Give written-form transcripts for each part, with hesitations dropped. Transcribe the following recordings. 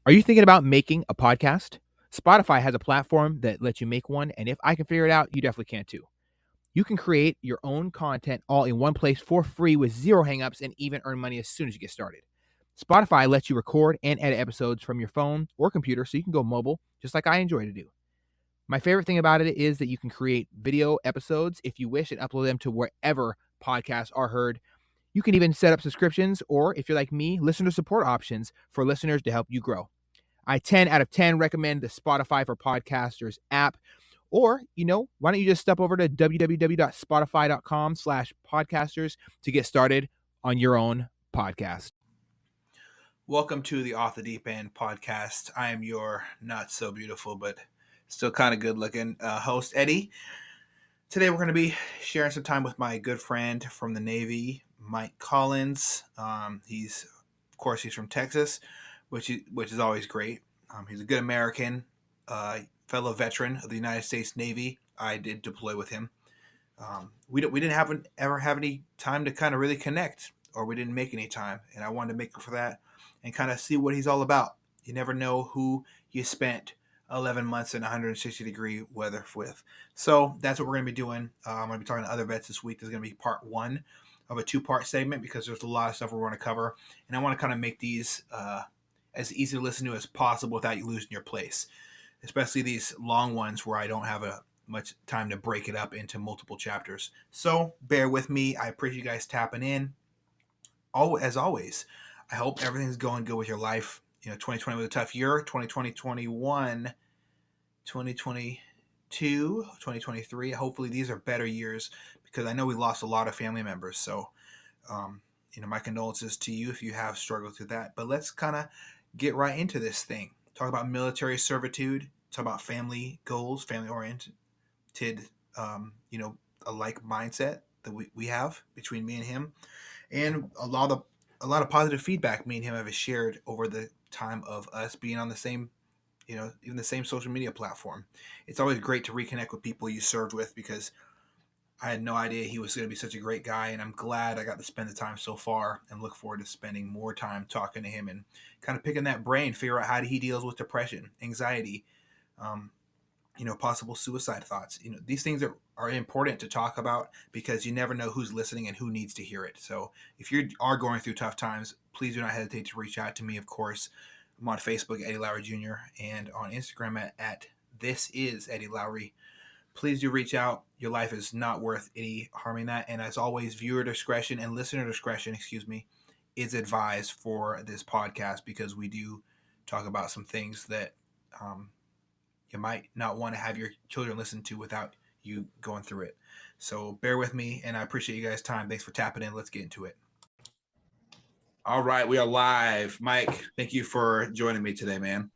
Are you thinking about making a podcast? Spotify has a platform that lets you make one, and if I can figure it out, you definitely can too. You can create your own content all in one place for free with zero hangups and even earn money as soon as you get started. Spotify lets you record and edit episodes from your phone or computer so you can go mobile, just like I enjoy to do. My favorite thing about it is that you can create video episodes if you wish and upload them to wherever podcasts are heard. You can even set up subscriptions or, if you're like me, listener support options for listeners to help you grow. I 10 out of 10 recommend the Spotify for Podcasters app. Or, why don't you just step over to www.spotify.com/podcasters to get started on your own podcast. Welcome to the Off the Deep End podcast. I am your not so beautiful, but still kind of good looking host, Eddie. Today we're going to be sharing some time with my good friend from the Navy, Mike Collins. He's from Texas, which is always great. He's a good American, fellow veteran of the United States Navy. I did deploy with him. We didn't ever have any time to kind of really connect, or we didn't make any time, and I wanted to make it for that and kind of see what he's all about. You never know who you spent 11 months in 160-degree weather with. So that's what we're going to be doing. I'm going to be talking to other vets this week. This is going to be part one of a two-part segment because there's a lot of stuff we're going to cover, and I want to kind of make these as easy to listen to as possible without you losing your place, especially these long ones where I don't have much time to break it up into multiple chapters. So bear with me. I appreciate you guys tapping in. As always, I hope everything's going good with your life. 2020 was a tough year. 2020, 2021, 2022, 2023. Hopefully these are better years because I know we lost a lot of family members. So, my condolences to you if you have struggled through that. But let's kind of get right into this thing. Talk about military servitude. Talk about family goals, family-oriented, a like mindset that we have between me and him, and a lot of positive feedback me and him have shared over the time of us being on the same, even the same social media platform. It's always great to reconnect with people you served with because I had no idea he was going to be such a great guy, and I'm glad I got to spend the time so far and look forward to spending more time talking to him and kind of picking that brain, figure out how he deals with depression, anxiety, possible suicide thoughts. These things are important to talk about because you never know who's listening and who needs to hear it. So if you are going through tough times, please do not hesitate to reach out to me. Of course, I'm on Facebook, Eddie Lowery Jr., and on Instagram at This Is Eddie Lowery. Please do reach out. Your life is not worth any harming that. And as always, viewer discretion and listener discretion, is advised for this podcast because we do talk about some things that you might not want to have your children listen to without you going through it. So bear with me, and I appreciate you guys' time. Thanks for tapping in. Let's get into it. All right, we are live. Mike, thank you for joining me today, man.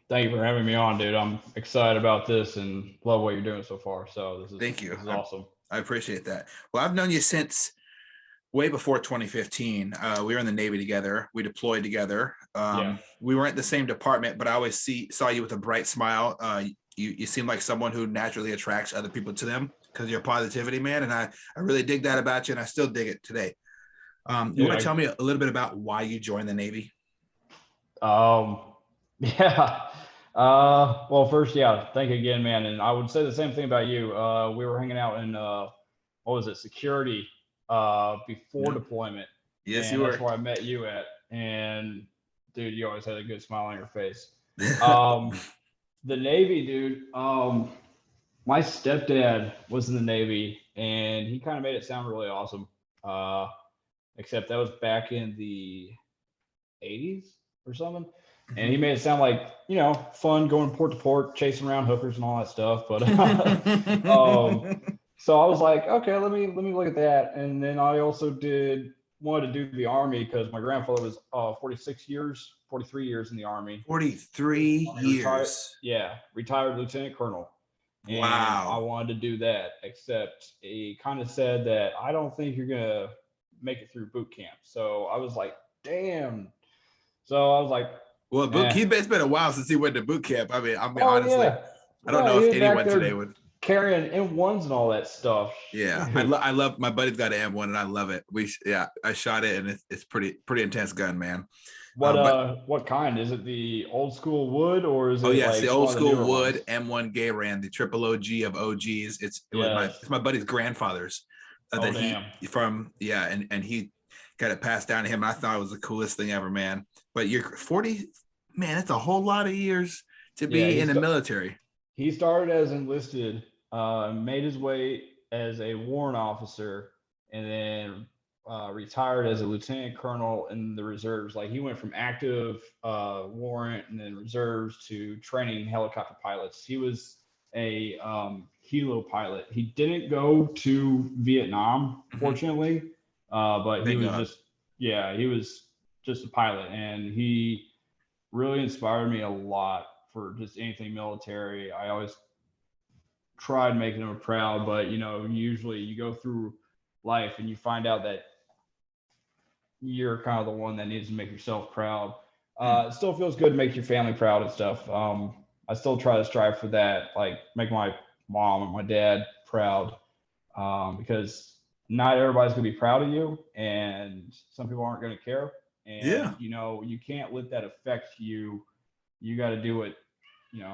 Thank you for having me on, dude. I'm excited about this and love what you're doing so far. So thank you. This is awesome. I appreciate that. Well, I've known you since way before 2015. We were in the Navy together. We deployed together. We weren't the same department, but I always saw you with a bright smile. You seem like someone who naturally attracts other people to them because you're a positivity man, and I really dig that about you, and I still dig it today. You want to tell me a little bit about why you joined the Navy? Well, first, thank you again, man. And I would say the same thing about you. We were hanging out in security before deployment. Yes, and you were. That's where I met you at. And dude, you always had a good smile on your face. The Navy, dude. My stepdad was in the Navy, and he kind of made it sound really awesome. Except that was back in the 80s or something. And he made it sound like, fun going port to port, chasing around hookers and all that stuff. But so I was like, okay, let me look at that. And then I also wanted to do the Army because my grandfather was 43 years in the Army. 43 years. Retired lieutenant colonel. And wow. I wanted to do that, except he kind of said that I don't think you're going to make it through boot camp. So I was like, damn. So I was like, well, it's been a while since he went to boot camp. I mean, honestly, I don't know if anyone today would carrying M1s and all that stuff. Yeah, I love. My buddy's got an M1, and I love it. I shot it, and it's pretty intense gun, man. What kind? Is it the old school wood or is Oh it yes, like the one old of the school newer wood ones? M1 Gayran, the triple OG of OGs. Yes. It's my buddy's grandfather's Oh that he damn. from and he got it passed down to him. I thought it was the coolest thing ever, man. But you're 40, man. That's a whole lot of years to Yeah, be in the military. he started as enlisted, made his way as a warrant officer, and then retired as a lieutenant colonel in the reserves. Like he went from active warrant and then reserves to training helicopter pilots. He was a helo pilot. He didn't go to Vietnam, fortunately, but he Thank was God. he was just a pilot, and he really inspired me a lot for just anything military. I always tried making them proud, but usually you go through life and you find out that you're kind of the one that needs to make yourself proud. It still feels good to make your family proud and stuff. I still try to strive for that, like make my mom and my dad proud, because not everybody's gonna be proud of you, and some people aren't gonna care. And Yeah, you can't let that affect you. You got to do what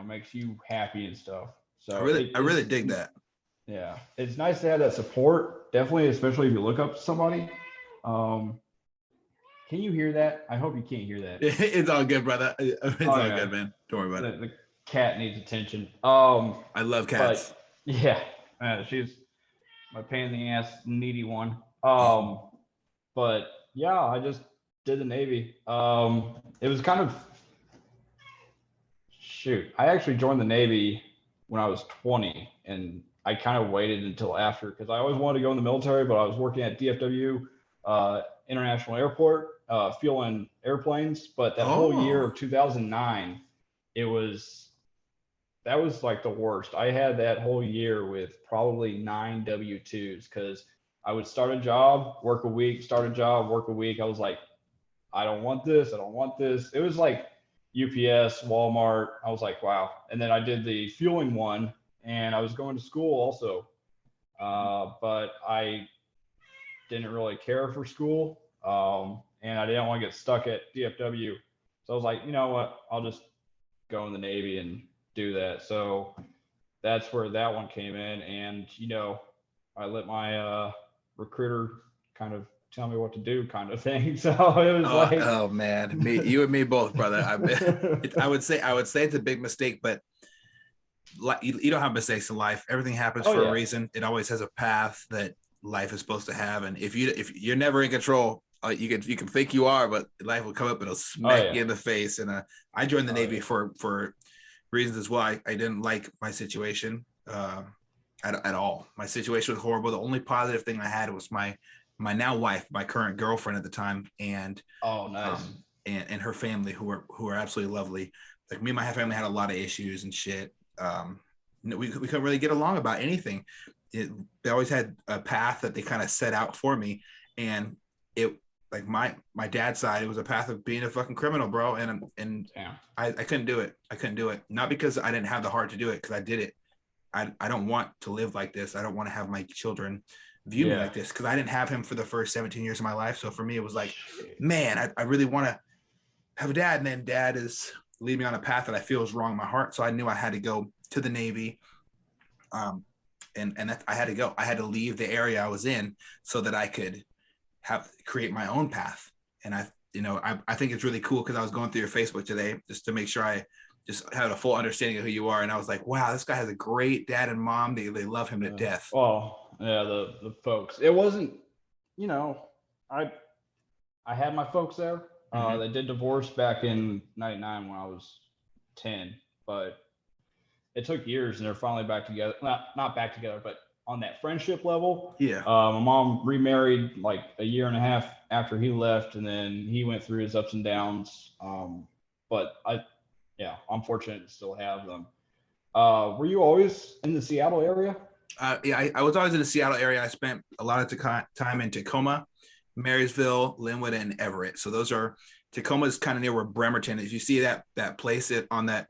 makes you happy and stuff. So I really dig that. yeah, it's nice to have that support. Definitely, especially if you look up to somebody. Um, can you hear that? I hope you can't hear that. It's all good, brother. It's Oh all yeah, good, man. Don't worry about it. the cat needs attention. I love cats. But yeah, she's my pain in the ass, needy one. But yeah, I just did the Navy. It was kind of shoot. I actually joined the Navy when I was 20, and I kind of waited until after because I always wanted to go in the military, but I was working at DFW International Airport, fueling airplanes. But that whole year Oh, of 2009, it was that was like the worst. I had that whole year with probably 9 W-2s because I would start a job, work a week, start a job, work a week. I was like, I don't want this. I don't want this. It was like UPS, Walmart. I was like, wow. And then I did the fueling one, and I was going to school also, but I didn't really care for school, and I didn't want to get stuck at DFW. So I was like, you know what? I'll just go in the Navy and do that. So that's where that one came in, and I let my recruiter kind of tell me what to do, kind of thing. So it was like, oh man, you and me both, brother. I would say it's a big mistake, but you don't have mistakes in life. Everything happens oh for a yeah, reason. It always has a path that life is supposed to have, and if you're never in control, you can think you are, but life will come up and it'll oh smack yeah, you in the face. And I joined the oh Navy yeah. for reasons as well. I didn't like my situation at all. My situation was horrible. The only positive thing I had was my now wife, my current girlfriend at the time, Oh nice. and her family who are absolutely lovely. Like me and my family had a lot of issues and shit. We couldn't really get along about anything. They always had a path that they kind of set out for me, and it like my dad's side, it was a path of being a fucking criminal, bro. And Damn. I couldn't do it. I couldn't do it. Not because I didn't have the heart to do it, because I did it. I don't want to live like this. I don't want to have my children view me Yeah. like this, because I didn't have him for the first 17 years of my life. So for me, it was like, man, I really want to have a dad. And then dad is leading me on a path that I feel is wrong in my heart. So I knew I had to go to the Navy. And I had to go. I had to leave the area I was in so that I could create my own path. And I think it's really cool because I was going through your Facebook today just to make sure I just had a full understanding of who you are. And I was like, wow, this guy has a great dad and mom. They love him to death. Well, yeah, the folks. It wasn't, you know, I I had my folks there. Mm-hmm. They did divorce back in '99 when I was 10, but it took years, and they're finally back together. Not back together, but on that friendship level. Yeah. My mom remarried like a year and a half after he left, and then he went through his ups and downs. But I'm fortunate to still have them. Were you always in the Seattle area? Yeah, I was always in the Seattle area. I spent a lot of time in Tacoma, Marysville, Linwood, and Everett. So those are Tacoma's kind of near where Bremerton is. You see that place on that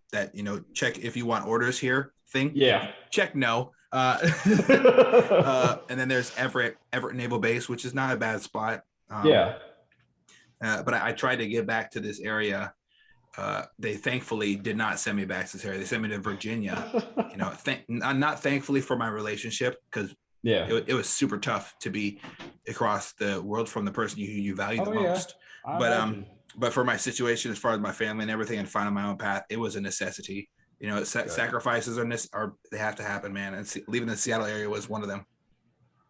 check if you want orders here thing. Yeah. Check no. And then there's Everett Naval Base, which is not a bad spot. Yeah. But I tried to get back to this area. They thankfully did not send me back to this area. They sent me to Virginia. Not thankfully for my relationship, because it was super tough to be across the world from the person you value the most. But for my situation, as far as my family and everything, and finding my own path, it was a necessity. Sacrifices are they have to happen, man. And leaving the Seattle area was one of them.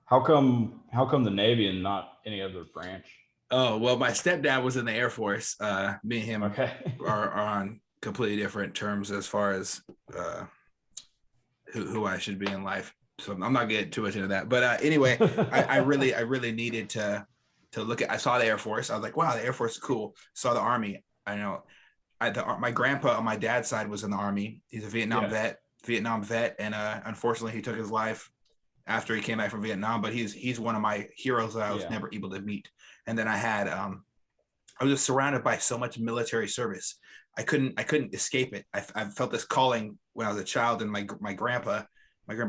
How come the Navy and not any other branch? Oh, well, my stepdad was in the Air Force. Me and him are on completely different terms as far as who I should be in life. So I'm not getting too much into that. But anyway, I really needed to look at. I saw the Air Force. I was like, wow, the Air Force is cool. Saw the Army. I know. My grandpa on my dad's side was in the Army. He's a Vietnam vet, and unfortunately, he took his life after he came back from Vietnam. But he's one of my heroes that I was never able to meet. And then I was just surrounded by so much military service. I couldn't escape it. I felt this calling when I was a child, and my grandpa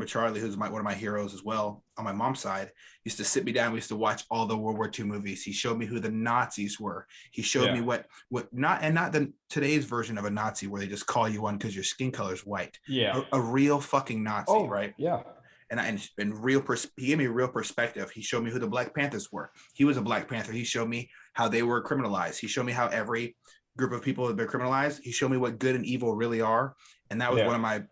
Charlie, who's one of my heroes as well on my mom's side, used to sit me down. We used to watch all the World War II movies. He showed me who the Nazis were. He showed me what not the today's version of a Nazi where they just call you one because your skin color is white. Yeah, a real fucking Nazi, right? Yeah. And he gave me real perspective. He showed me who the Black Panthers were. He was a Black Panther. He showed me how they were criminalized. He showed me how every group of people have been criminalized. He showed me what good and evil really are. And that was one of my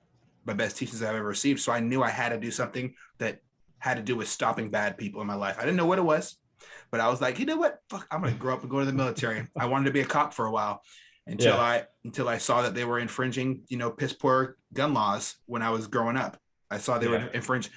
best teachings I've ever received. So I knew I had to do something that had to do with stopping bad people in my life. I didn't know what it was, but I was like, you know what? Fuck, I'm going to grow up and go to the military. I wanted to be a cop for a while until I saw that they were infringing, piss poor gun laws when I was growing up. I saw they were infringe,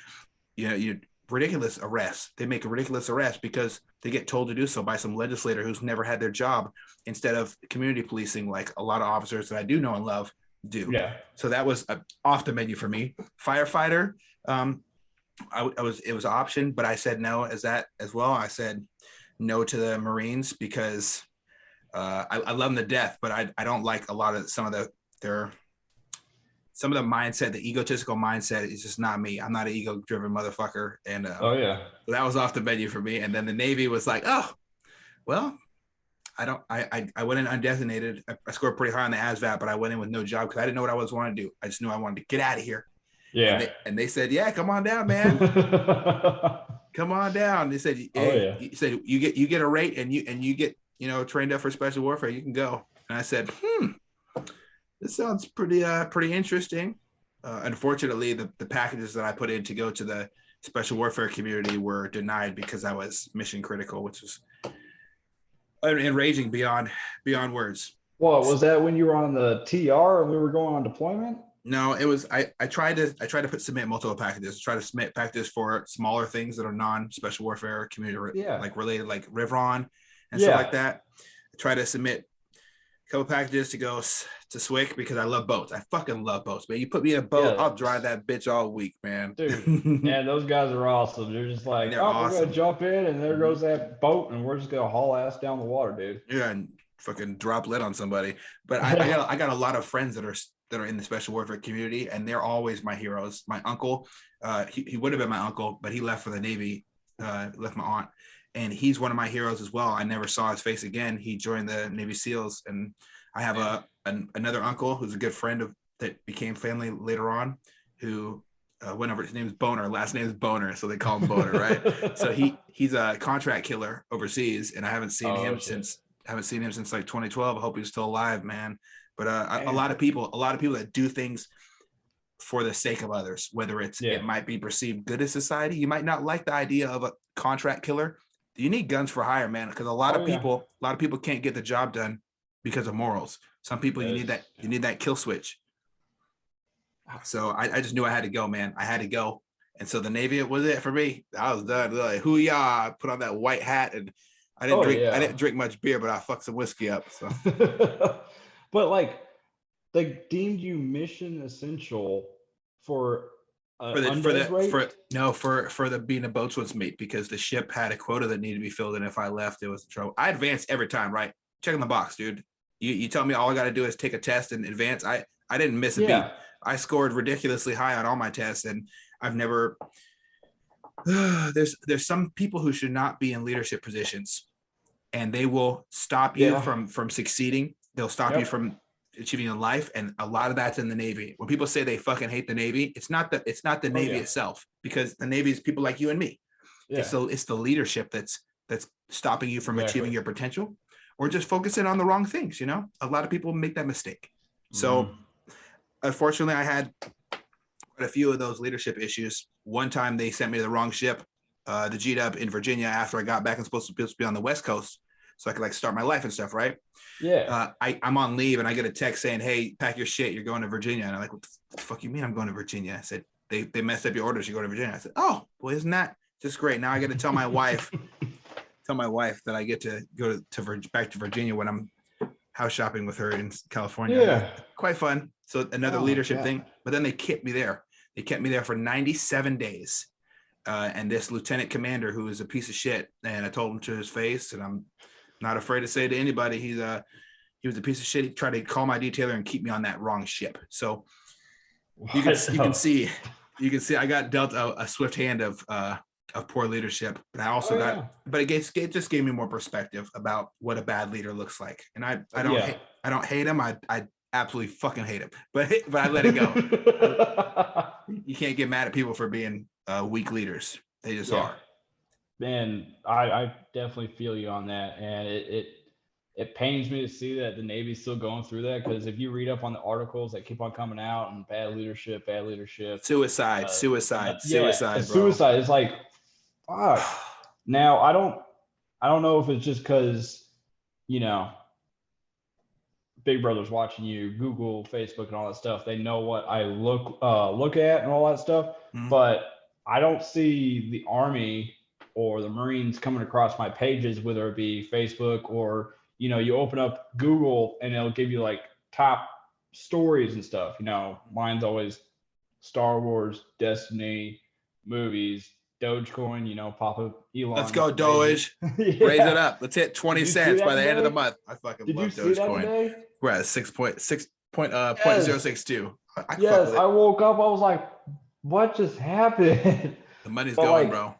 ridiculous arrests. They make a ridiculous arrest because they get told to do so by some legislator who's never had their job, instead of community policing like a lot of officers that I do know and love do. Yeah. So that was off the menu for me. Firefighter, it was an option, but I said no as well. I said no to the Marines because I love them to death, but I don't like a lot of some of the mindset, the egotistical mindset is just not me. I'm not an ego-driven motherfucker. And that was off the menu for me. And then the Navy was like, oh, well, I went in undesignated. I scored pretty high on the ASVAB, but I went in with no job because I didn't know what I was wanting to do. I just knew I wanted to get out of here. Yeah. And they said, yeah, come on down, man. Come on down. They said, you get a rate and you get, trained up for special warfare. You can go. And I said, this sounds pretty interesting. Unfortunately, the packages that I put in to go to the special warfare community were denied because I was mission critical, which was enraging beyond words. Well, was that when you were on the TR and we were going on deployment? No, it was I tried to submit multiple packages. Try to submit packages for smaller things that are non-special warfare community like related, like Rivron and stuff like that. I tried to submit a couple packages to go to SWIC because I love boats. I fucking love boats, man. You put me in a boat, I'll drive that bitch all week, man. Dude, yeah, those guys are awesome. They're just like, we're gonna jump in, and there goes that boat, and we're just gonna haul ass down the water, dude. Yeah, and fucking drop lead on somebody. But I got a lot of friends that are in the special warfare community, and they're always my heroes. My uncle, he would have been my uncle, but he left for the Navy, left my aunt. And he's one of my heroes as well. I never saw his face again. He joined the Navy SEALs, and I have another uncle who's a good friend that became family later on, who went over. His name's Boner. Last name is Boner, so they call him Boner, right? So he's a contract killer overseas, and I haven't seen him since like 2012. I hope he's still alive, man. But a lot of people that do things for the sake of others, whether it might be perceived good in society. You might not like the idea of a contract killer. You need guns for hire, man, because a lot of people can't get the job done because of morals. Some people you need that kill switch. So I just knew I had to go, man. I had to go. And so the Navy was it for me. I was done. Like, hoo-yah, I put on that white hat, and I didn't drink much beer, but I fucked some whiskey up. So but like they deemed you mission essential for the being a boatswain's mate, because the ship had a quota that needed to be filled, and if I left, it was trouble. I advanced every time, right? Checking the box, dude. You tell me all I got to do is take a test and advance. I didn't miss a beat. I scored ridiculously high on all my tests, and I've never. There's some people who should not be in leadership positions, and they will stop you from succeeding. They'll stop you from achieving in life, and a lot of that's in the Navy. When people say they fucking hate the Navy, it's not the Navy itself, because the Navy is people like you and me. It's the leadership that's stopping you from achieving your potential, or just focusing on the wrong things. You know, a lot of people make that mistake. So unfortunately, I had quite a few of those leadership issues. One time they sent me to the wrong ship, the G-Dub in Virginia, after I got back and supposed to be on the West Coast, so I could like start my life and stuff, right? Yeah. I'm on leave and I get a text saying, "Hey, pack your shit, you're going to Virginia." And I'm like, "What the fuck you mean I'm going to Virginia?" I said, they messed up your orders, you go to Virginia. I said, "Oh, well, isn't that just great? Now I get to tell my wife that I get to go back to Virginia when I'm house shopping with her in California." Yeah. Quite fun. So another leadership thing. But then they kept me there. They kept me there for 97 days. And this lieutenant commander, who is a piece of shit, and I told him to his face, and I'm not afraid to say to anybody, he was a piece of shit. He tried to call my detailer and keep me on that wrong ship. So you can see I got dealt a swift hand of poor leadership, but I also but it just gave me more perspective about what a bad leader looks like. And I don't hate him. I absolutely fucking hate him, but I let it go. You can't get mad at people for being weak leaders. They just are. Man, I definitely feel you on that, and it pains me to see that the Navy's still going through that, because if you read up on the articles that keep on coming out and bad leadership, suicide, bro. Suicide is like, fuck. Now I don't know if it's just because, you know, Big Brother's watching you, Google, Facebook, and all that stuff. They know what I look at and all that stuff, but I don't see the Army or the Marines coming across my pages, whether it be Facebook or, you know, you open up Google and it'll give you like top stories and stuff. You know, mine's always Star Wars, Destiny, movies, Dogecoin, you know, Papa Elon. Let's go, Doge. Raise it up. Let's hit 20 cents by the end of the month. I fucking love Dogecoin. We're at 0.062. I woke up, I was like, what just happened? The money's going, bro.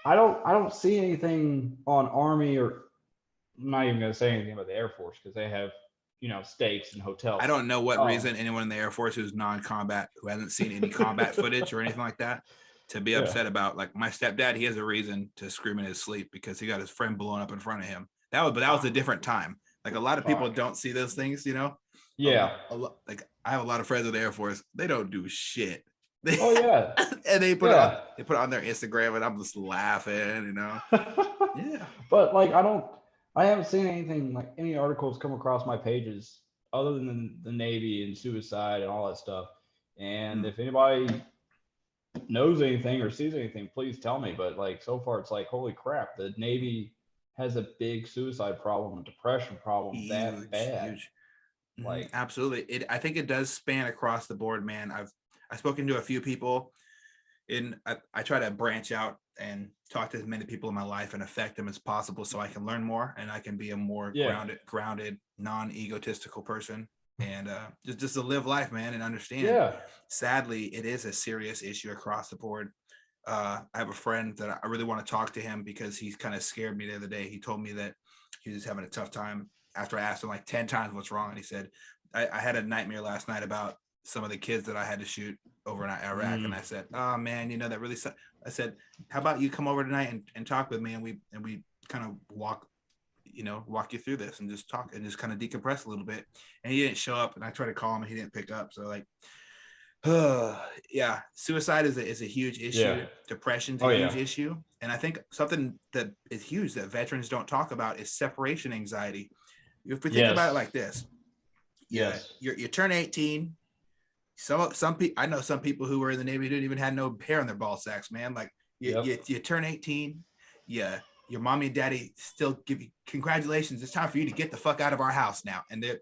I don't see anything on Army, or I'm not even gonna say anything about the Air Force, because they have, you know, stakes and hotels. I don't know what reason anyone in the Air Force who's non-combat, who hasn't seen any combat footage or anything like that, to be upset about. Like my stepdad, he has a reason to scream in his sleep because he got his friend blown up in front of him. That was a different time. Like a lot of people don't see those things, you know? Yeah. Like I have a lot of friends with the Air Force. They don't do shit. And they put it on their Instagram, and I'm just laughing, you know? Yeah. But like I haven't seen anything, like any articles come across my pages other than the Navy and suicide and all that stuff. And if anybody knows anything or sees anything, please tell me. But like so far, it's like, holy crap, the Navy has a big suicide problem and depression problem. Huge, that bad. Huge. Like absolutely. I think it does span across the board, man. I've spoken to a few people, and I try to branch out and talk to as many people in my life and affect them as possible, so I can learn more and I can be a more grounded, non-egotistical person, and just to live life, man, and understand. Sadly, it is a serious issue across the board. I have a friend that I really want to talk to him, because he's kind of scared me the other day. He told me that he was having a tough time after I asked him like 10 times what's wrong. And he said, I had a nightmare last night about some of the kids that I had to shoot over in Iraq. And I said, oh man, you know, that really sucks. I said, how about you come over tonight and talk with me, and we kind of walk you through this and just talk and just kind of decompress a little bit. And he didn't show up, and I tried to call him and he didn't pick up. So like, suicide is a huge issue. Depression's a huge issue. And I think something that is huge that veterans don't talk about is separation anxiety. If we think about it like this, you turn 18. Some people, I know some people who were in the Navy didn't even have no hair on their ball sacks, man. Like you turn 18, your mommy and daddy still give you congratulations. It's time for you to get the fuck out of our house now. And they're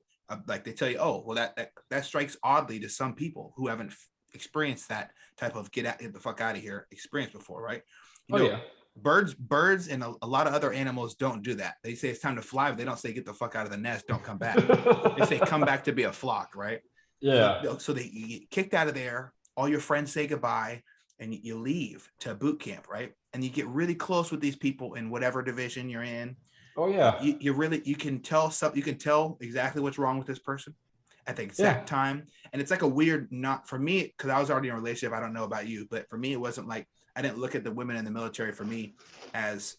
like, they tell you, oh, well, that strikes oddly to some people who haven't experienced that type of get the fuck out of here experience before, right? You know, birds and a lot of other animals don't do that. They say it's time to fly, but they don't say get the fuck out of the nest, don't come back. They say come back to be a flock, right? So you get kicked out of there, all your friends say goodbye, and you leave to boot camp, right? And you get really close with these people in whatever division you're in. Oh yeah. You can tell exactly what's wrong with this person at the exact time. And it's like a weird, not for me, because I was already in a relationship. I don't know about you, but for me, it wasn't like, I didn't look at the women in the military for me as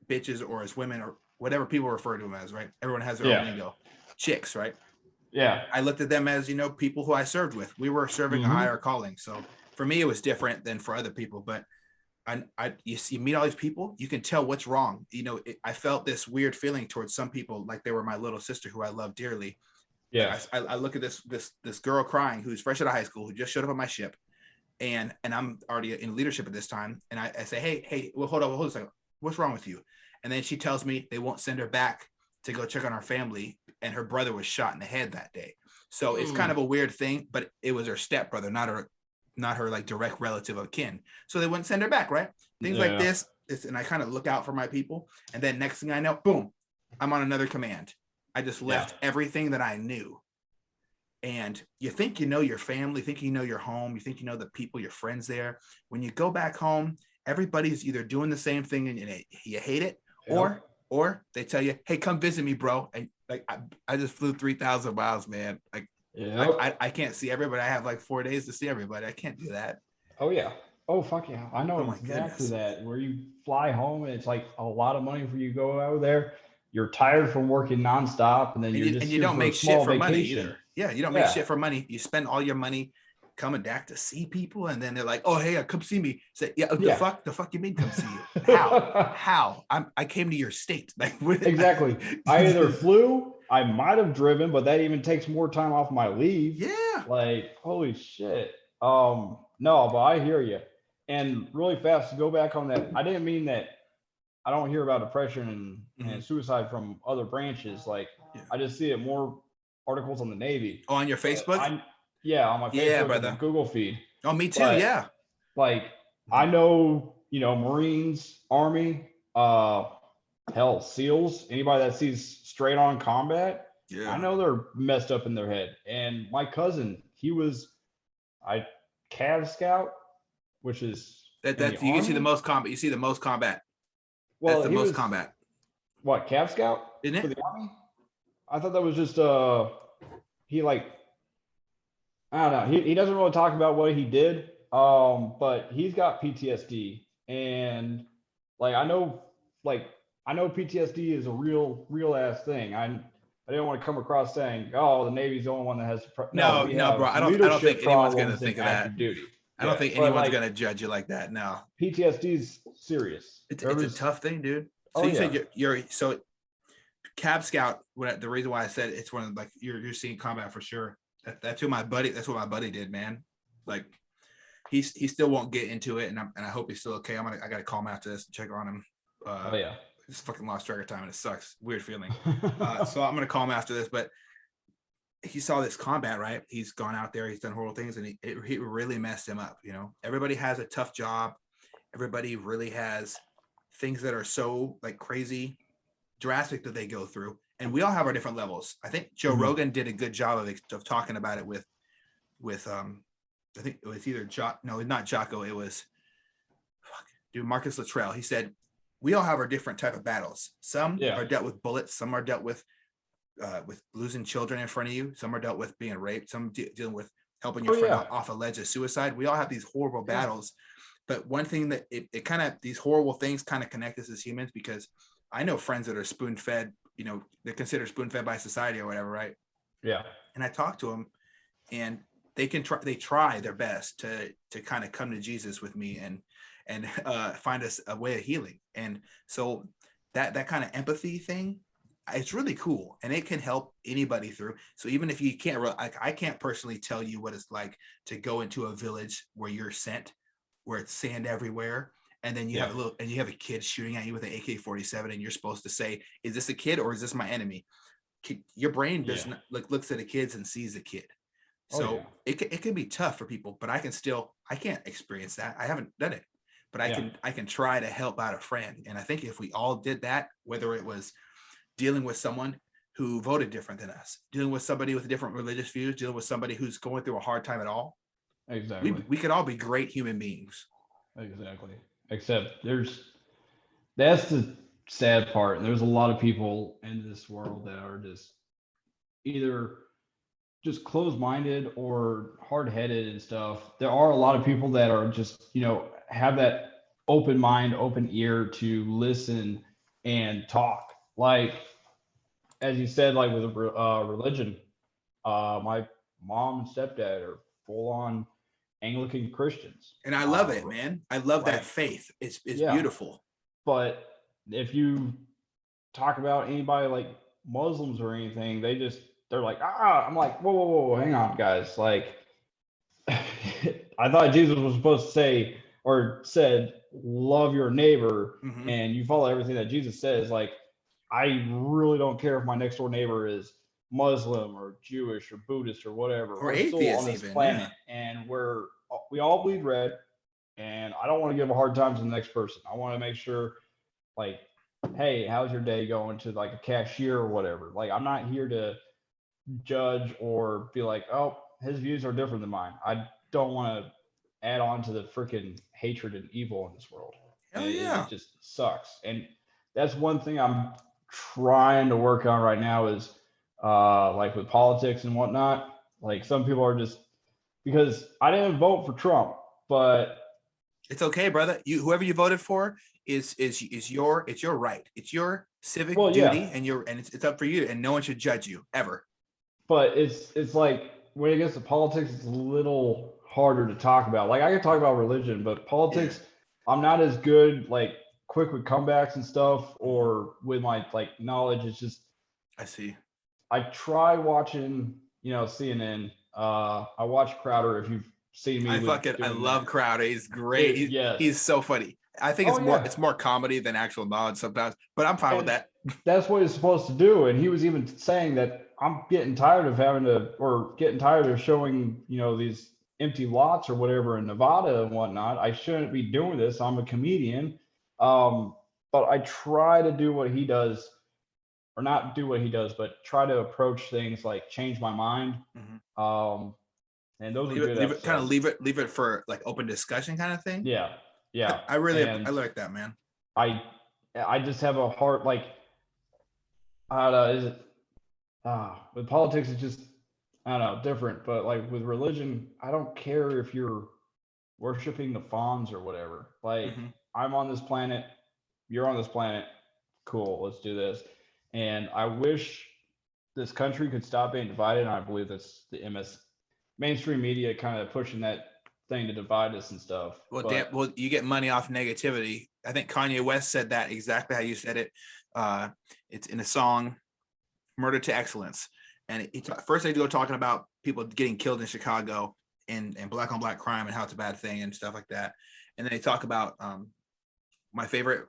bitches or as women or whatever people refer to them as, right? Everyone has their own lingo. Chicks, right? Yeah. I looked at them as, people who I served with. We were serving a higher calling. So for me, it was different than for other people. But you meet all these people, you can tell what's wrong. I felt this weird feeling towards some people, like they were my little sister who I love dearly. Yeah. I look at this girl crying who's fresh out of high school, who just showed up on my ship, and I'm already in leadership at this time. And I say, hey, well, hold on a second. What's wrong with you? And then she tells me they won't send her back to go check on our family, and her brother was shot in the head that day. So it's kind of a weird thing, but it was her stepbrother, not her like direct relative of kin. So they wouldn't send her back, right? Things like this, and I kind of look out for my people. And then next thing I know, boom, I'm on another command. I just left everything that I knew. And you think you know your family, think you know your home, you think you know the people, your friends there. When you go back home, everybody's either doing the same thing and you hate it, or they tell you, hey, come visit me, bro. And like I just flew 3,000 miles, man. Like I can't see everybody. I have like 4 days to see everybody. I can't do that. Oh yeah. Oh fuck yeah. I know exactly that. Where you fly home and it's like a lot of money for you to go out there. You're tired from working nonstop, and then you don't make shit for money either. Yeah, you don't make shit for money. You spend all your money coming back to see people, and then they're like, "Oh, hey, come see me." Say, the fuck you mean come see you? How? I came to your state. Like exactly. I either flew, I might have driven, but that even takes more time off my leave. Yeah. Like holy shit. No, but I hear you. And really fast to go back on that. I didn't mean that. I don't hear about depression and suicide from other branches. Like I just see it more articles on the Navy. Oh, on your Facebook? On my Facebook and Google feed. Oh, me too. Yeah. Like I know, Marines, Army, hell, SEALs, anybody that sees straight on combat. Yeah. I know they're messed up in their head. And my cousin, he was Cav Scout, which is that you can see the most combat. You see the most combat. Well, that's the most combat. What, Cav Scout? Isn't it? For the Army? I thought that was just he like I don't know. He doesn't really talk about what he did. But he's got PTSD, and like I know PTSD is a real ass thing. I didn't want to come across saying, "Oh, the Navy's the only one that has." No, bro. I don't think anyone's gonna think of that. Duty. I don't think anyone's gonna judge you like that. No. PTSD is serious. It's a tough thing, dude. So you said you're so Cab Scout. The reason why I said it's one of like you're seeing combat for sure. That's what my buddy did, man. Like he still won't get into it, and I hope he's still okay. I gotta call him after this and check on him. Just fucking lost track of time and it sucks. Weird feeling. So I'm gonna call him after this, but he saw this combat, right? He's gone out there, he's done horrible things, and he really messed him up. Everybody has a tough job. Everybody really has things that are so like crazy drastic that they go through, and we all have our different levels. I think Joe Rogan did a good job of talking about it with I think it was either not Jocko, it was Marcus Luttrell. He said we all have our different type of battles. Some are dealt with bullets, some are dealt with losing children in front of you, some are dealt with being raped, some dealing with helping your friend off a ledge of suicide. We all have these horrible battles, but one thing that it kind of, these horrible things kind of connect us as humans, because I know friends that are spoon-fed, they're considered spoon-fed by society or whatever, right? Yeah. And I talk to them, and they try their best to kind of come to Jesus with me and find us a way of healing. And so that kind of empathy thing, it's really cool, and it can help anybody through. So even if you can't, I can't personally tell you what it's like to go into a village where you're sent, where it's sand everywhere, and then you have a kid shooting at you with an AK-47, and you're supposed to say, is this a kid or is this my enemy? Your brain doesn't looks at the kids and sees the kid. So it can be tough for people, but I can't experience that. I haven't done it, but I can try to help out a friend. And I think if we all did that, whether it was dealing with someone who voted different than us, dealing with somebody with different religious views, dealing with somebody who's going through a hard time at all, exactly, we could all be great human beings. Exactly. Except that's the sad part. And there's a lot of people in this world that are just either just closed-minded or hard-headed and stuff. There are a lot of people that are just, have that open mind, open ear to listen and talk. Like, as you said, like with religion, my mom and stepdad are full-on Anglican Christians. And I love it, man. I love that faith. It's beautiful. But if you talk about anybody like Muslims or anything, they're like, I'm like, whoa, hang on, guys. Like, I thought Jesus was supposed to say or said, love your neighbor, and you follow everything that Jesus says. Like, I really don't care if my next door neighbor is Muslim or Jewish or Buddhist or whatever. Or atheist, on this even, planet, and we all bleed red, and I don't want to give a hard time to the next person. I want to make sure, like, hey, how's your day going, to like a cashier or whatever. Like, I'm not here to judge or be like, oh, his views are different than mine. I don't want to add on to the freaking hatred and evil in this world. Hell yeah. It just sucks. And that's one thing I'm trying to work on right now is like with politics and whatnot. Like, some people are just, because I didn't vote for Trump, but it's okay, brother. Whoever you voted for is your right. It's your civic duty, and it's up for you, and no one should judge you ever. But it's like, when it gets to politics, it's a little harder to talk about. Like, I can talk about religion, but politics, I'm not as good, like, quick with comebacks and stuff, or with my like knowledge. It's just, I see. I try watching, CNN. I watch Crowder. If you've seen me, I love Crowder. He's great. He's so funny. I think it's more comedy than actual knowledge sometimes, but I'm fine with that. That's what he's supposed to do. And he was even saying that I'm getting tired of showing, these empty lots or whatever in Nevada and whatnot. I shouldn't be doing this. I'm a comedian. But I try to do what he does, or not do what he does, but try to approach things like change my mind. And those are good episodes. Kind of leave it for like open discussion kind of thing. Yeah. I like that, man. I just have a heart, like, I don't know, with politics, it's just, I don't know, different. But like with religion, I don't care if you're worshiping the fawns or whatever. Like, I'm on this planet, you're on this planet, cool, let's do this. And I wish this country could stop being divided. And I believe that's the mainstream media kind of pushing that thing to divide us and stuff. Well, you get money off negativity. I think Kanye West said that exactly how you said it. It's in a song, "Murder to Excellence," and first they go talking about people getting killed in Chicago and black on black crime and how it's a bad thing and stuff like that. And then they talk about my favorite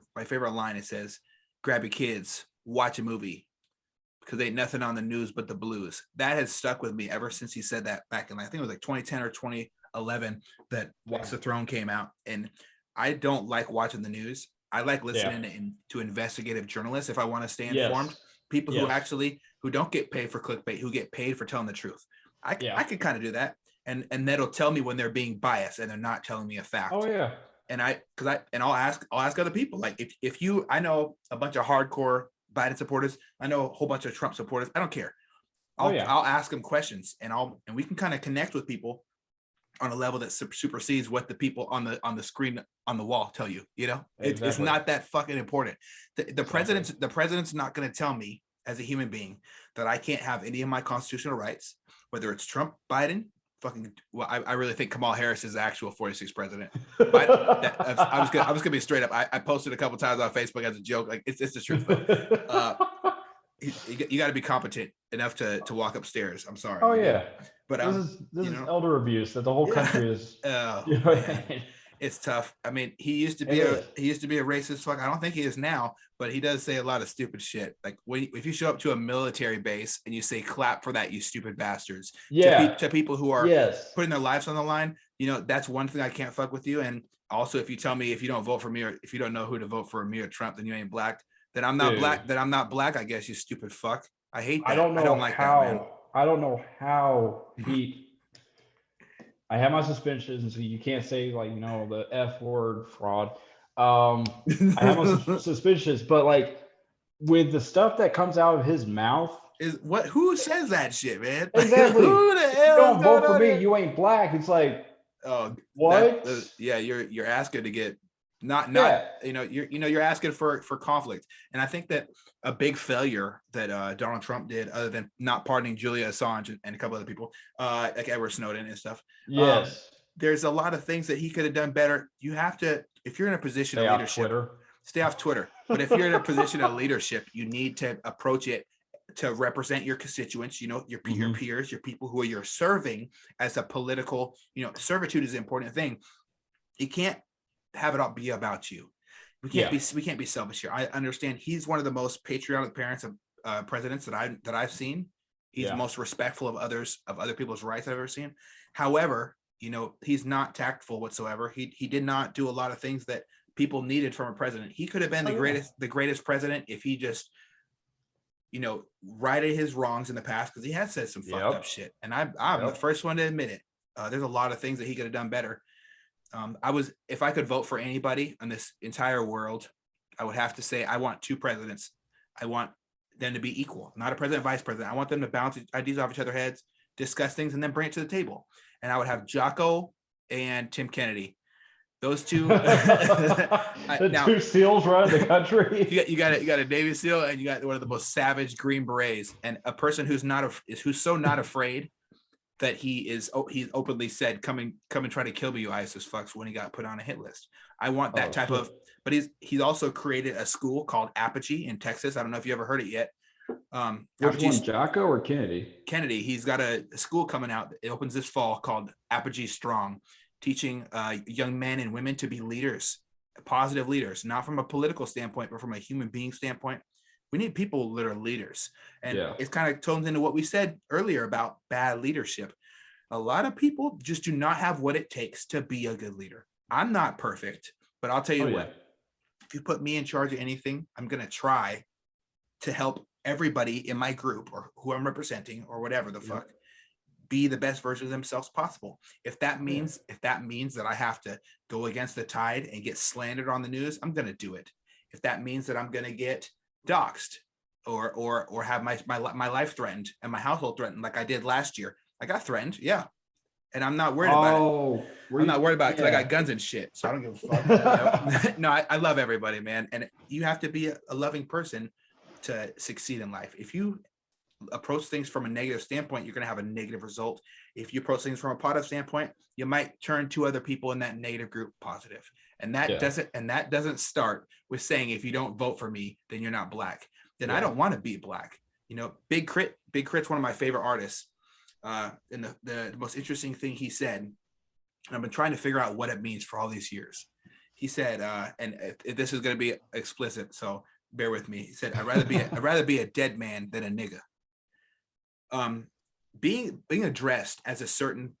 line. It says, "Grab your kids, watch a movie, because ain't nothing on the news but the blues." That has stuck with me ever since he said that back in, I think it was like 2010 or 2011 that Watch the Throne came out. And I don't like watching the news. I like listening to investigative journalists if I want to stay informed. People who don't get paid for clickbait, who get paid for telling the truth. I can kind of do that, and that'll tell me when they're being biased and they're not telling me a fact. Oh yeah. And I'll ask other people, like, if I know a bunch of hardcore Biden supporters, I know a whole bunch of Trump supporters, I don't care. I'll ask them questions, and we can kind of connect with people on a level that supersedes what the people on the screen on the wall tell you. It's not that fucking important. The president's not going to tell me as a human being that I can't have any of my constitutional rights, whether it's Trump, Biden, I really think Kamala Harris is the actual 46th president. But I was gonna be straight up. I posted a couple times on Facebook as a joke, like it's the truth. You got to be competent enough to walk upstairs. I'm sorry. Oh yeah. But this is elder abuse that the whole country is. It's tough. I mean, he used to be a racist fuck. I don't think he is now, but he does say a lot of stupid shit. Like if you show up to a military base and you say "clap for that, you stupid bastards," to people who are putting their lives on the line, that's one thing I can't fuck with you. And also, if you tell me if you don't vote for me, or if you don't know who to vote for, me or Trump, then you ain't black. Then I'm not black. Then I'm not black. I guess, you stupid fuck. I hate that. I don't like that, man. I don't know how he. I have my suspicions, and so you can't say the F word, fraud. I have my suspicions, but like with the stuff that comes out of his mouth, who says that shit, man? exactly. Who the If you hell is don't going vote for on me, here? you ain't black. It's like Oh, what? yeah, you're asking to get not Yeah. you're asking for conflict. And I think that a big failure that Donald Trump did, other than not pardoning Julia Assange and a couple other people, like Edward Snowden and stuff. Yes. There's a lot of things that he could have done better. You have to, if you're in a position of leadership, stay off Twitter. But if you're in a position of leadership, you need to approach it to represent your constituents, your peers, your people who you're serving as a political, servitude is an important thing. You can't have it all be about you. We can't be selfish here. I understand he's one of the most patriotic parents of presidents that I've seen. He's most respectful of other people's rights I've ever seen. However, he's not tactful whatsoever. He did not do a lot of things that people needed from a president. He could have been the greatest president if he just, righted his wrongs in the past, because he has said some fucked up shit. And I'm the first one to admit it. There's a lot of things that he could have done better. If I could vote for anybody in this entire world, I would have to say I want two presidents. I want them to be equal, not a president, vice president. I want them to bounce ideas off each other's heads, discuss things, and then bring it to the table. And I would have Jocko and Tim Kennedy. Those two, two SEALs running the country. You got a Navy SEAL, and you got one of the most savage Green Berets, and a person who's so not afraid that he's openly said, come and try to kill me, you ISIS fucks, when he got put on a hit list. I want that type of, but he's also created a school called Apogee in Texas. I don't know if you ever heard it yet. Which one, Jocko or Kennedy? Kennedy. He's got a school coming out. It opens this fall called Apogee Strong, teaching young men and women to be leaders, positive leaders, not from a political standpoint, but from a human being standpoint. We need people that are leaders. And it kind of tones into what we said earlier about bad leadership. A lot of people just do not have what it takes to be a good leader. I'm not perfect, but I'll tell you what, if you put me in charge of anything, I'm going to try to help everybody in my group or who I'm representing or whatever the fuck be the best version of themselves possible. If that means that I have to go against the tide and get slandered on the news, I'm going to do it. If that means that I'm going to get doxxed or have my life threatened and my household threatened, like I did last year. I got threatened, and I'm not worried about it. I'm not worried about it because I got guns and shit, so I don't give a fuck. No, I love everybody, man, and you have to be a loving person to succeed in life. If you approach things from a negative standpoint, you're going to have a negative result. If you approach things from a positive standpoint, you might turn two other people in that negative group positive. And that doesn't start with saying, if you don't vote for me, then you're not black. Then I don't want to be black. Big Crit's one of my favorite artists. And the most interesting thing he said, and I've been trying to figure out what it means for all these years. He said, and this is going to be explicit, so bear with me. He said, I'd rather be a dead man than a nigga. Being addressed as a certain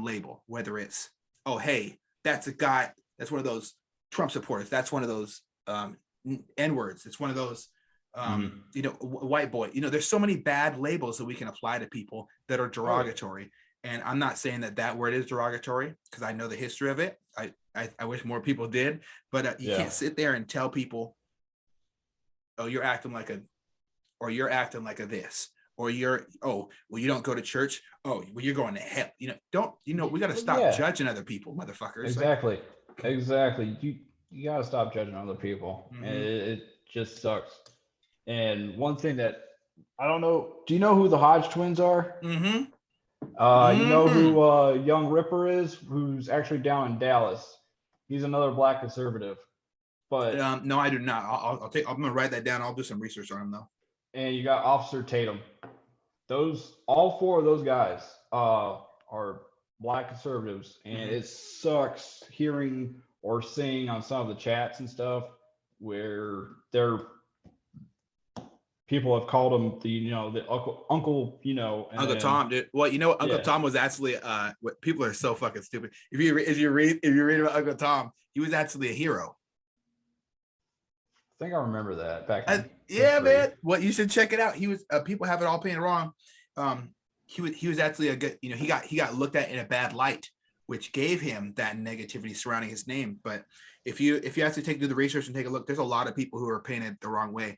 label, whether it's, oh, hey, that's a guy, that's one of those Trump supporters, that's one of those N-words, it's one of those white boy. There's so many bad labels that we can apply to people that are derogatory. And I'm not saying that word is derogatory, because I know the history of it. I wish more people did, but you can't sit there and tell people, oh, you're acting like a this. Or you don't go to church. Oh, well, you're going to hell. We got to stop judging other people, motherfuckers. Exactly. You got to stop judging other people. Mm-hmm. And it just sucks. And one thing that I don't know, do you know who the Hodge twins are? Mm-hmm. You know who Young Ripper is, who's actually down in Dallas. He's another black conservative. But no, I do not. I'm gonna write that down. I'll do some research on him though. And you got Officer Tatum. All four of those guys are black conservatives, and it sucks hearing or seeing on some of the chats and stuff where people have called him the Uncle Uncle Tom, dude. Well, Uncle Tom was actually what people are so fucking stupid. If you read about Uncle Tom, he was actually a hero. I think I remember that back. Man. Well, you should check it out. He was. People have it all painted wrong. He was actually a good. He got looked at in a bad light which gave him that negativity surrounding his name. But if you actually do the research and take a look, there's a lot of people who are painted the wrong way.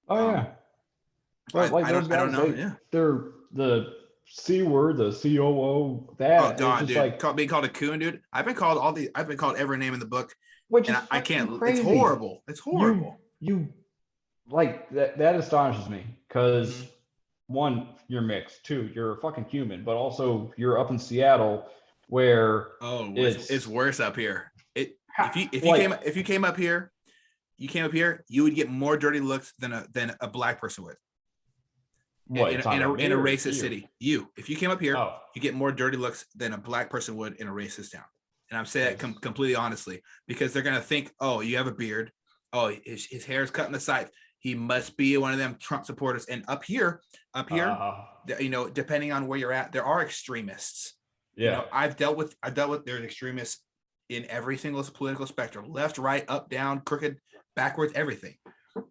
Oh yeah. But like those I don't guys, know. Yeah. they're the C word, the COO, Oh that it's God, just dude, like, being called a coon, dude. I've been called every name in the book, which and is I fucking can't. It's crazy. horrible. It's horrible. You like that astonishes me because Mhm. one, you're mixed. Two, you're a fucking human, but also you're up in Seattle where Oh, it's it's worse up here. like If you came up here, you would get more dirty looks than a black person would what you're talking about, me in a or racist you? city. If you came up here, Oh, you get more dirty looks than a black person would in a racist town. And I'm saying that that's completely honestly, because they're gonna think, oh, you have a beard, oh, his hair is cut in the side, he must be one of them Trump supporters. And up here, uh depending on where you're at, there are extremists. yeah. I've dealt with there's extremists in every single political spectrum, left, right, up, down, crooked, backwards, everything.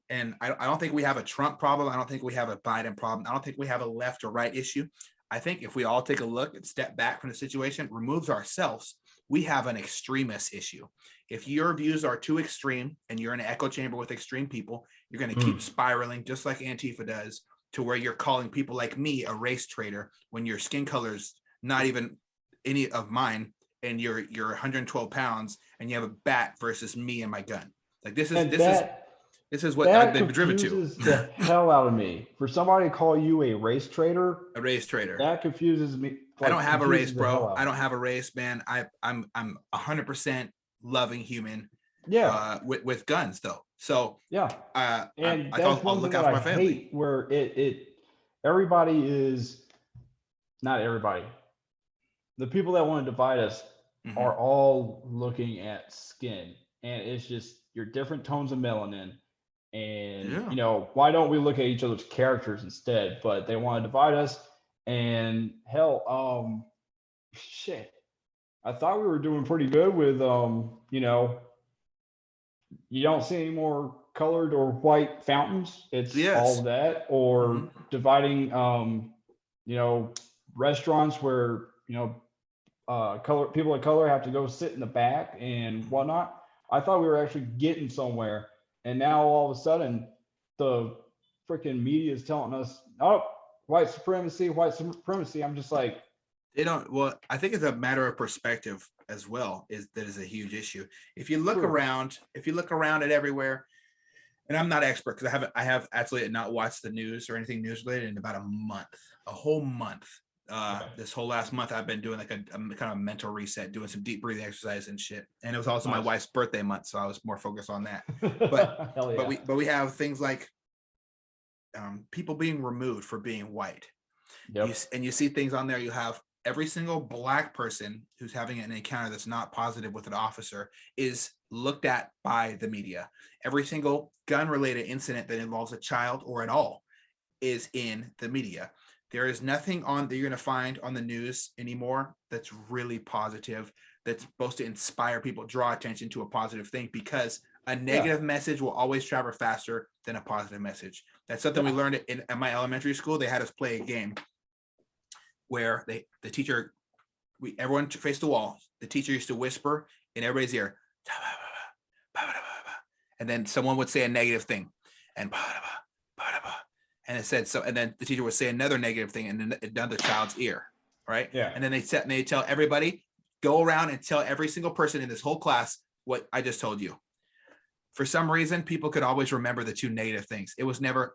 And I don't think we have a Trump problem. I don't think we have a Biden problem. I don't think we have a left or right issue. I think if we all take a look and step back from the situation, removes ourselves, we have an extremist issue. If your views are too extreme and you're in an echo chamber with extreme people, you're going to keep spiraling just like Antifa does, to where you're calling people like me a race traitor when your skin color's not even any of mine, and you're 112 pounds and you have a bat versus me and my gun. Like this And is what that they've been driven to. confuses the hell out of me. For somebody to call you a race traitor, A race traitor. that confuses me. I don't have a race, Confuses the hell bro. out I of don't me. have a race, man. I'm 100% loving human Yeah, with guns though. So yeah. And that's I'll one thing look that out for I my family. hate, where everybody is not everybody. The people that want to divide us Mm-hmm. are all looking at skin, and it's just your different tones of melanin. And Yeah. why don't we look at each other's characters instead? But they want to divide us. And hell, shit. I thought we were doing pretty good with you don't see any more colored or white fountains. It's all Yes. of that, or Mm-hmm. dividing you know restaurants where color people of color have to go sit in the back and whatnot. I thought we were actually getting somewhere, and now all of a sudden the freaking media is telling us, oh, white supremacy, white supremacy. I'm just like, They don't. Well, I think it's a matter of perspective as well. That is a huge issue. true. If you look around at everywhere, and I'm not expert because I have actually not watched the news or anything news related in about a whole month. Okay. This whole last month I've been doing like a kind of mental reset, doing some deep breathing exercise and shit. And it was also my Nice. wife's birthday month, so I was more focused on that. But Hell yeah. we have things like people being removed for being white. Yep. You see things on there. You have every single black person who's having an encounter that's not positive with an officer is looked at by the media. Every single gun related incident that involves a child or at all is in the media. There is nothing on that you're going to find on the news anymore that's really positive, that's supposed to inspire people, draw attention to a positive thing, because a negative message will always travel faster than a positive message. That's something we learned in my elementary school. They had us play a game where the teacher, everyone faced the wall. The teacher used to whisper in everybody's ear, and then someone would say a negative thing, and it said so, and then the teacher would say another negative thing in another child's ear, right? Yeah. And then they tell everybody, go around and tell every single person in this whole class what I just told you. For some reason, people could always remember the two negative things. It was never.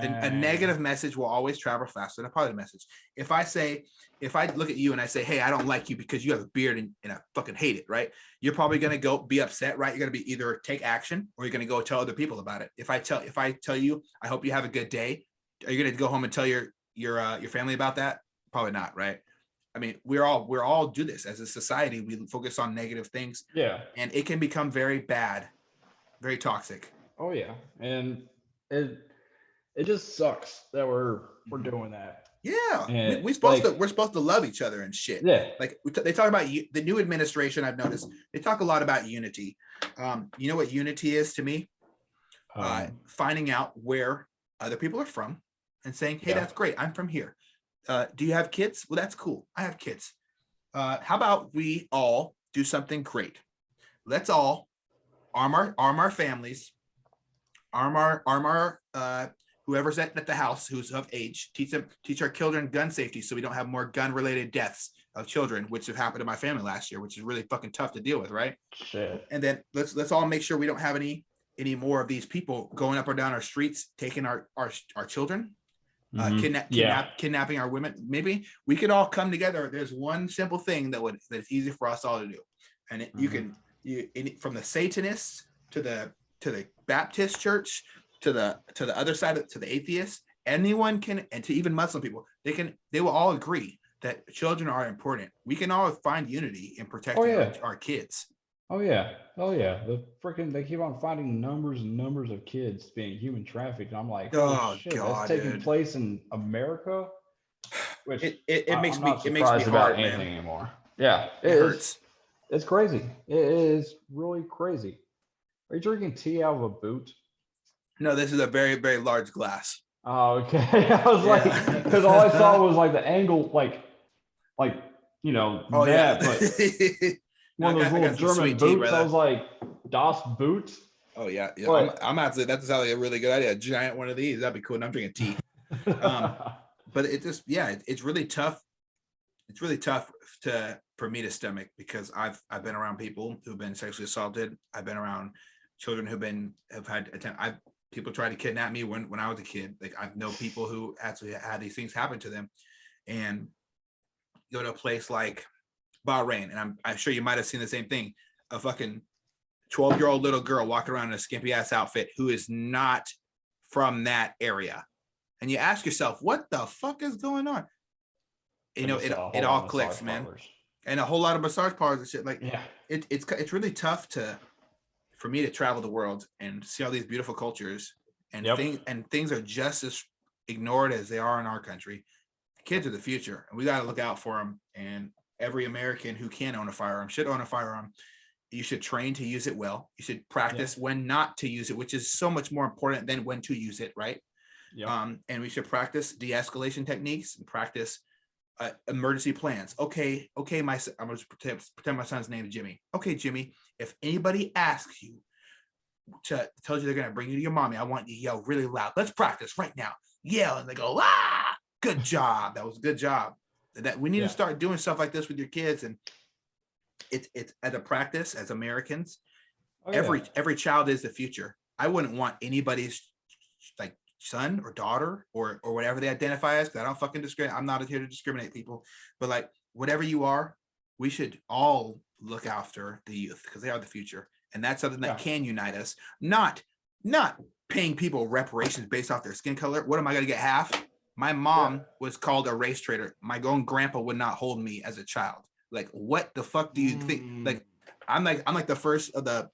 A negative message will always travel faster than a positive message. If I look at you and I say, hey, I don't like you because you have a beard and I fucking hate it, right? You're probably going to go be upset, right? You're going to be either take action or you're going to go tell other people about it. If I tell you, I hope you have a good day, are you going to go home and tell your family about that? Probably not, right? I mean, we're all do this as a society. We focus on negative things. Yeah. And it can become very bad, very toxic. Oh yeah. And it just sucks that we're doing that. Yeah, And we're supposed to love each other and shit. Yeah. Like they talk about the new administration. I've noticed they talk a lot about unity. You know what unity is to me? Finding out where other people are from and saying, hey, that's great. I'm from here. Do you have kids? Well, that's cool. I have kids. How about we all do something great? Let's all arm our families, arm our whoever's at the house who's of age. Teach our children gun safety so we don't have more gun related deaths of children, which have happened to my family last year, which is really fucking tough to deal with, right? Shit. And then let's all make sure we don't have any more of these people going up or down our streets taking our children, kidnapping our women. Maybe we could all come together. There's one simple thing that's easy for us all to do, and from the Satanists to the Baptist church to the other side to the atheists, anyone can, and to even Muslim people, they will all agree that children are important. We can all find unity in protecting our kids. Oh yeah. They keep on finding numbers and numbers of kids being human trafficked. And I'm like, oh shit, that's taking place in America. Which it makes me about hard, anything man. Anymore. Yeah, it hurts. It's crazy. It is really crazy. Are you drinking tea out of a boot? No, this is a very, very large glass. Oh, okay. I was like, because all I saw was like the angle, like but one of those little German boots. I was like, Das Boot. Oh yeah. I'm actually, that sounds like a really good idea. A giant one of these, that'd be cool. And I'm drinking tea. But it just, it's really tough. It's really tough for me to stomach, because I've been around people who've been sexually assaulted. I've been around children have had people tried to kidnap me when I was a kid. Like, I know people who actually had these things happen to them, and go to a place like Bahrain, and I'm sure you might have seen the same thing. A fucking 12-year-old little girl walking around in a skimpy ass outfit who is not from that area, and you ask yourself, what the fuck is going on? It all clicks, man. And a whole lot of massage parlors and shit. Like, it's really tough for me to travel the world and see all these beautiful cultures, and things are just as ignored as they are in our country. Kids are the future, and we got to look out for them. And every American who can own a firearm should own a firearm. You should train to use it well. You should practice when not to use it, which is so much more important than when to use it, right? And we should practice de-escalation techniques and practice emergency plans. Okay, I'm going to pretend my son's name is Jimmy. Okay, Jimmy, if anybody asks you tells you they're going to bring you to your mommy, I want you to yell really loud. Let's practice right now. Yell, and they go, ah, good job. That was a good job. That we need to start doing stuff like this with your kids. And it's as a practice, as Americans, every child is the future. I wouldn't want anybody's like son or daughter or whatever they identify as, because I don't fucking discriminate. I'm not here to discriminate people, but like, whatever you are, we should all look after the youth, because they are the future. And that's something that can unite us, not paying people reparations based off their skin color. What am I going to get, half? My mom was called a race traitor. My own grandpa would not hold me as a child. Like, what the fuck do you think? Like, I'm like the first of the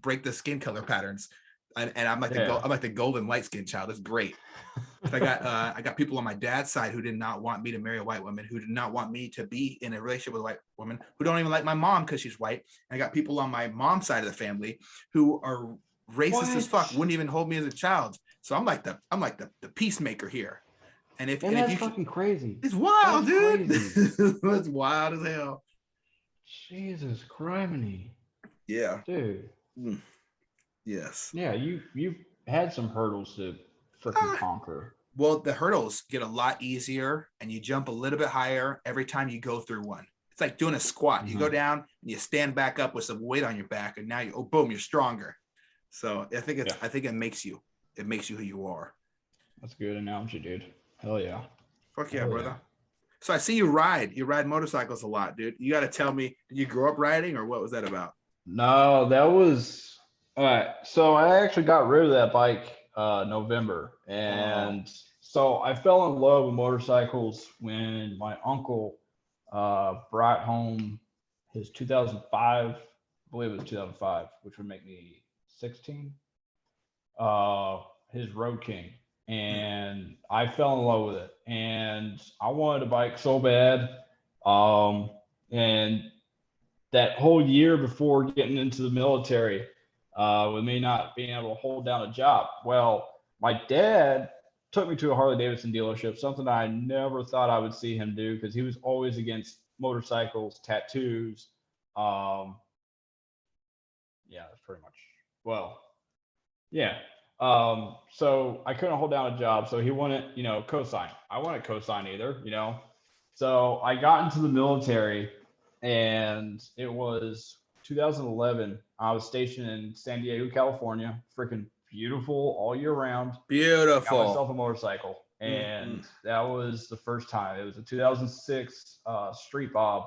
break the skin color patterns. And I'm like the golden light skinned child. It's great. I got people on my dad's side who did not want me to marry a white woman, who did not want me to be in a relationship with a white woman, who don't even like my mom because she's white. And I got people on my mom's side of the family who are racist as fuck, wouldn't even hold me as a child. So I'm like the peacemaker here. And that's fucking crazy. It's wild, dude. It's wild as hell. Jesus criminy. Yeah. Dude. Yes. Yeah, you've had some hurdles to freaking conquer. Well, the hurdles get a lot easier, and you jump a little bit higher every time you go through one. It's like doing a squat. You go down and you stand back up with some weight on your back, and now boom, you're stronger. So I think it makes you who you are. That's a good analogy, dude. Hell yeah. Fuck yeah, brother. Yeah. So I see you ride motorcycles a lot, dude. You got to tell me, did you grow up riding, or what was that about? No, that was all right. So I actually got rid of that bike November, and so I fell in love with motorcycles when my uncle brought home his 2005, I believe it was 2005, which would make me 16, his Road King. And I fell in love with it, and I wanted a bike so bad. And that whole year before getting into the military, with me not being able to hold down a job, well, my dad took me to a Harley Davidson dealership, something I never thought I would see him do, because he was always against motorcycles, tattoos. Yeah, that's pretty much. Well, yeah. So I couldn't hold down a job, so he wouldn't, co-sign. I wouldn't co-sign either. So I got into the military, and it was 2011. I was stationed in San Diego, California. Freaking beautiful all year round. Got myself Beautiful. a motorcycle, Mm-hmm. and that was the first time. It was a 2006 Street Bob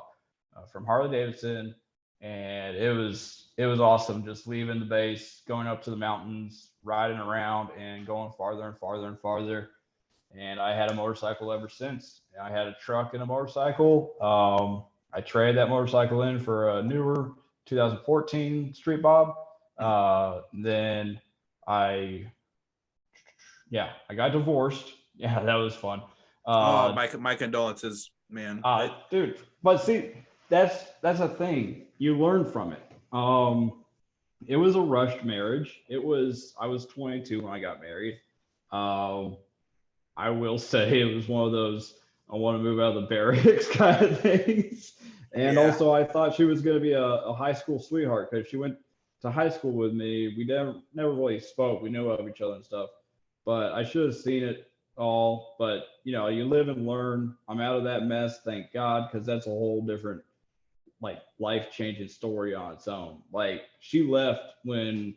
from Harley Davidson, and it was awesome. Just leaving the base, going up to the mountains, riding around, and going farther and farther and farther. And I had a motorcycle ever since. I had a truck and a motorcycle. I traded that motorcycle in for a newer 2014 Street Bob. Then I I got divorced. Yeah, that was fun. Oh, my condolences, man. Dude, but see, that's a thing. You learn from it. It was a rushed marriage. I was 22 when I got married. Um, I will say it was one of those I want to move out of the barracks kind of things. And Yeah. also, I thought she was going to be a high school sweetheart because she went to high school with me. We never really spoke. We knew of each other and stuff. But I should have seen it all. But you live and learn. I'm out of that mess, thank God, because that's a whole different like life changing story on its own. Like she left when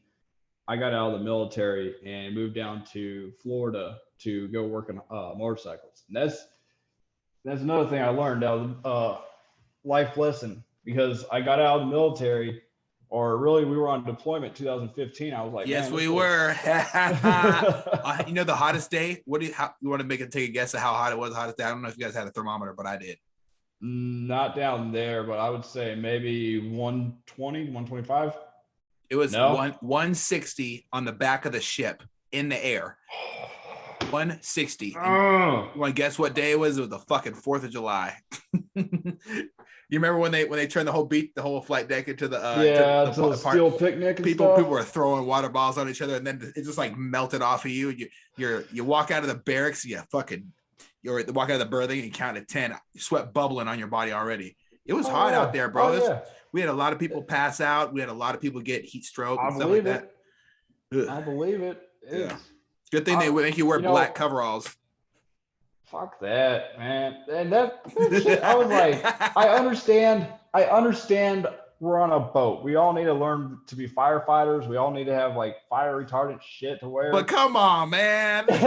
I got out of the military and moved down to Florida to go work on motorcycles. And that's another thing I learned out of life lesson because I got out of the military, or really we were on deployment 2015. I was like, Yes, man, we were. The hottest day. You want to take a guess at how hot it was? Hottest day. I don't know if you guys had a thermometer, but I did. Not down there, but I would say maybe 120, 125. It was 160 on the back of the ship in the air. 160. You want to guess what day it was? It was the fucking 4th of July. You remember when they turned the whole flight deck into the steel picnic and people stuff? were throwing water bottles on each other, and then it just like melted off of you. You walk out of the barracks, you walk out of the berthing, and you count to 10, sweat bubbling on your body already. It was hot out there, bro. We had a lot of people pass out. We had a lot of people get heat stroke and stuff like that. I believe it. Yeah. Good thing they make you wear black coveralls. Fuck that, man. And that shit, I was like, I understand we're on a boat. We all need to learn to be firefighters. We all need to have like fire retardant shit to wear. But come on, man. Help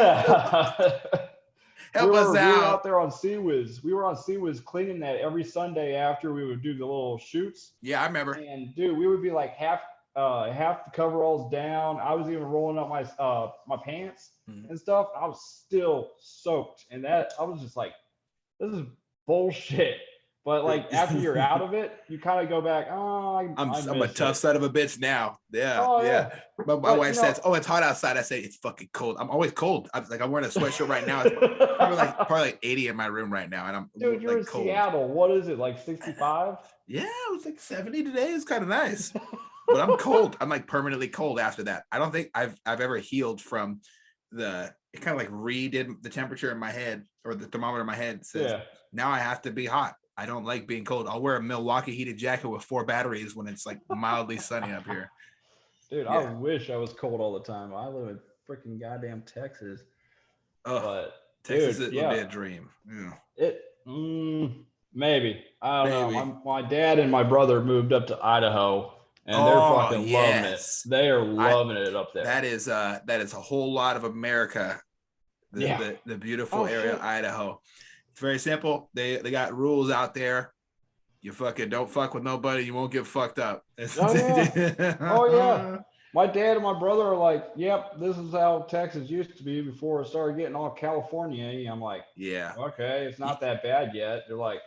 us out. We were out there on Sea-Wiz. We were on Sea-Wiz cleaning that every Sunday after we would do the little shoots. Yeah, I remember. And dude, we would be like half the coveralls down. I was even rolling up my pants and stuff. I was still soaked, and that I was just like, this is bullshit. But like after you're out of it, you kind of go back. Oh, I'm a tough son of a bitch now. Yeah, yeah. My wife says, "Oh, it's hot outside." I say, "It's fucking cold." I'm always cold. I'm wearing a sweatshirt right now. It's probably like 80 in my room right now, and I'm dude. You're in cold. Seattle. What is it, like 65? Yeah, it was like 70 today. It's kind of nice, but I'm cold. I'm like permanently cold after that. I don't think I've ever healed from it kind of like redid the temperature in my head, or the thermometer in my head says now I have to be hot. I don't like being cold. I'll wear a Milwaukee heated jacket with 4 batteries when it's like mildly sunny up here. Dude, yeah. I wish I was cold all the time. I live in freaking goddamn Texas. But Texas would be a dream. Yeah. Maybe. I don't know. My dad and my brother moved up to Idaho, and they're fucking loving it. They are loving it up there. That is a whole lot of America. The beautiful area of Idaho. It's very simple. They got rules out there. You fucking don't fuck with nobody. You won't get fucked up. Oh yeah. My dad and my brother are like, yep, this is how Texas used to be before it started getting all California. I'm like, yeah, okay, it's not that bad yet. They're like,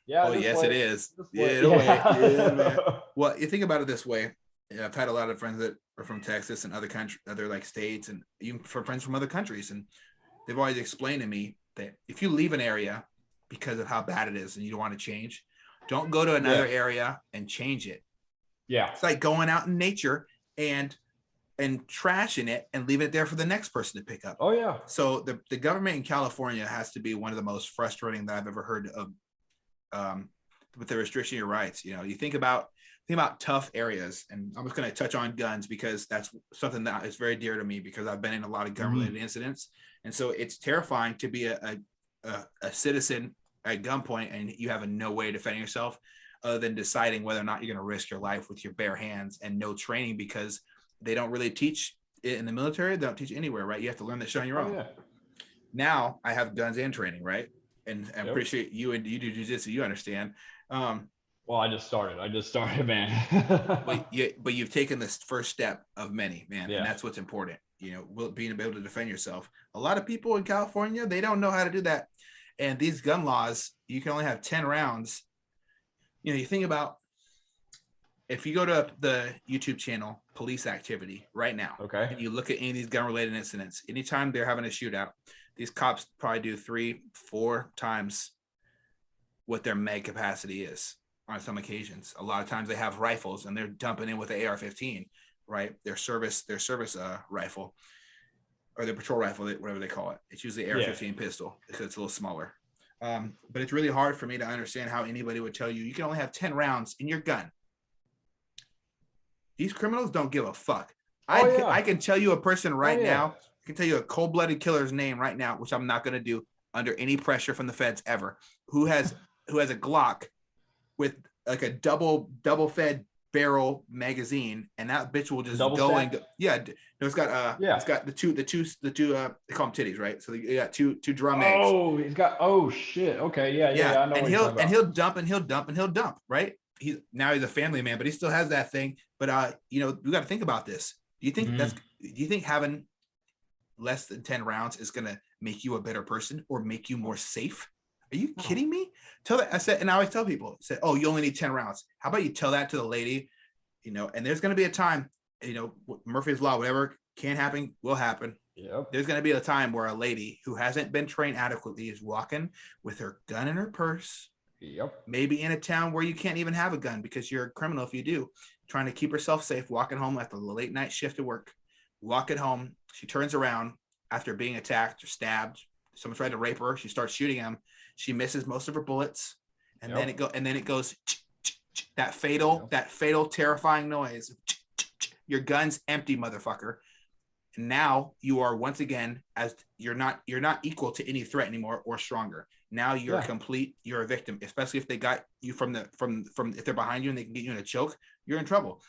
yeah. Oh yes, it is. Yeah. Well, you think about it this way. I've had a lot of friends that are from Texas and other like states, and even for friends from other countries, and they've always explained to me that if you leave an area because of how bad it is and you don't want to change, don't go to another area and change it. Yeah. It's like going out in nature and trashing it and leaving it there for the next person to pick up. Oh yeah. So the government in California has to be one of the most frustrating that I've ever heard of. but they're restricting your rights. You know, you think about tough areas, and I'm just going to touch on guns because that's something that is very dear to me because I've been in a lot of gun related incidents, and so it's terrifying to be a citizen at gunpoint and you have no way of defending yourself other than deciding whether or not you're going to risk your life with your bare hands and no training, because they don't really teach it in the military. They don't teach anywhere, right? You have to learn that shit on your own. Yeah. Now I have guns and training, right? And I'm pretty sure you do jiu-jitsu, you understand. Well, I just started, man. but you've taken this first step of many, man. Yeah. And that's what's important. You know, being able to defend yourself. A lot of people in California, they don't know how to do that. And these gun laws, you can only have 10 rounds. You know, you think about, if you go to the YouTube channel, Police Activity, right now, okay, and you look at any of these gun-related incidents, anytime they're having a shootout, these cops probably do 3-4 times what their mag capacity is on some occasions. A lot of times they have rifles and they're dumping in with the AR-15, right? Their service rifle, or their patrol rifle, whatever they call it. It's usually AR-15 pistol because it's a little smaller. But it's really hard for me to understand how anybody would tell you you can only have 10 rounds in your gun. These criminals don't give a fuck. I can tell you a person right now. I can tell you a cold-blooded killer's name right now, which I'm not going to do under any pressure from the feds ever, who has a Glock with like a double fed barrel magazine, and that bitch will just go and go. Yeah, no, it's got the two they call them titties, right? So you got two drum eggs. Oh, he's got shit. Okay, yeah. I know and he'll dump, right? He's a family man, but he still has that thing. But you know, we got to think about this. Do you think having less than 10 rounds is gonna make you a better person or make you more safe? Are you kidding me? I always tell people, oh, you only need 10 rounds. How about you tell that to the lady, you know, and there's going to be a time, you know, Murphy's Law, whatever can happen, will happen. Yep. There's going to be a time where a lady who hasn't been trained adequately is walking with her gun in her purse. Yep. Maybe in a town where you can't even have a gun because you're a criminal if you do, trying to keep herself safe, walking home after the late night shift at work, walking home. She turns around after being attacked or stabbed. Someone tried to rape her. She starts shooting him. She misses most of her bullets, and then it goes that fatal terrifying noise. Your gun's empty, motherfucker. And now you are once again, as you're not equal to any threat anymore or stronger. Now you're you're a victim, especially if they got you from if they're behind you and they can get you in a choke, you're in trouble.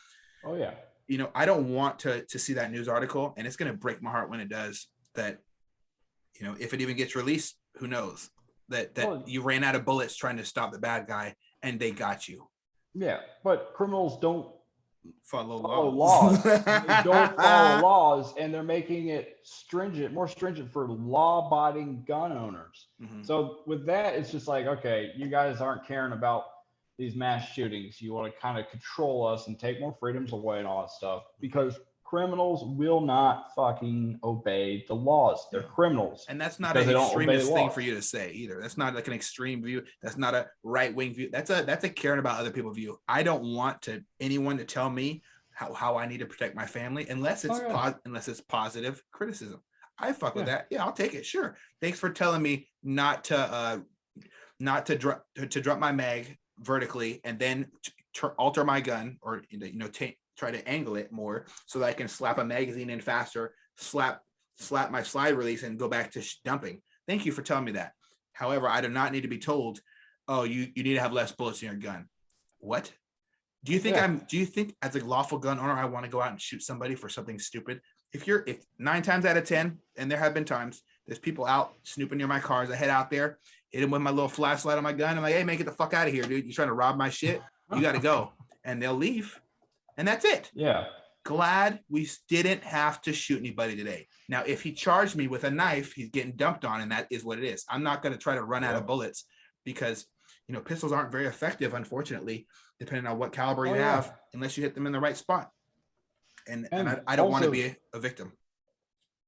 Oh yeah. You know, I don't want to see that news article, and it's going to break my heart when it does. That, you know, if it even gets released, who knows? That you ran out of bullets trying to stop the bad guy and they got you. Yeah, but criminals don't follow laws. They don't follow laws, and they're making it more stringent for law-abiding gun owners. Mm-hmm. So with that, it's just like, okay, you guys aren't caring about these mass shootings. You want to kind of control us and take more freedoms away and all that stuff, because criminals will not fucking obey the laws. They're criminals. And that's not an extremist thing for you to say either. That's not like an extreme view. That's not a right-wing view. That's a caring about other people's view. I don't want anyone to tell me how I need to protect my family unless it's positive criticism. I fuck with that. Yeah, I'll take it. Sure. Thanks for telling me not to drop my mag vertically and then alter my gun, or try to angle it more so that I can slap a magazine in faster, slap my slide release and go back to dumping. Thank you for telling me that. However, I do not need to be told, oh, you need to have less bullets in your gun. What? Do you think as a lawful gun owner, I want to go out and shoot somebody for something stupid? If 9 times out of 10, and there have been times, there's people out snooping near my cars, I head out there, hit them with my little flashlight on my gun. I'm like, hey, man, get the fuck out of here, dude. You trying to rob my shit? You got to go. And they'll leave. And that's it. Yeah. Glad we didn't have to shoot anybody today. Now, if he charged me with a knife, he's getting dumped on, and that is what it is. I'm not going to try to run out of bullets because, pistols aren't very effective, unfortunately, depending on what caliber you have, unless you hit them in the right spot. And I don't want to be a victim.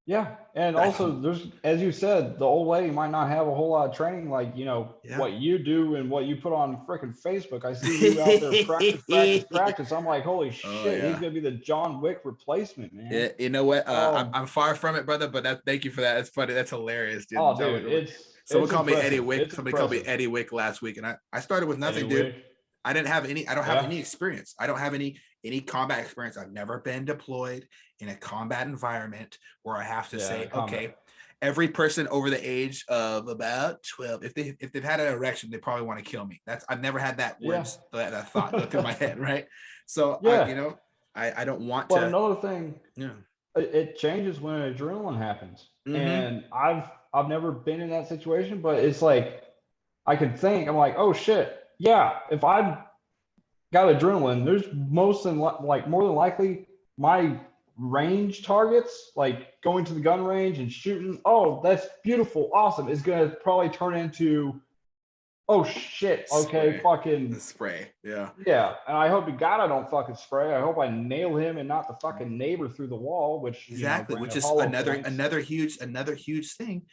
Yeah. And also, there's, as you said, the old lady might not have a whole lot of training, like, what you do and what you put on freaking Facebook. I see you out there practice. I'm like, holy shit, he's going to be the John Wick replacement, man. Yeah, you know what? I'm far from it, brother, but thank you for that. It's funny. That's hilarious, dude. Dude, Someone called me Eddie Wick. Somebody called me Eddie Wick last week, and I started with nothing, dude. I don't have any experience. I don't have any combat experience. I've never been deployed in a combat environment where I have to say, okay, every person over the age of about 12, if they've had an erection, they probably want to kill me. I've never had that that thought go through my head, right? So I don't want to. But another thing, it changes when adrenaline happens. And I've never been in that situation, but it's like I could think, I'm like, oh shit, yeah, if I've got adrenaline, there's more than likely my range targets, like going to the gun range and shooting, oh, that's beautiful, awesome, is gonna probably turn into, oh shit, okay, fucking spray. Yeah. And I hope to God I don't fucking spray. I hope I nail him and not the fucking neighbor through the wall, which which is another huge thing.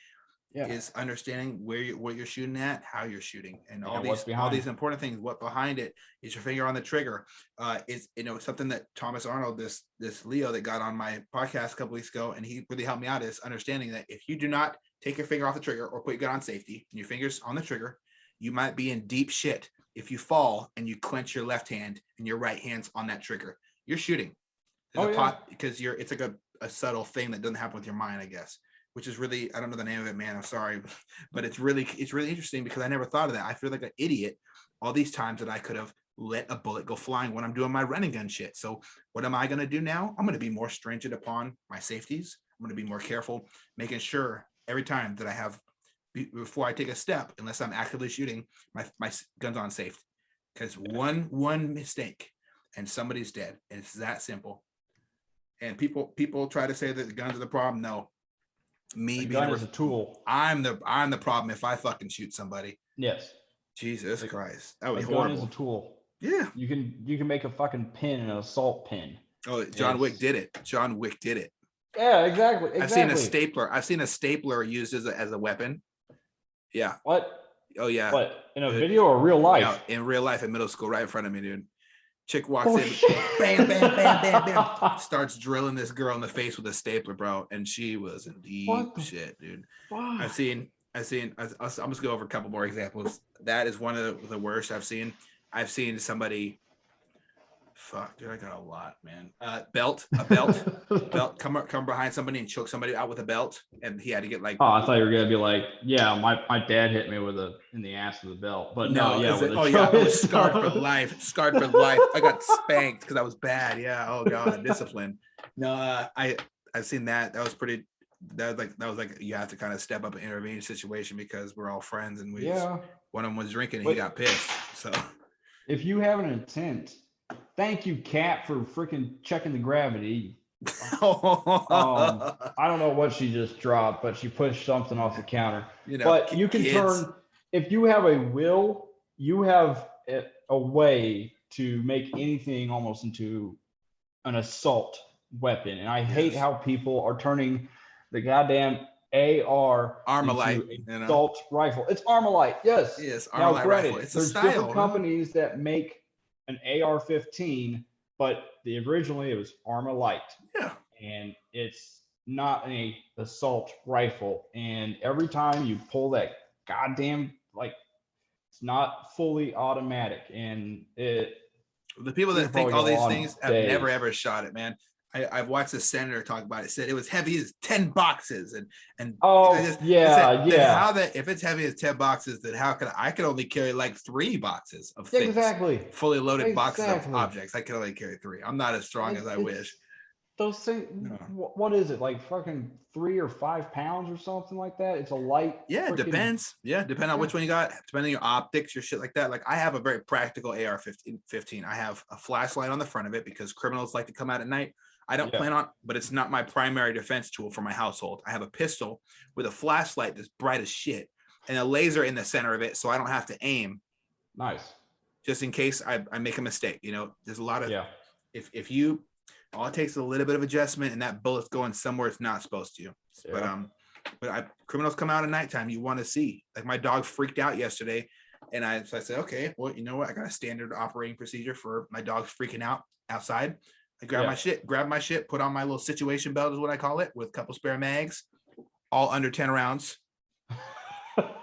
Is understanding what you're shooting at, how you're shooting, and all these important things. What behind it is your finger on the trigger. Is something that Thomas Arnold, this Leo that got on my podcast a couple weeks ago, and he really helped me out, is understanding that if you do not take your finger off the trigger or put your gun on safety and your fingers on the trigger, you might be in deep shit if you fall and you clench your left hand and your right hand's on that trigger. You're shooting. Because it's like a subtle thing that doesn't happen with your mind, I guess. Which is really, I don't know the name of it, man. I'm sorry, but it's really interesting because I never thought of that. I feel like an idiot all these times that I could have let a bullet go flying when I'm doing my running gun shit. So what am I going to do now? I'm going to be more stringent upon my safeties. I'm going to be more careful, making sure every time that I have, before I take a step, unless I'm actively shooting, my gun's on safe. Because one mistake and somebody's dead. And it's that simple. And people try to say that the guns are the problem. No. Me being a tool. I'm the problem if I fucking shoot somebody. Yes. Jesus Christ. That would be horrible. Gun is a tool. Yeah. You can make a fucking pin, an assault pin. Oh, John Wick did it. Yeah, exactly. I've seen a stapler used as a weapon. Yeah. What? Oh yeah. What? In a video or real life? Yeah, in real life in middle school, right in front of me, dude. Chick walks in, bam, bam, bam, bam, bam, starts drilling this girl in the face with a stapler, bro, and she was in deep shit, dude. Fuck? I'll just go over a couple more examples. That is one of the worst I've seen. I've seen somebody, fuck, dude, I got a lot, man. Belt come behind somebody and choke somebody out with a belt, and he had to get like. Oh, I thought you were gonna be like, yeah, my dad hit me in the ass with a belt, but no, yeah, I was scarred for life. I got spanked because I was bad. Yeah, oh god, discipline. No, I've seen that. That was pretty. That was like you have to kind of step up and intervene in a situation because we're all friends and one of them was drinking and he got pissed. So if you have an intent. Thank you, Kat, for freaking checking the gravity. I don't know what she just dropped, but she pushed something off the counter. But you can turn, if you have a will, you have a way to make anything almost into an assault weapon. And I hate how people are turning the goddamn AR Armalite assault rifle. It's Armalite, yes. Yes, Armalite rifle. It's there's a style, different companies that make an AR-15, but originally it was Armalite. Yeah. And it's not an assault rifle. And every time you pull that goddamn, it's not fully automatic. And the people that think all these things have never ever shot it, man. I've watched a senator talk about it. Said it was heavy as 10 boxes, and if it's heavy as 10 boxes, then how can I can only carry like 3 boxes of things, fully loaded boxes of objects. I can only carry 3. I'm not as strong as I wish. Those things, what is it, like fucking 3 or 5 pounds or something like that? It's a light. Yeah, it depends. Yeah, depending on which one you got, depending on your optics, your shit like that. Like I have a very practical AR-15. I have a flashlight on the front of it because criminals like to come out at night. I don't plan on, but it's not my primary defense tool for my household. I have a pistol with a flashlight that's bright as shit and a laser in the center of it, so I don't have to aim. Nice. Just in case I make a mistake. There's a lot of if you all it takes is a little bit of adjustment and that bullet's going somewhere it's not supposed to. Yeah. But criminals come out at nighttime. You want to see. Like my dog freaked out yesterday, and I said, okay, well, you know what? I got a standard operating procedure for my dog freaking out outside. I grab my shit, put on my little situation belt is what I call it, with a couple spare mags, all under 10 rounds.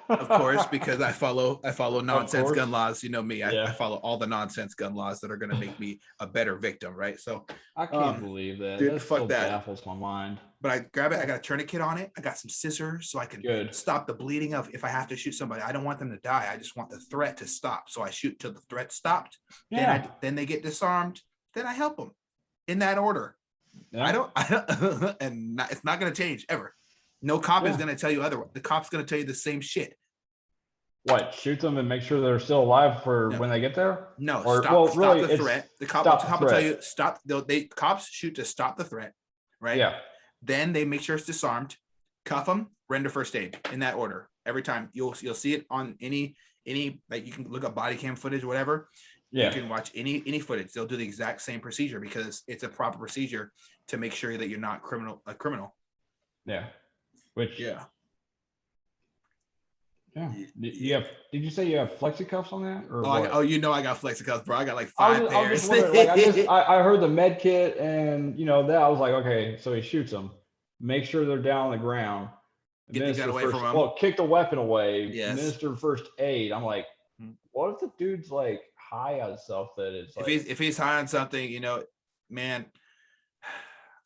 Of course, because I follow nonsense gun laws. You know me. I Yeah. follow all the nonsense gun laws that are going to make me a better victim, right? So, I can't believe that. dude, That fuck still that. baffles my mind. But I grab it. I got a tourniquet on it. I got some scissors so I can Good. stop the bleeding of if I have to shoot somebody. I don't want them to die. I just want the threat to stop. So I shoot till the threat stopped. Yeah. Then they get disarmed. Then I help them in that order. Yeah. I don't and it's not going to change ever. No cop is going to tell you otherwise. The cop's going to tell you the same shit. What? Shoot them and make sure they're still alive for when they get there? No, or, stop the threat. The cop will tell you stop. Cops shoot to stop the threat, right? Yeah. Then they make sure it's disarmed, cuff them, render first aid in that order every time. You'll see it on any like you can look up body cam footage, whatever. Yeah. You can watch any footage. They'll do the exact same procedure because it's a proper procedure to make sure that you're not a criminal. Yeah. Which. Yeah. Yeah. Did you say you have flexi cuffs on that? Or I got flexi cuffs, bro. I got like 5 pairs. I heard the med kit and that I was like, okay, so he shoots them, make sure they're down on the ground, get the gun away from him. Well, kick the weapon away, yes. Administer first aid. I'm like, what if the dude's like high on stuff that is like, if he's high on something, man,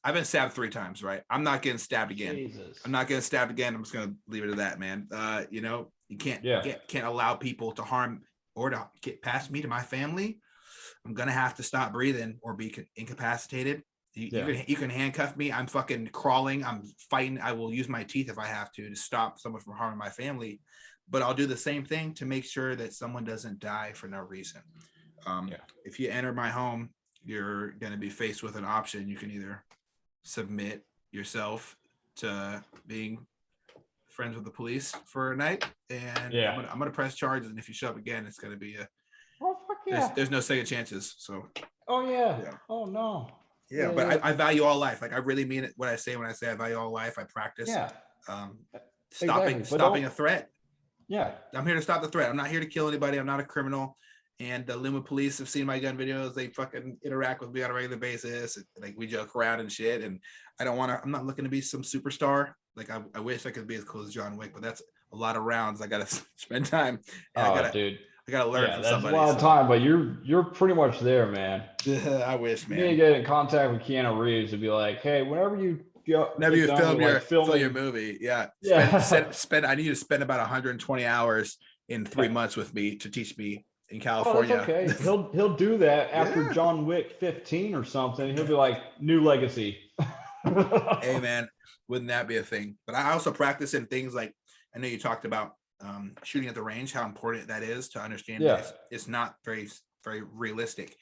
I've been stabbed 3 times, right? I'm not getting stabbed again. Jesus. I'm not getting stabbed again. I'm just gonna leave it at that, man. You can't allow people to harm or to get past me to my family. I'm gonna have to stop breathing or be incapacitated. You can handcuff me. I'm fucking crawling. I'm fighting. I will use my teeth if I have to stop someone from harming my family. But I'll do the same thing to make sure that someone doesn't die for no reason. If you enter my home, you're gonna be faced with an option. You can either submit yourself to being friends with the police for a night, and I'm gonna press charges, and if you show up again, it's gonna be there's no second chances. So oh no, but I value all life. Like I really mean it when I say I value all life. I practice stopping a threat. I'm here to stop the threat. I'm not here to kill anybody. I'm not a criminal. And the Luma police have seen my gun videos. They fucking interact with me on a regular basis. Like we joke around and shit. And I'm not looking to be some superstar. Like I wish I could be as cool as John Wick, but that's a lot of rounds. I got to spend time. And I got to learn from somebody. That's a lot of time, but you're pretty much there, man. I wish, man. You need to get in contact with Keanu Reeves and be like, hey, whenever you film your movie. I need you to spend about 120 hours in 3 months with me to teach me in California. That's okay. He'll do that after John Wick 15 or something. He'll be like, new legacy. Hey man, wouldn't that be a thing? But I also practice in things like, I know you talked about shooting at the range, how important that is to understand that it's not very, very realistic.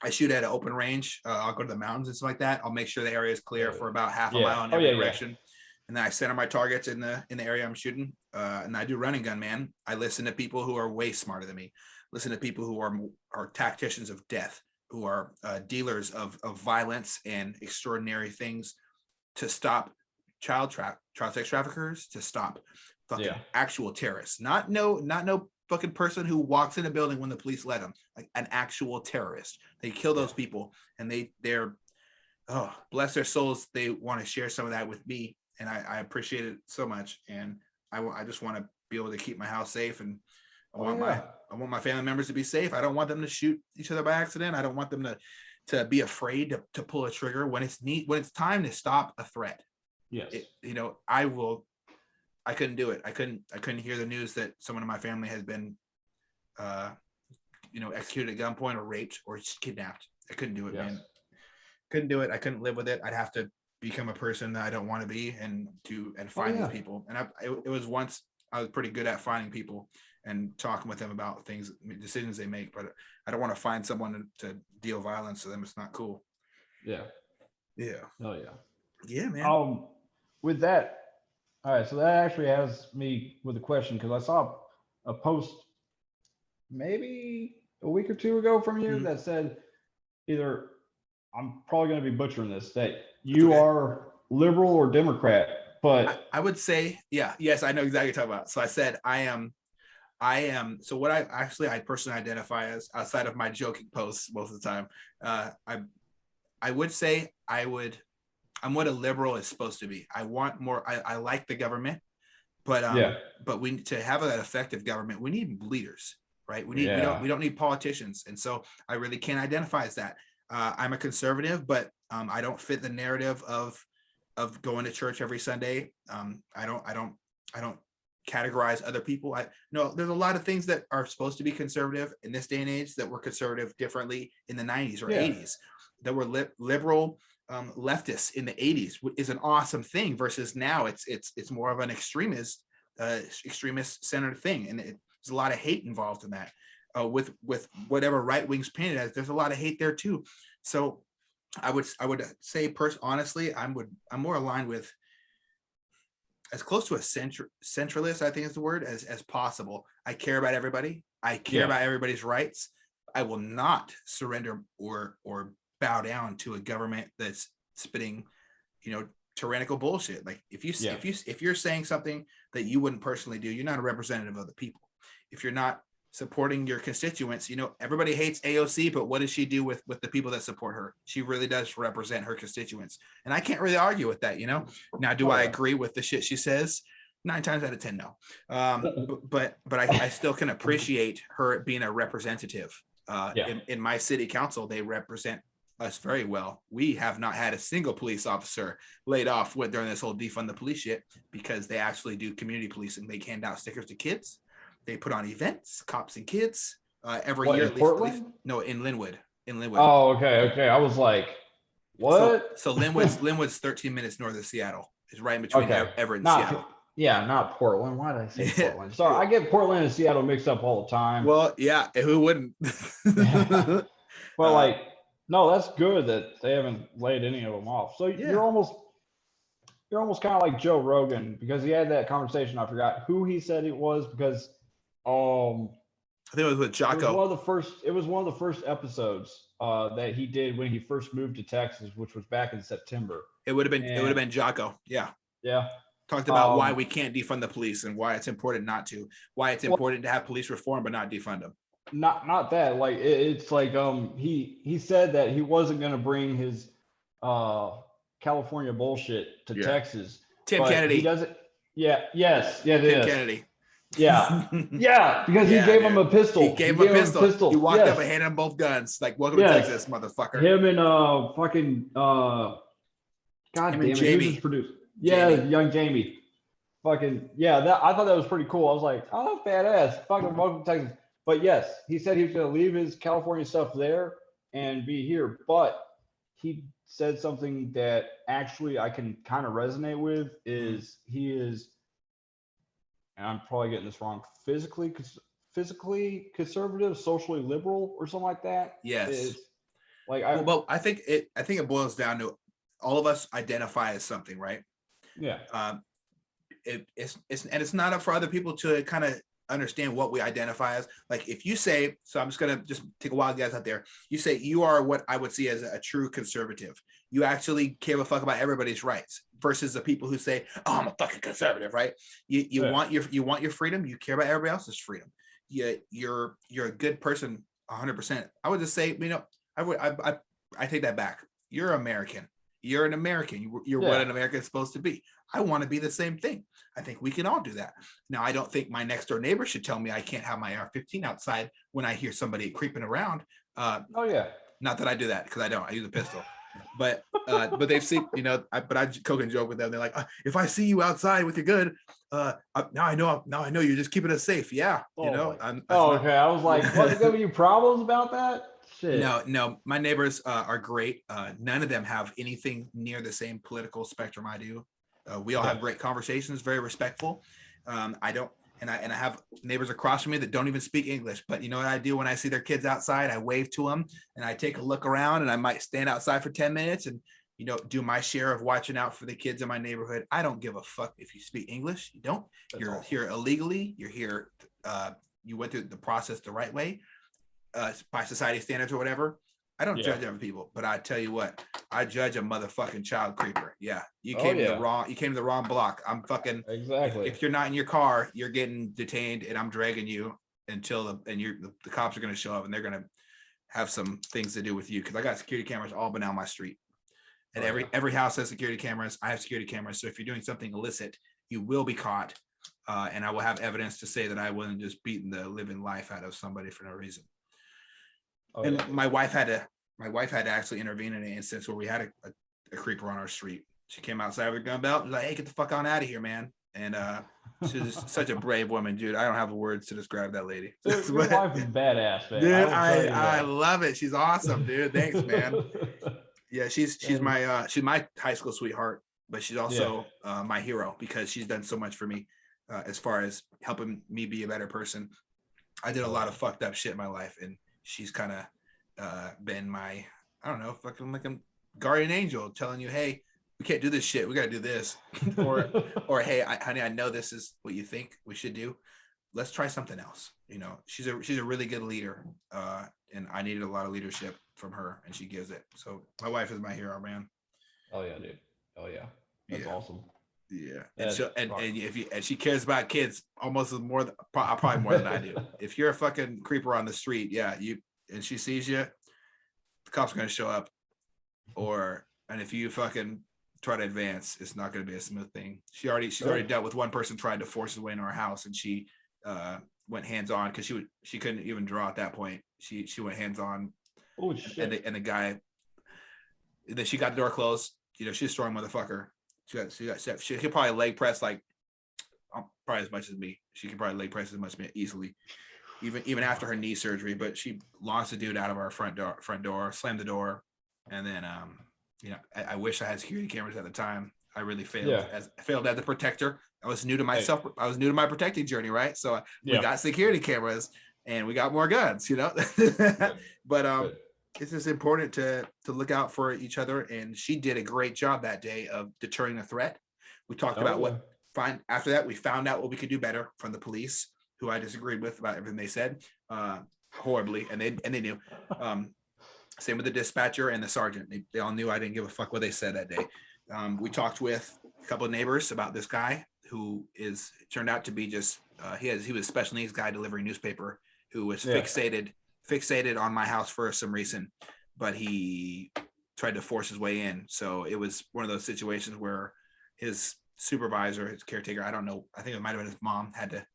I shoot at an open range. I'll go to the mountains and stuff like that. I'll make sure the area is clear for about half a mile in every direction. And then I center my targets in the area I'm shooting. And I do running gun, man. I listen to people who are way smarter than me. Listen to people who are tacticians of death, who are dealers of violence and extraordinary things to stop child sex traffickers, to stop fucking actual terrorists. Not no fucking person who walks in a building when the police let them. Like an actual terrorist. They kill those people, and they're bless their souls. They want to share some of that with me. And I appreciate it so much, and I just want to be able to keep my house safe, and I want my family members to be safe. I don't want them to shoot each other by accident. I don't want them to be afraid to pull a trigger when it's time to stop a threat. Yes, I couldn't do it. I couldn't hear the news that someone in my family has been, executed at gunpoint or raped or just kidnapped. I couldn't do it, man. Couldn't do it. I couldn't live with it. I'd have to become a person that I don't want to be and find these people. And it was once I was pretty good at finding people and talking with them about decisions they make, but I don't want to find someone to deal violence to them. It's not cool. Yeah. Oh yeah. Yeah, man. With that, all right. So that actually has me with a question, because I saw a post maybe a week or two ago from you that said either, I'm probably going to be butchering this, that you are liberal or Democrat, but I would say, yes, I know exactly what you're talking about. So I said, I am. So what I personally identify as, outside of my joking posts most of the time, I would say I'm what a liberal is supposed to be. I want more. I like the government. But we to have that effective government, we need leaders, right? We don't need politicians. And so I really can't identify as that. I'm a conservative, but I don't fit the narrative of going to church every Sunday. I don't categorize other people. There's a lot of things that are supposed to be conservative in this day and age that were conservative differently in the 90s or 80s, that were liberal leftists in the 80s is an awesome thing, versus now it's more of an extremist centered thing, and there's a lot of hate involved in that. With whatever right wing's painted as, there's a lot of hate there too. So I would say honestly, I'm more aligned with as close to a centralist, I think is the word, as possible. I care about everybody. I care about everybody's rights. I will not surrender or bow down to a government that's spitting, tyrannical bullshit. Like if you're saying something that you wouldn't personally do, you're not a representative of the people. If you're not supporting your constituents, everybody hates AOC, but what does she do with the people that support her? She really does represent her constituents, and I can't really argue with that. Now, do I agree with the shit she says? 9 times out of 10, no. But I still can appreciate her being a representative. In my city council, they represent us very well. We have not had a single police officer laid off during this whole defund the police shit, because they actually do community policing. They hand out stickers to kids. They put on events, cops and kids, every year. In Portland? No, in Linwood. Oh, okay. I was like, what? So Linwood's 13 minutes north of Seattle. It's right in between Everett and Seattle. Yeah, not Portland. Why did I say Portland? Sorry, I get Portland and Seattle mixed up all the time. Well, yeah, who wouldn't? But no, that's good that they haven't laid any of them off. So you're almost kind of like Joe Rogan, because he had that conversation. I forgot who he said it was, because I think it was with Jocko. It was one of the first episodes that he did when he first moved to Texas, which was back in September. It would have been Jocko. Yeah. Talked about why we can't defund the police and why it's important not to. Why it's important to have police reform but not defund them. Not that. Like it's like he said that he wasn't going to bring his California bullshit to Texas. Tim Kennedy. He doesn't. Yeah. Yes. Yeah. Tim Kennedy. Yeah. Yeah. Because he gave him a pistol. He gave him a pistol. He walked up and handed him both guns. Like, welcome to Texas, motherfucker. Him and fucking God damn it, Jamie. He was produced. Yeah, Jamie. Young Jamie. Fucking I thought that was pretty cool. I was like, oh, that's badass. Fucking welcome to Texas. But yes, he said he was going to leave his California stuff there and be here. But he said something that actually I can kind of resonate with is he is, and I'm probably getting this wrong, physically conservative, socially liberal, or something like that. Yes. I think it boils down to all of us identify as something, right? Yeah. It's not up for other people to kind of understand what we identify as. Like if you say, so I'm just gonna take a wild guess out there. You say you are what I would see as a true conservative. You actually care a fuck about everybody's rights, versus the people who say, "Oh, I'm a fucking conservative," right? You want your freedom. You care about everybody else's freedom. You're a good person, 100%. I would just say, I take that back. You're American. You're an American. You're what an American is supposed to be. I want to be the same thing. I think we can all do that. Now, I don't think my next door neighbor should tell me I can't have my AR-15 outside when I hear somebody creeping around. Not that I do that, because I don't. I use a pistol. But they've seen, but I joke and joke with them. They're like, if I see you outside with your gun, now I know you're just keeping us safe. Yeah. Okay. I was like, what, giving you problems about that? Shit. No, my neighbors are great. None of them have anything near the same political spectrum I do. We all have great conversations, very respectful. I have neighbors across from me that don't even speak English, but you know what I do when I see their kids outside? I wave to them and I take a look around, and I might stand outside for 10 minutes and do my share of watching out for the kids in my neighborhood. I don't give a fuck if you speak English. You don't. You're here illegally. You're here. You went through the process the right way, by society standards or whatever. I don't judge other people, but I tell you what, I judge a motherfucking child creeper. Yeah, you came to the wrong block. I'm fucking exactly. If you're not in your car, you're getting detained, and I'm dragging you until the cops are going to show up, and they're going to have some things to do with you, because I got security cameras all down my street, and every house has security cameras. I have security cameras, so if you're doing something illicit, you will be caught. and I will have evidence to say that I wasn't just beating the living life out of somebody for no reason. Oh, and yeah. my wife had to actually intervene in an instance where we had a creeper on our street. She came outside with a gun belt and was like, "Hey, get the fuck on out of here, man!" And she's such a brave woman, dude. I don't have words to describe that lady. Dude, your wife is badass, man. Dude, I love it. She's awesome, dude. Thanks, man. Yeah, she's my high school sweetheart, but she's also my hero because she's done so much for me as far as helping me be a better person. I did a lot of fucked up shit in my life, and she's kind of been my, I don't know, fucking like a guardian angel telling you, hey, we can't do this shit. We got to do this. or hey, honey, I know this is what you think we should do. Let's try something else. You know, she's a really good leader. And I needed a lot of leadership from her, and she gives it. So my wife is my hero, man. Oh yeah, dude. Oh yeah. That's awesome. Yeah. And she cares about kids almost probably more than I do. If you're a fucking creeper on the street, and she sees you, the cops are going to show up. And if you fucking try to advance, it's not going to be a smooth thing. She's already dealt with one person trying to force his way into our house, and she went hands on because she couldn't even draw at that point. She went hands on. Oh shit! And the guy, and then she got the door closed. You know, she's a strong motherfucker. She could probably leg press like probably as much as me. She could probably leg press as much as me easily, even after her knee surgery. But she launched the dude out of our front door, slammed the door, and then I wish I had security cameras at the time. I really failed as a protector. I was new to myself. I was new to my protecting journey, right? So we got security cameras and we got more guns, you know. But it's just important to look out for each other. And she did a great job that day of deterring the threat. We talked about after that, we found out what we could do better from the police, who I disagreed with about everything they said horribly, and they knew. Same with the dispatcher and the sergeant. They all knew I didn't give a fuck what they said that day. We talked with a couple of neighbors about this guy who turned out to be just he was a special needs guy delivering newspaper who was fixated on my house for some reason, but he tried to force his way in. So it was one of those situations where his supervisor, his caretaker, I don't know, I think it might have been his mom, had to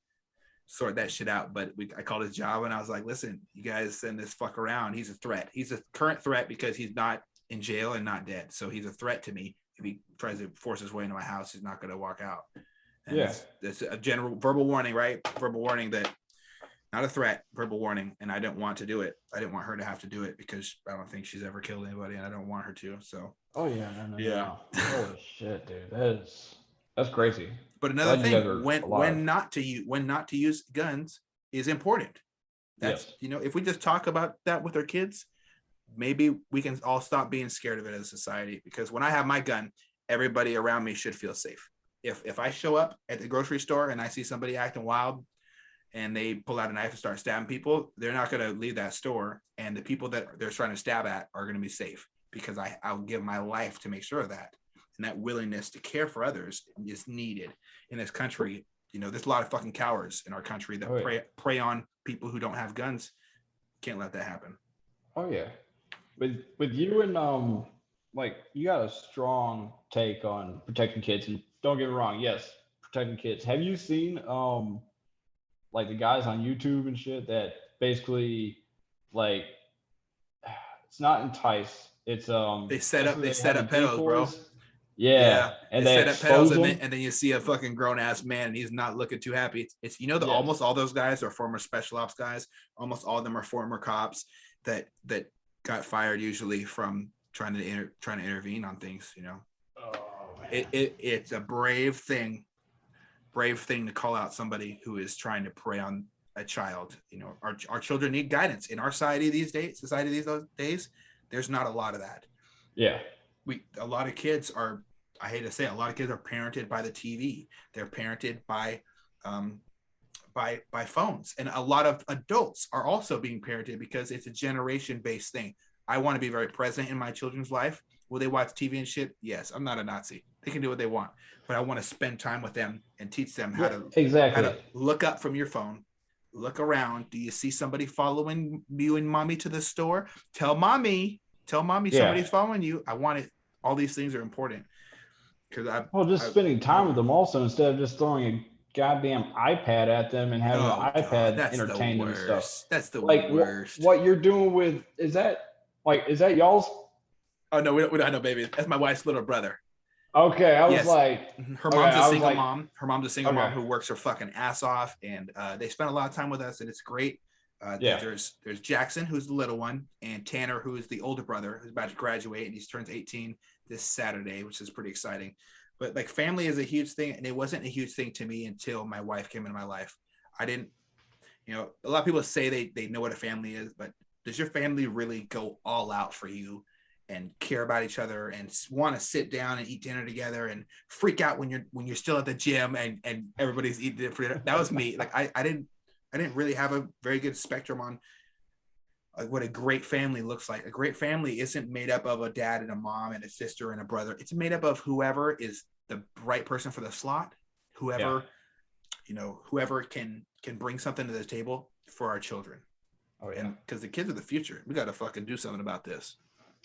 sort that shit out. But I called his job and I was like, listen, you guys send this fuck around. He's a threat. He's a current threat because he's not in jail and not dead. So he's a threat to me. If he tries to force his way into my house, he's not going to walk out. And it's a general verbal warning, right? Verbal warning that not a threat, verbal warning. And I didn't want to do it. I didn't want her to have to do it because I don't think she's ever killed anybody and I don't want her to. So. Oh yeah. No. Holy shit, dude. That's crazy. But another thing, when not to use guns is important. That's if we just talk about that with our kids, maybe we can all stop being scared of it as a society. Because when I have my gun, everybody around me should feel safe. If I show up at the grocery store and I see somebody acting wild and they pull out a knife and start stabbing people, they're not going to leave that store. And the people that they're trying to stab at are going to be safe because I'll give my life to make sure of that. And that willingness to care for others is needed in this country. You know, there's a lot of fucking cowards in our country that prey on people who don't have guns. Can't let that happen. Oh yeah. With you and you got a strong take on protecting kids, and don't get me wrong, yes, protecting kids. Have you seen the guys on YouTube and shit that basically it's not entice, it's they set up pedos, bro. Yeah. And they set up pedos, and then you see a fucking grown ass man and he's not looking too happy. It's almost all those guys are former special ops guys. Almost all of them are former cops that got fired usually from trying to intervene on things, you know. It's a brave thing to call out somebody who is trying to prey on a child. You know, our children need guidance in our society these days. There's not a lot of that. Yeah. A lot of kids are, I hate to say it, a lot of kids are parented by the TV. They're parented by phones. And a lot of adults are also being parented because it's a generation-based thing. I want to be very present in my children's life. Will they watch TV and shit? Yes, I'm not a Nazi. They can do what they want. But I want to spend time with them and teach them how to look up from your phone, look around. Do you see somebody following you and mommy to the store? Tell mommy somebody's following you. I want it. All these things are important. Spending time with them also, instead of just throwing a goddamn iPad at them and having the Oh God, iPad that's the entertain them and stuff. worst. That's the Like worst. what you're doing with is that y'all's? Oh no, we don't know, baby. That's my wife's little brother. Okay, I was Yes. like, Her okay, mom's a I was single like, mom. Her mom's a single mom okay, who works her fucking ass off, and they spend a lot of time with us, and it's great. yeah, There's Jackson, who's the little one, and Tanner, who is the older brother, who's about to graduate, and he turns 18 this Saturday, which is pretty exciting. But like family is a huge thing, and it wasn't a huge thing to me until my wife came into my life. I didn't, a lot of people say they know what a family is, but does your family really go all out for you and care about each other and want to sit down and eat dinner together and freak out when you're still at the gym and everybody's eating it for dinner? That was me. Like I didn't really have a very good spectrum on like what a great family looks like. A great family isn't made up of a dad and a mom and a sister and a brother. It's made up of whoever is the right person for the slot, whoever whoever can bring something to the table for our children. oh yeah, And because the kids are the future, we got to fucking do something about this.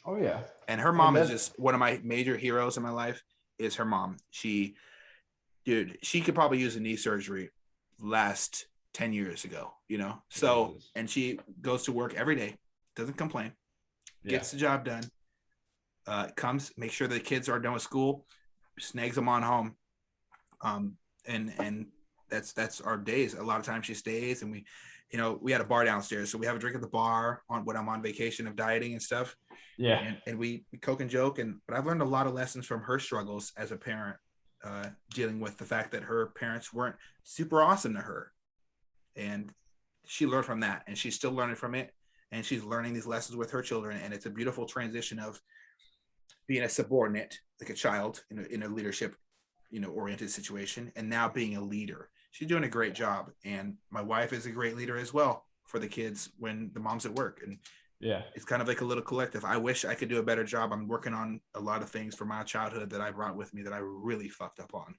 oh yeah. And her mom is just one of my major heroes in my life. Is her mom? She could probably use a knee surgery last 10 years ago, So, Jesus. and she goes to work every day, doesn't complain, gets the job done, comes, make sure the kids are done with school, snags them on home. And that's our days. A lot of times she stays, and we had a bar downstairs, so we have a drink at the bar when I'm on vacation of dieting and stuff. Yeah. And we coke and joke, but I've learned a lot of lessons from her struggles as a parent, dealing with the fact that her parents weren't super awesome to her. And she learned from that, and she's still learning from it. And she's learning these lessons with her children. And it's a beautiful transition of being a subordinate, like a child in a leadership, oriented situation, and now being a leader. She's doing a great job. And my wife is a great leader as well for the kids when the mom's at work. And yeah, it's kind of like a little collective. I wish I could do a better job. I'm working on a lot of things from my childhood that I brought with me that I really fucked up on.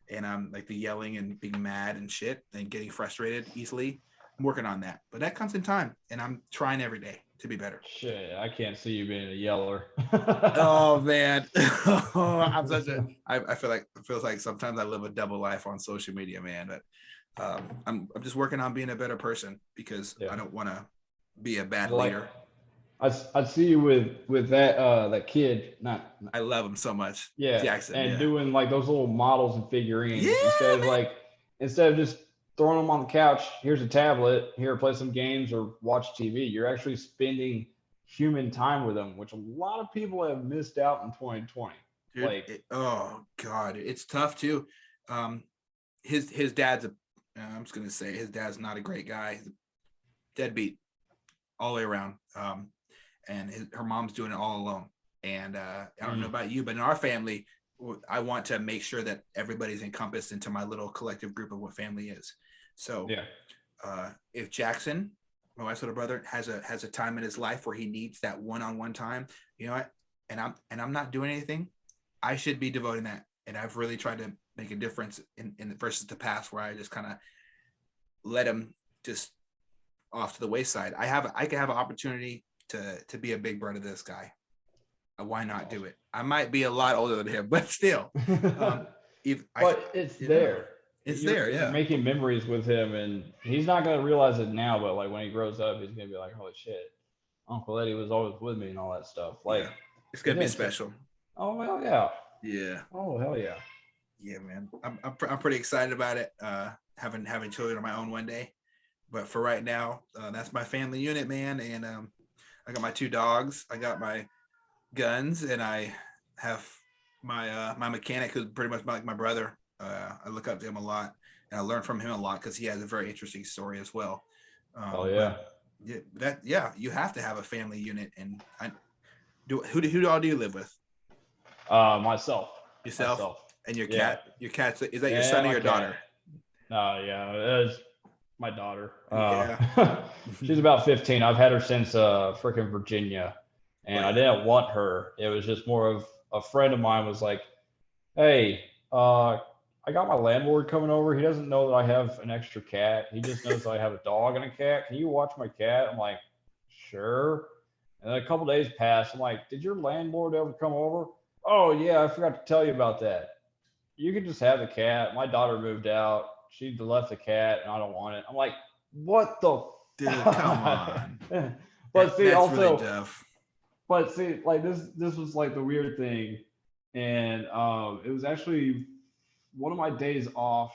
And I'm like the yelling and being mad and shit and getting frustrated easily. I'm working on that, but that comes in time, and I'm trying every day to be better. Shit, I can't see you being a yeller. Oh man, I'm such a. I feel like it feels like sometimes I live a double life on social media, man. But I'm just working on being a better person because I don't want to be a bad leader. I'd see you with that kid. I love him so much. Yeah, Jackson, and yeah. doing like those little models and figurines Yeah, instead of just throwing them on the couch. Here's a tablet. Here, play some games or watch TV. You're actually spending human time with them, which a lot of people have missed out in 2020. Dude, oh god, it's tough too. His dad's I'm just gonna say his dad's not a great guy. He's a deadbeat all the way around. And her mom's doing it all alone. And I don't know about you, but in our family, I want to make sure that everybody's encompassed into my little collective group of what family is. So if Jackson, my wife's little brother, has a time in his life where he needs that one-on-one time, you know what? And I'm not doing anything, I should be devoting that. And I've really tried to make a difference in versus the past where I just kind of let him just off to the wayside. I could have an opportunity to be a big brother to this guy. Why not do it? I might be a lot older than him, but still. It's there. It's you're, there, yeah. You're making memories with him, and he's not going to realize it now, but like when he grows up, he's going to be like, holy shit, Uncle Eddie was always with me and all that stuff. Like, it's going to be special. Oh, hell yeah. Yeah. Oh, hell yeah. Yeah, man. I'm pretty excited about it. Having children of my own one day. But for right now, that's my family unit, man. And I got my 2 dogs. I got my guns, and I have my my mechanic, who's pretty much like my brother. I look up to him a lot, and I learn from him a lot because he has a very interesting story as well. Oh yeah. You have to have a family unit. And who all do you live with? Myself. Yourself. And your cat. Your cat, is that your son or your daughter? It's my daughter. Yeah. She's about 15. I've had her since freaking Virginia, and I didn't want her. It was just more of a friend of mine was like, hey, I got my landlord coming over. He doesn't know that I have an extra cat. He just knows that I have a dog and a cat. Can you watch my cat? I'm like, sure. And then a couple days passed. I'm like, did your landlord ever come over? Oh yeah, I forgot to tell you about that. You could just have the cat. My daughter moved out. she left the cat and I don't want it. I'm like, what the Dude, come on. But see, That's also, really tough. but see, like this was like the weird thing, and it was actually one of my days off,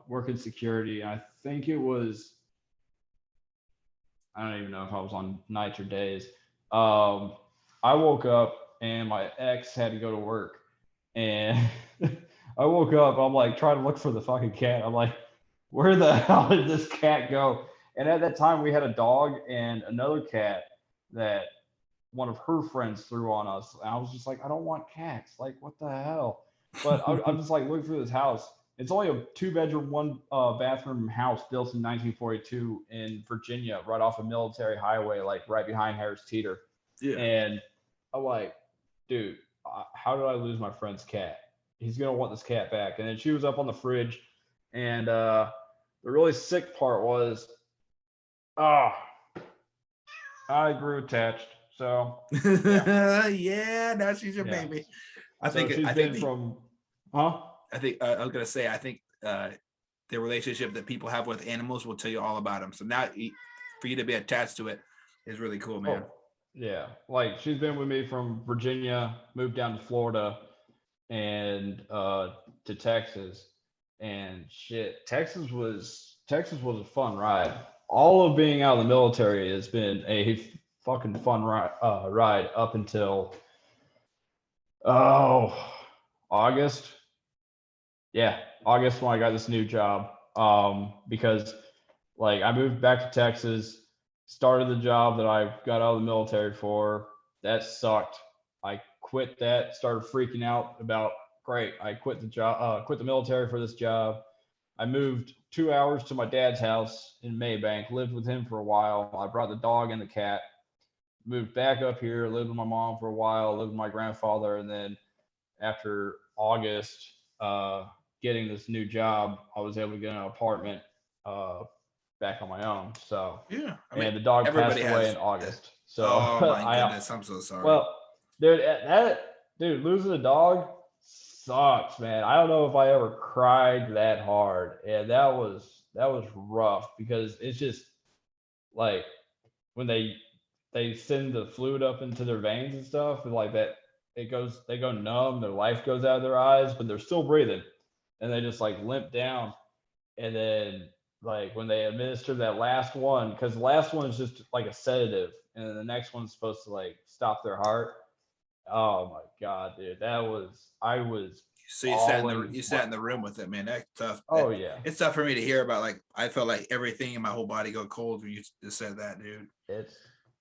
working security. I think it was, I don't even know if I was on nights or days. Um, I woke up and my ex had to go to work, and I woke up. I'm like trying to look for the fucking cat. I'm like, where the hell did this cat go? And at that time, we had a dog and another cat that one of her friends threw on us. And I was just like, I don't want cats. Like, what the hell? But I'm just like looking through this house. It's only a 2-bedroom, one bathroom house built in 1942 in Virginia, right off a military highway, like right behind Harris Teeter. Yeah. And I'm like, dude, how did I lose my friend's cat? He's gonna want this cat back. And then she was up on the fridge, and the really sick part was, oh, I grew attached. So yeah, now she's your yeah. baby. I think huh? I think I was gonna say I think the relationship that people have with animals will tell you all about them. So now for you to be attached to it is really cool, man. Oh, yeah. Like she's been with me from Virginia, moved down to Florida, and to Texas, and shit. Texas was a fun ride. All of being out of the military has been a fucking fun ride up until August. Yeah, August when I got this new job. Because like I moved back to Texas, started the job that I got out of the military for. That sucked. I quit that, started freaking out about, great, I quit the job, quit the military for this job. I moved 2 hours to my dad's house in Maybank, lived with him for a while. I brought the dog and the cat, moved back up here, lived with my mom for a while, lived with my grandfather, and then after August, getting this new job, I was able to get an apartment back on my own. So yeah, I mean, and the dog passed away in August. So oh my goodness, I'm so sorry. Well, dude, losing a dog sucks, man. I don't know if I ever cried that hard, and that was rough because it's just like when they send the fluid up into their veins and stuff, and like that, they go numb, their life goes out of their eyes, but they're still breathing, and they just like limp down, and then like when they administer that last one, because the last one is just like a sedative, and then the next one's supposed to like stop their heart. Oh my god, dude, I was. So you sat in the room with it, man. That's tough. Oh yeah, it's tough for me to hear about. Like I felt like everything in my whole body go cold when you just said that, dude.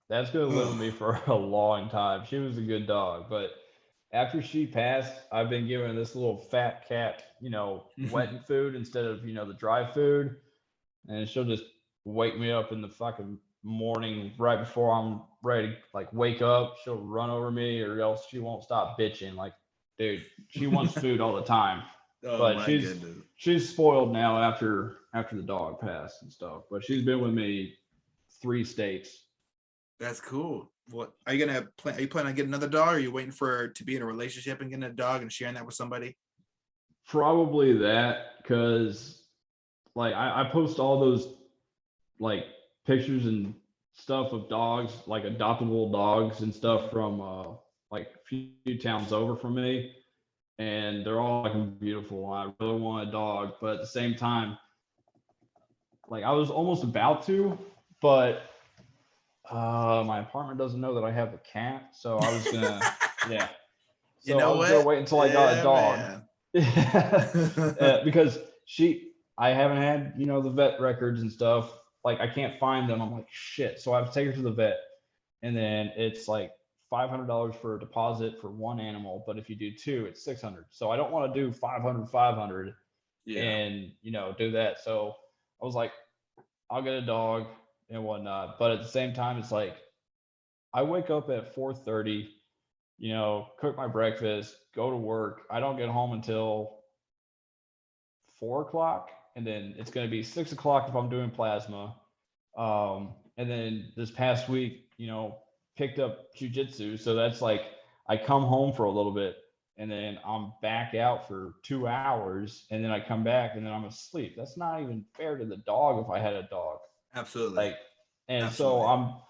That's gonna live with me for a long time. She was a good dog, but after she passed, I've been giving this little fat cat, wet food instead of the dry food, and she'll just wake me up in the fucking morning right before I'm ready to like wake up. She'll run over me, or else she won't stop bitching. Like, dude, she wants food all the time. Oh, but she's spoiled now after the dog passed and stuff. But she's been with me 3 states. That's cool. What are you gonna plan? Are you planning on getting another dog? Or are you waiting for her to be in a relationship and getting a dog and sharing that with somebody? Probably that, because like I post all those like pictures and stuff of dogs, like adoptable dogs and stuff from like a few towns over from me, and they're all like beautiful. I really want a dog, but at the same time, like I was almost about to, but my apartment doesn't know that I have a cat, so I was gonna yeah. So I was gonna wait until I got a dog. Because I haven't had, the vet records and stuff. Like I can't find them. I'm like, shit. So I have to take her to the vet, and then it's like $500 for a deposit for one animal, but if you do 2, it's $600. So I don't want to do 500, and do that. So I was like, I'll get a dog and whatnot. But at the same time, it's like I wake up at 4:30, cook my breakfast, go to work. I don't get home until 4 o'clock, and then it's going to be 6 o'clock if I'm doing plasma. And then this past week, picked up jujitsu. So that's like I come home for a little bit, and then I'm back out for 2 hours, and then I come back and then I'm asleep. That's not even fair to the dog if I had a dog. Absolutely. Like, and so Absolutely.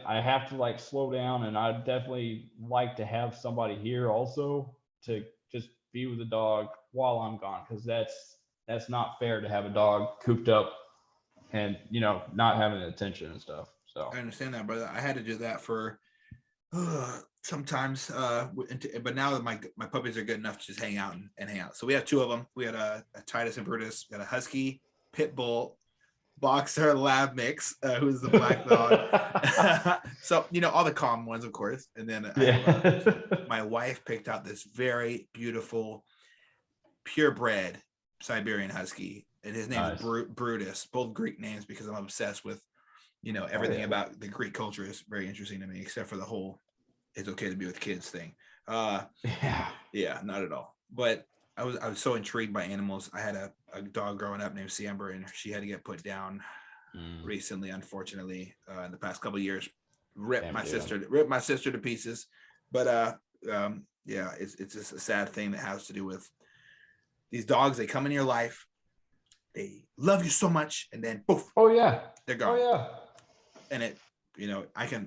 I have to like slow down, and I definitely like to have somebody here also to just be with the dog while I'm gone, because that's not fair to have a dog cooped up and not having attention and stuff. So I understand that, brother. I had to do that for sometimes, but now that my puppies are good enough to just hang out and hang out. So we have two of them. We had a Titus and Brutus. We got a Husky, Pit Bull, Boxer, Lab mix, who's the black dog. So all the calm ones, of course. And then my wife picked out this very beautiful, purebred Siberian Husky, and his name is Brutus. Both Greek names, because I'm obsessed with everything about the Greek culture is very interesting to me, except for the whole "it's okay to be with kids" thing. Yeah, not at all. But I was so intrigued by animals. I had a dog growing up named Samber, and she had to get put down recently, unfortunately, in the past couple of years. Ripped my sister to pieces. But yeah, it's just a sad thing that has to do with these dogs. They come in your life, they love you so much, and then poof. Oh yeah, they're gone. Oh yeah. And it,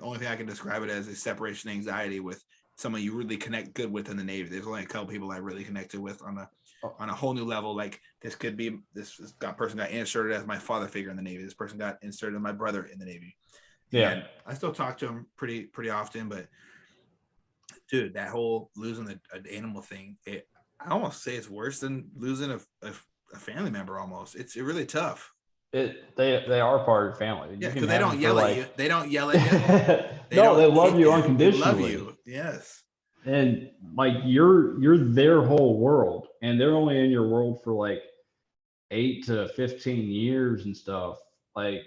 only thing I can describe it as is separation anxiety with someone you really connect good with in the Navy. There's only a couple people I really connected with on a whole new level. Like this person got inserted as my father figure in the Navy. This person got inserted as my brother in the Navy. Yeah. And I still talk to him pretty often, but dude, that whole losing an animal thing, I almost say it's worse than losing a family member. Almost, it's really tough. They are part of your family. Yeah, because they don't yell at you. They don't yell at you. No, they love you unconditionally. They love you. Yes. And like you're their whole world, and they're only in your world for like 8 to 15 years and stuff. Like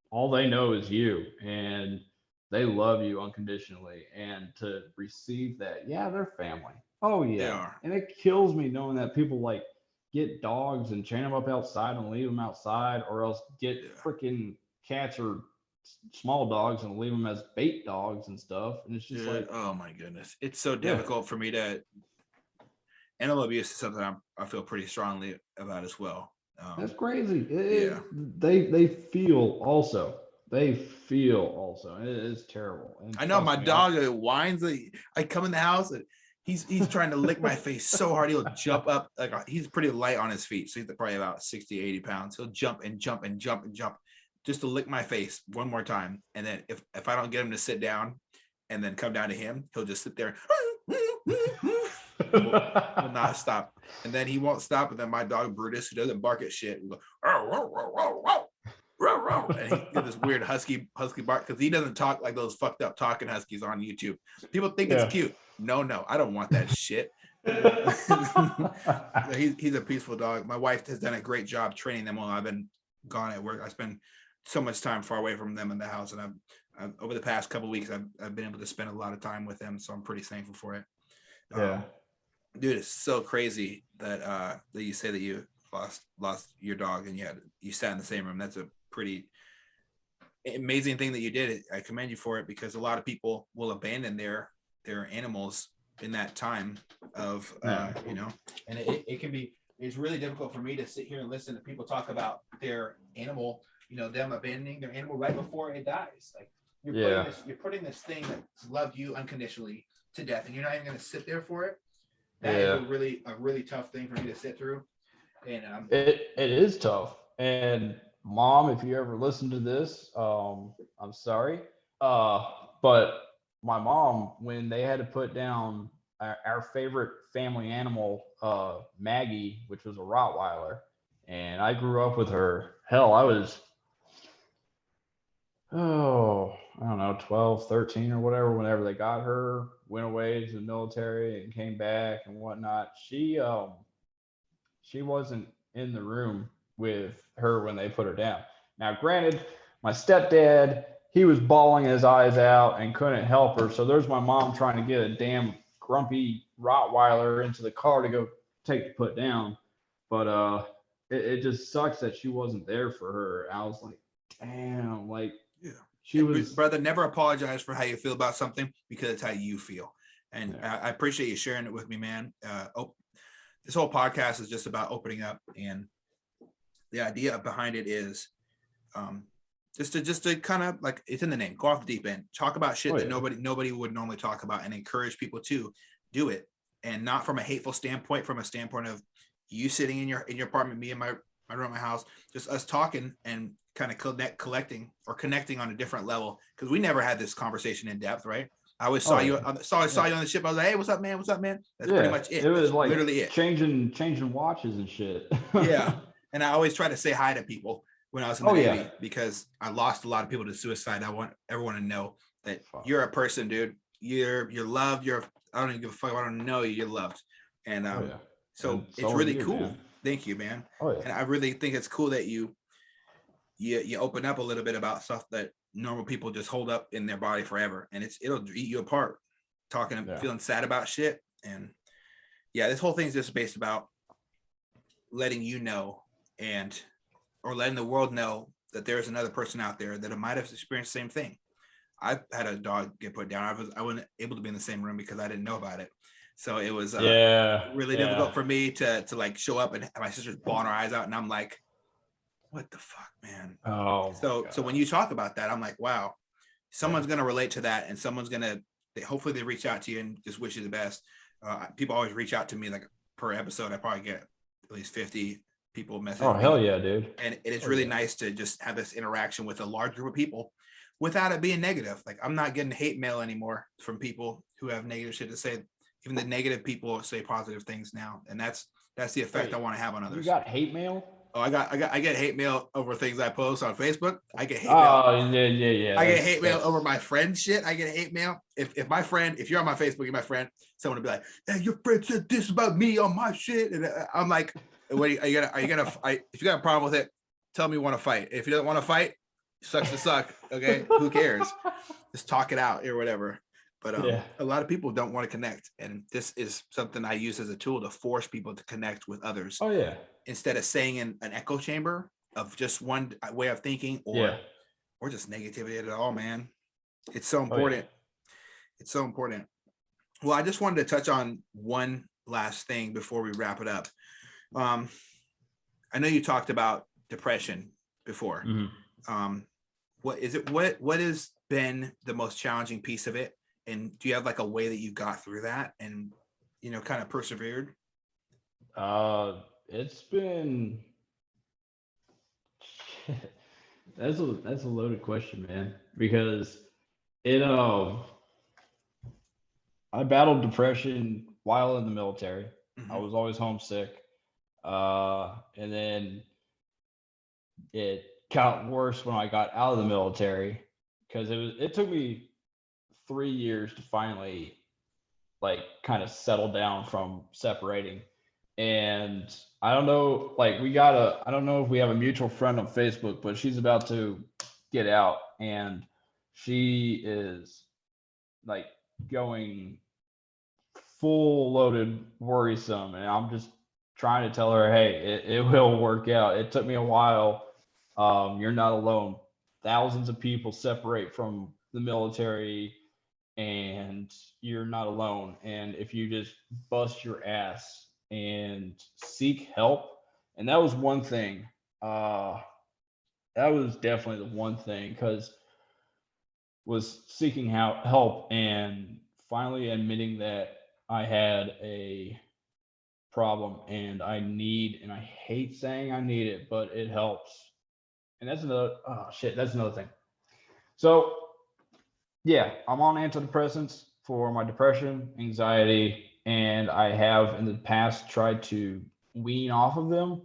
all they know is you, and they love you unconditionally. And to receive that, yeah, they're family. Oh yeah. They are. And it kills me knowing that people like get dogs and chain them up outside and leave them outside, or else get freaking cats or small dogs and leave them as bait dogs and stuff. And it's just like, oh my goodness, it's so difficult for me to. Animal abuse is something I feel pretty strongly about as well. That's crazy. They feel also. They feel also. It is terrible. And I know my dog whines. I come in the house and he's trying to lick my face so hard he'll jump up. Like he's pretty light on his feet, so he's probably about 60, 80 pounds. He'll jump and jump and jump and jump just to lick my face one more time. And then if I don't get him to sit down and then come down to him, he'll just sit there. will not stop. And then he won't stop. And then my dog Brutus, who doesn't bark at shit, will go, and he did this weird husky bark, because he doesn't talk like those fucked up talking huskies on YouTube. People think it's cute. No, I don't want that shit. He's a peaceful dog. My wife has done a great job training them while I've been gone at work. I spend so much time far away from them in the house, and I've over the past couple of weeks I've been able to spend a lot of time with them, so I'm pretty thankful for it. Dude, it's so crazy that you say that you lost your dog and you sat in the same room. That's a pretty amazing thing that you did. I commend you for it, because a lot of people will abandon their animals in that time of and it can be, it's really difficult for me to sit here and listen to people talk about their animal, them abandoning their animal right before it dies. Like you're putting this thing that's loved you unconditionally to death, and you're not even going to sit there for it. That is a really tough thing for me to sit through. And it is tough. And Mom, if you ever listen to this, I'm sorry. But my mom, when they had to put down our favorite family animal, Maggie, which was a Rottweiler, and I grew up with her. Hell, I was, I don't know, 12, 13 or whatever, whenever they got her, went away to the military and came back and whatnot. She wasn't in the room with her when they put her down. Now, granted, my stepdad, he was bawling his eyes out and couldn't help her. So there's my mom trying to get a damn grumpy Rottweiler into the car to go take to put down. But it just sucks that she wasn't there for her. I was like, damn, like she was. Brother, never apologize for how you feel about something, because it's how you feel. And I appreciate you sharing it with me, man. This whole podcast is just about opening up, and the idea behind it is just to kind of, like it's in the name, go off the deep end, talk about shit that nobody would normally talk about, and encourage people to do it, and not from a hateful standpoint, from a standpoint of you sitting in your apartment, me in my room, my house, just us talking and kind of connecting on a different level, because we never had this conversation in depth, right? I always saw you on the ship. I was like, hey, what's up, man? That's pretty much it. It was That's like literally it. Changing watches and shit. Yeah. And I always try to say hi to people when I was in the Navy, because I lost a lot of people to suicide. I want everyone to know that you're a person, dude. You're loved. I don't even give a fuck. I don't know you. You're loved. And so it's really cool. Man. Thank you, man. And I really think it's cool that you open up a little bit about stuff that normal people just hold up in their body forever, and it'll eat you apart, talking and feeling sad about shit. And this whole thing's just based about letting you know, or letting the world know that there's another person out there that might have experienced the same thing. I had a dog get put down. I wasn't able to be in the same room because I didn't know about it. So it was really difficult for me to like show up, and my sister's bawling her eyes out, and I'm like, what the fuck, man? So when you talk about that, I'm like, wow, someone's going to relate to that, and someone's going to, hopefully they reach out to you and just wish you the best. People always reach out to me, like per episode, I probably get at least 50 people message me. Hell yeah, dude. And it's really nice to just have this interaction with a large group of people without it being negative. Like, I'm not getting hate mail anymore from people who have negative shit to say. Even the negative people say positive things now. And that's the effect I want to have on others. You got hate mail? Oh, I get hate mail over things I post on Facebook. I get hate mail. Oh, yeah. I get hate mail over my friend shit. I get hate mail. If you're on my Facebook, you're my friend, someone will be like, hey, your friend said this about me on my shit. And I'm like, wait, are you gonna fight? If you got a problem with it, tell me you want to fight. If you don't want to fight, sucks to suck. Okay. Who cares? Just talk it out or whatever. But a lot of people don't want to connect. And this is something I use as a tool to force people to connect with others. Oh, yeah. Instead of staying in an echo chamber of just one way of thinking or just negativity at all, man. It's so important. It's so important. Well, I just wanted to touch on one last thing before we wrap it up. I know you talked about depression before. Mm-hmm. What has been the most challenging piece of it? And do you have like a way that you got through that and, kind of persevered? It's been, that's a loaded question, man, because I battled depression while in the military. Mm-hmm. I was always homesick. And then it got worse when I got out of the military, because it took me 3 years to finally like kind of settle down from separating. And I don't know, like I don't know if we have a mutual friend on Facebook, but she's about to get out, and she is like going full loaded worrisome. And I'm just trying to tell her, hey, it will work out. It took me a while. You're not alone. Thousands of people separate from the military, and you're not alone. And if you just bust your ass and seek help, and that was one thing. That was definitely the one thing, because was seeking help and finally admitting that I had a problem and I hate saying I need it, but it helps. And that's another thing. So yeah, I'm on antidepressants for my depression, anxiety, and I have in the past tried to wean off of them.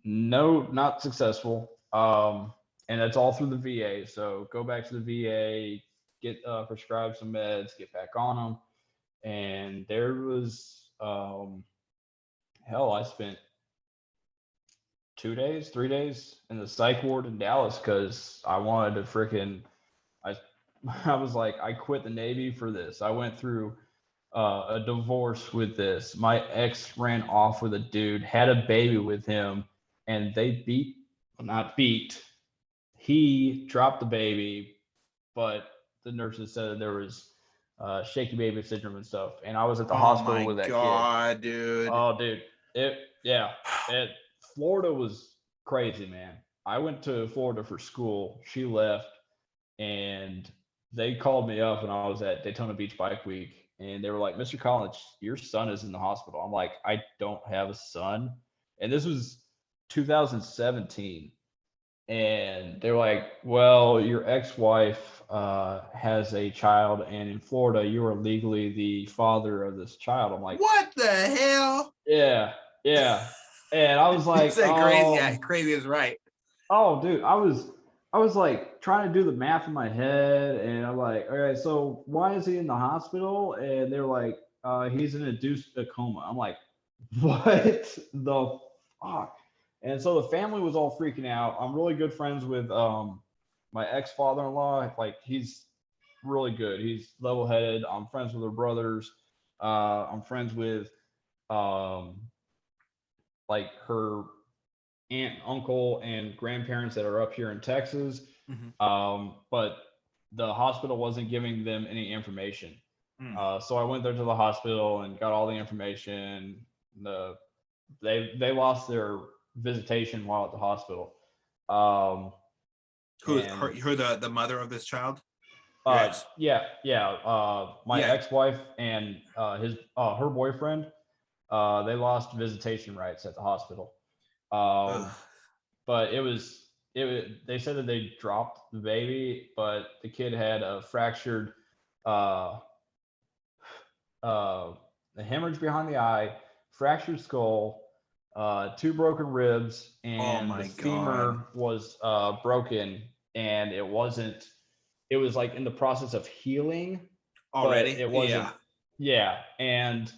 No, not successful. And that's all through the VA. So go back to the VA, get prescribed some meds, get back on them. And there was, I spent 3 days in the psych ward in Dallas because I wanted to I was like, I quit the Navy for this. I went through a divorce with this. My ex ran off with a dude, had a baby with him, and they he dropped the baby, but the nurses said there was shaky baby syndrome and stuff. And I was at the Oh hospital my with that kid. God, dude. Oh, dude, it Florida was crazy, man. I went to Florida for school. She left, and they called me up when I was at Daytona Beach Bike Week, and they were like, "Mr. Collins, your son is in the hospital." I'm like, "I don't have a son," and this was 2017. And they're like, "Well, your ex-wife has a child, and in Florida, you are legally the father of this child." I'm like, What the hell? "Yeah, yeah." And I was like, Say crazy. Yeah, crazy is right. "Oh, dude, I was like trying to do the math in my head, and I'm like, all right, so why is he in the hospital?" And they're like, "He's in a coma." I'm like, "What the fuck?" And so the family was all freaking out. I'm really good friends with my ex father-in-law. Like, he's really good. He's level-headed. I'm friends with her brothers. I'm friends with um like her aunt, uncle, and grandparents that are up here in Texas. Mhm. But the hospital wasn't giving them any information. Mm. So I went there to the hospital and got all the information. They lost their visitation while at the hospital. Um, Who and the mother of this child? yeah. My Yeah. ex-wife and her boyfriend, they lost visitation rights at the hospital. Ugh. But they said that they dropped the baby, but the kid had a fractured uh uh a hemorrhage behind the eye, fractured skull, two broken ribs, Oh and the my God. femur was broken, and it was like in the process of healing, but Already? it wasn't. Yeah. Yeah. And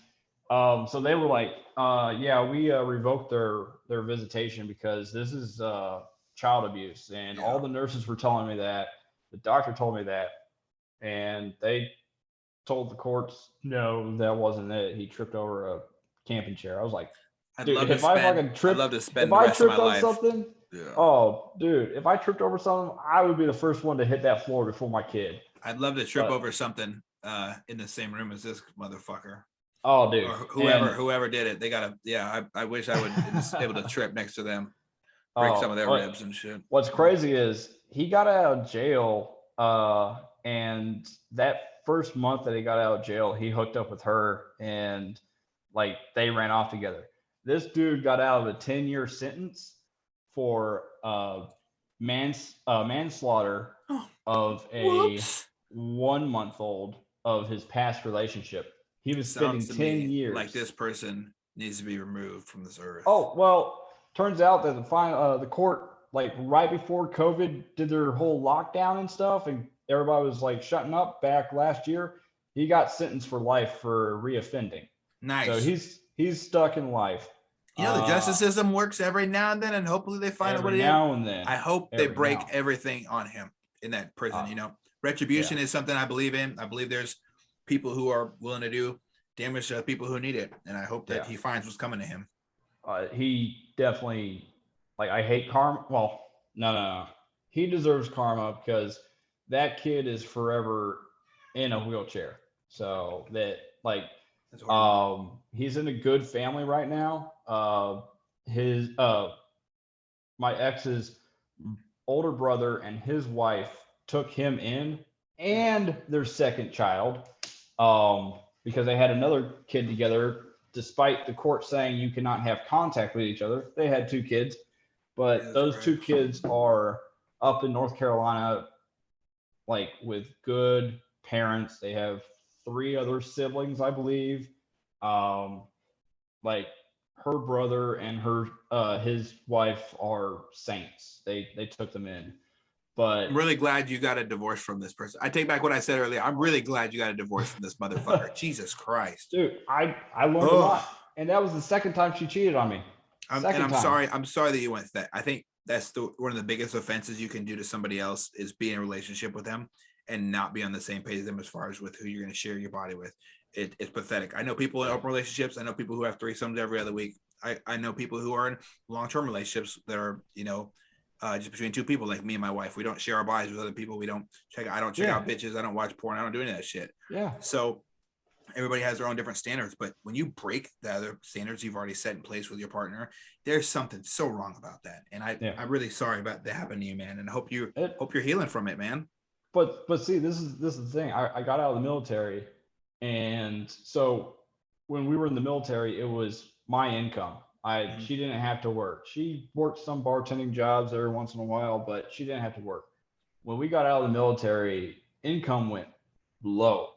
so they were like, yeah, we revoked their visitation because this is child abuse. And all Yeah. the nurses were telling me that. The doctor told me that. And they told the courts, no, that wasn't it. He tripped over a camping chair. I was like, I'd dude, love to spend if the I rest of my tripped on life. something, Yeah. oh, dude, if I tripped over something, I would be the first one to hit that floor before my kid. I'd love to trip But, over something in the same room as this motherfucker. oh, dude. Or And, whoever did it. They gotta, yeah, I wish I would be able to trip next to them, break some of their what, ribs and shit. what's crazy is he got out of jail, and that first month that he got out of jail, he hooked up with her, and like they ran off together. This dude got out of a 10-year sentence for manslaughter of a Whoops. 1 month old of his past relationship. He was spending Sounds to 10 me like years. this person needs to be removed from this earth. Oh, well, turns out that the court, like right before COVID did their whole lockdown and stuff, and everybody was like shutting up back last year, he got sentenced for life for reoffending. So Nice. he's stuck in life. You know, the justice system works every now and then, and hopefully they find out what Every it is. now and then. I hope they Every break now. everything on him in that prison. Yeah. Retribution is something I believe in. I believe there's people who are willing to do damage to people who need it, and I hope that Yeah. he finds what's coming to him. He definitely, like, I hate karma. Well, no. He deserves karma because that kid is forever in a wheelchair. So that, like, That's horrible. he's in a good family right now. His My ex's older brother and his wife took him in and their second child, because they had another kid together. Despite the court saying you cannot have contact with each other, they had two kids, but Jesus those two Christ. kids are up in North Carolina, like with good parents. They have three other siblings, I believe. Like her brother and his wife are saints. They took them in. But I'm really glad you got a divorce from this person. I take back what I said earlier. I'm really glad you got a divorce from this motherfucker. Jesus Christ. dude, I learned a Oh, lot. And that was the second time she cheated on me. I'm Time. sorry. I'm sorry that you went that. I think that's one of the biggest offenses you can do to somebody else is be in a relationship with them and not be on the same page as them as far as with who you're going to share your body with. It's pathetic. I know people in open relationships. I know people who have threesomes every other week. I know people who are in long-term relationships that are, just between two people like me and my wife. We don't share our bodies with other people. I don't check out bitches. I don't watch porn. I don't do any of that shit. Yeah. So everybody has their own different standards, but when you break the other standards you've already set in place with your partner, there's something so wrong about that. And I'm really sorry about that happened to you, man. And I hope you're healing from it, man. But see, this is the thing. I got out of the military, and so when we were in the military, it was my income. She didn't have to work. She worked some bartending jobs every once in a while, but she didn't have to work. When we got out of the military, income went low.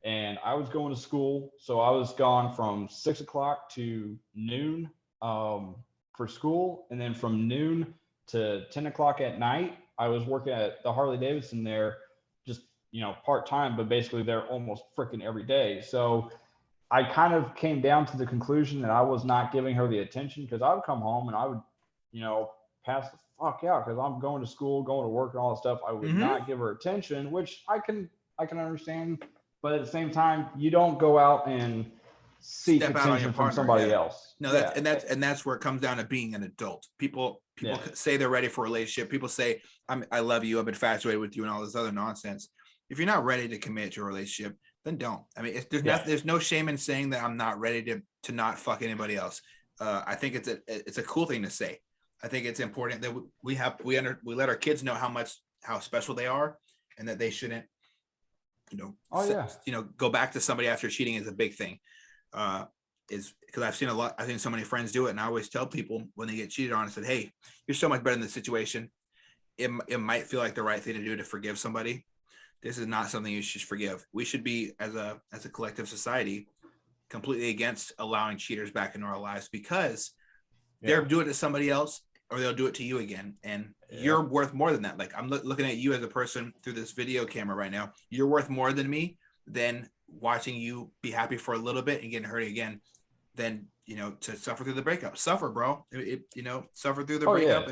And I was going to school, so I was gone from 6 o'clock to noon for school, and then from noon to 10 o'clock at night, I was working at the Harley Davidson there, just part time, but basically there almost freaking every day. So I kind of came down to the conclusion that I was not giving her the attention, because I would come home and I would, pass the fuck out because I'm going to school, going to work, and all that stuff. I would not give her attention, which I can understand. But at the same time, you don't go out and seek attention from somebody else. No, that's where it comes down to being an adult. People say they're ready for a relationship. People say, I love you, I've infatuated with you, and all this other nonsense. If you're not ready to commit to a relationship, then don't. I mean, there's no shame in saying that I'm not ready to not fuck anybody else. I think it's a cool thing to say. I think it's important that we let our kids know how special they are, and that they shouldn't go back to somebody after cheating is a big thing. Is because I've seen so many friends do it, and I always tell people when they get cheated on, I said, hey, you're so much better in this situation. It might feel like the right thing to do to forgive somebody. This is not something you should forgive. We should be, as a collective society, completely against allowing cheaters back into our lives, because they're doing it to somebody else, or they'll do it to you again. And you're worth more than that. Like, I'm looking at you as a person through this video camera right now. You're worth more than me than watching you be happy for a little bit and getting hurt again, than, to suffer through the breakup. Suffer, bro. Suffer through the breakup.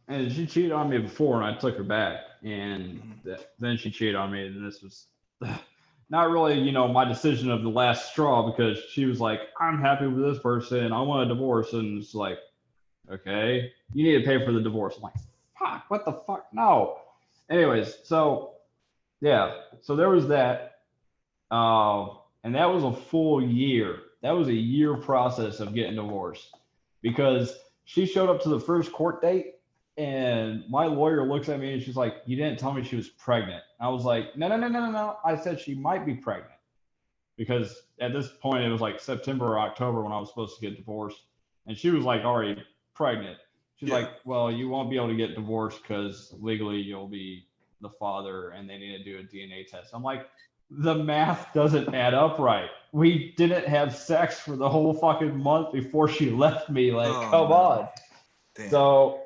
And she cheated on me before, and I took her back, and then she cheated on me, and this was not really, my decision of the last straw, because she was like, I'm happy with this person, I want a divorce. And it's like, okay, you need to pay for the divorce. I'm like, fuck, what the fuck? No. Anyways, so there was that. And that was a full year. That was a year process of getting divorced, because she showed up to the first court date, and my lawyer looks at me and she's like, you didn't tell me she was pregnant. I was like, no. I said she might be pregnant, because at this point it was like September or October when I was supposed to get divorced. And she was like already pregnant. She's like, well, you won't be able to get divorced because legally you'll be the father and they need to do a DNA test. I'm like, the math doesn't add up right. We didn't have sex for the whole fucking month before she left me. Like, come on. Damn. So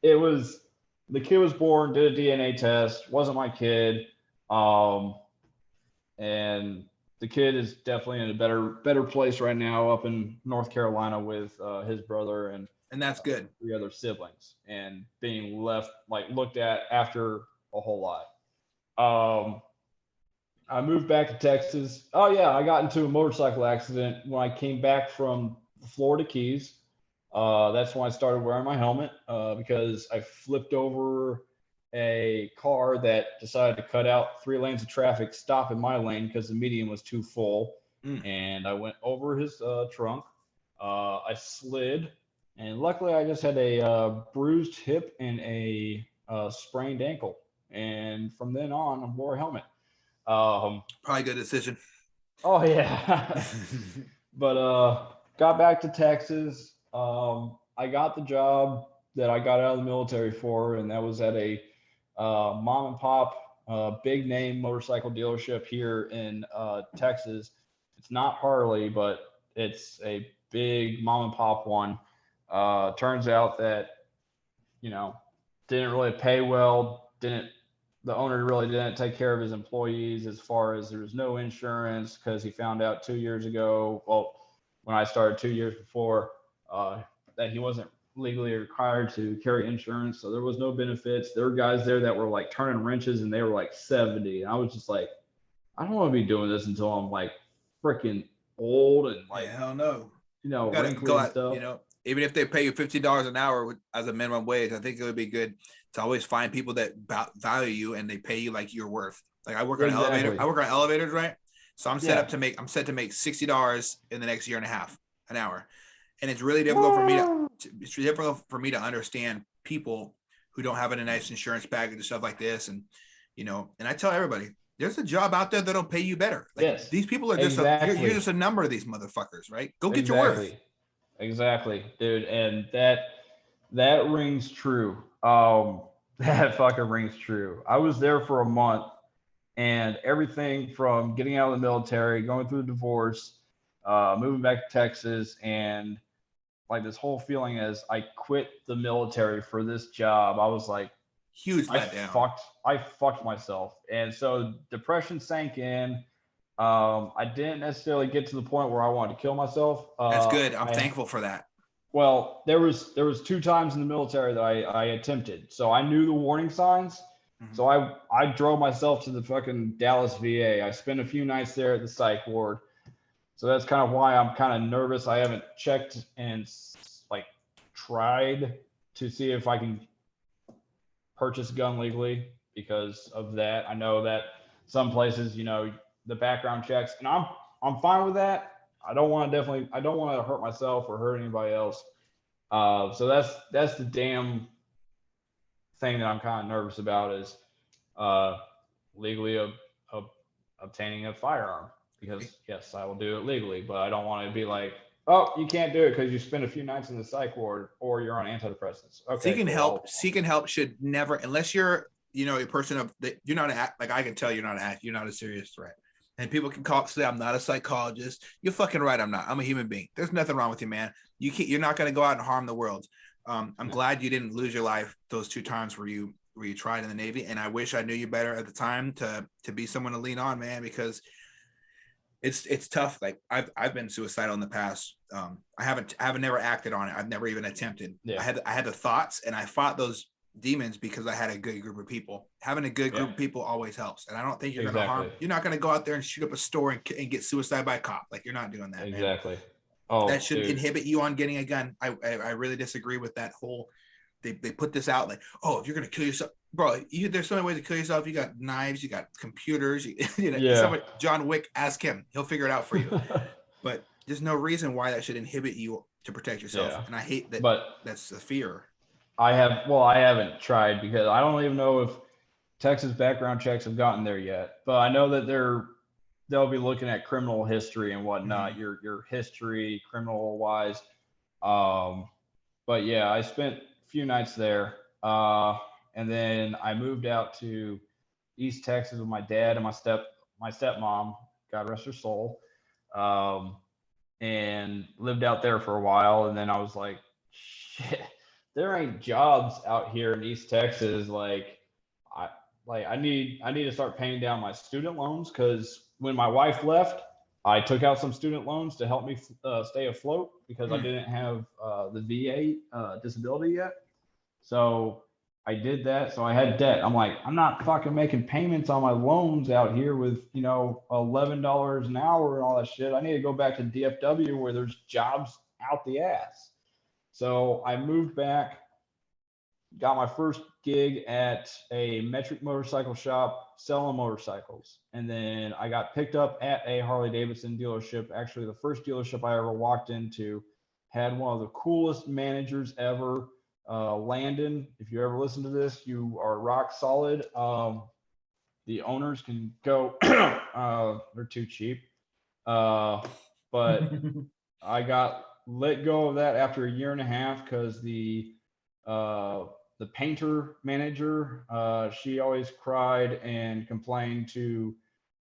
the kid was born, did a DNA test, wasn't my kid. And the kid is definitely in a better place right now up in North Carolina with his brother and that's good. 3 other siblings, and being looked at after a whole lot. I moved back to Texas. Oh yeah, I got into a motorcycle accident when I came back from the Florida Keys. That's when I started wearing my helmet, because I flipped over a car that decided to cut out 3 lanes of traffic, stop in my lane because the median was too full. And I went over his trunk. I slid, and luckily I just had a bruised hip and a sprained ankle. And from then on, I wore a helmet. Probably a good decision. Oh yeah. But got back to Texas. I got the job that I got out of the military for, and that was at a mom and pop big name motorcycle dealership here in Texas. It's not Harley, but it's a big mom and pop one. Turns out that didn't really pay well. The owner really didn't take care of his employees, as far as there was no insurance, because he found out 2 years ago, when I started 2 years before, that he wasn't legally required to carry insurance. So there was no benefits. There were guys there that were like turning wrenches, and they were like 70. And I was just like, I don't want to be doing this until I'm like freaking old and like, hell no. wrinkly and stuff. even if they pay you $15 an hour as a minimum wage, I think it would be good to always find people that value you and they pay you like you're worth. Like I work on an elevator. I work on elevators, right? So I'm set to make $60 in the next year and a half an hour. And it's really difficult for me to understand people who don't have a nice insurance package and stuff like this. And, and I tell everybody, there's a job out there that'll pay you better. Like these people are just, you're just a number of these motherfuckers, right? Go get your worth. Exactly, dude. And that rings true. That fucking rings true. I was there for a month and everything from getting out of the military, going through the divorce, moving back to Texas, and like this whole feeling as I quit the military for this job, I was like, huge letdown. I fucked myself. And so depression sank in. I didn't necessarily get to the point where I wanted to kill myself. That's good. I'm thankful for that. Well, there was 2 times in the military that I attempted. So I knew the warning signs. Mm-hmm. So I drove myself to the fucking Dallas VA. I spent a few nights there at the psych ward. So that's kind of why I'm kind of nervous. I haven't checked and like tried to see if I can purchase a gun legally because of that. I know that some places, the background checks, and I'm fine with that. I don't want to hurt myself or hurt anybody else. So that's the damn thing that I'm kind of nervous about is legally obtaining a firearm. Because yes, I will do it legally, but I don't want to be like, oh, you can't do it because you spent a few nights in the psych ward or you're on antidepressants. Okay, seeking help should never, unless you're, a person you're not like I can tell you're not a serious threat. And people can say I'm not a psychologist. You're fucking right. I'm not. I'm a human being. There's nothing wrong with you, man. You're not going to go out and harm the world. I'm glad you didn't lose your life those 2 times where you tried in the Navy. And I wish I knew you better at the time to be someone to lean on, man, because it's tough. Like I've been suicidal in the past. I haven't never acted on it. I've never even attempted. I had the thoughts and I fought those demons because I had a good group of people. Having a good group of people always helps. And I don't think you're going to harm. You're not going to go out there and shoot up a store and get suicide by a cop. Like you're not doing that. Exactly. Man. Oh, that should inhibit you on getting a gun. I really disagree with that whole. They put this out like, oh, if you're going to kill yourself, bro, there's so many ways to kill yourself. You got knives, you got computers, somebody, John Wick, ask him. He'll figure it out for you. But there's no reason why that should inhibit you to protect yourself. Yeah. And I hate that. But that's the fear. I haven't tried because I don't even know if Texas background checks have gotten there yet. But I know that they'll be looking at criminal history and whatnot, your history, criminal wise. But yeah, I spent a few nights there. And then I moved out to East Texas with my dad and my stepmom, God rest her soul, and lived out there for a while. And then I was like, shit, there ain't jobs out here in East Texas. I need to start paying down my student loans because when my wife left, I took out some student loans to help me stay afloat because I didn't have the VA disability yet. So I did that. So I had debt. I'm like, I'm not fucking making payments on my loans out here with, $11 an hour and all that shit. I need to go back to DFW where there's jobs out the ass. So I moved back, got my first gig at a metric motorcycle shop selling motorcycles. And then I got picked up at a Harley Davidson dealership. Actually, the first dealership I ever walked into had one of the coolest managers ever. Landon, if you ever listen to this, you are rock solid. The owners can go, they're too cheap. But I got let go of that after a year and a half because the painter manager, she always cried and complained to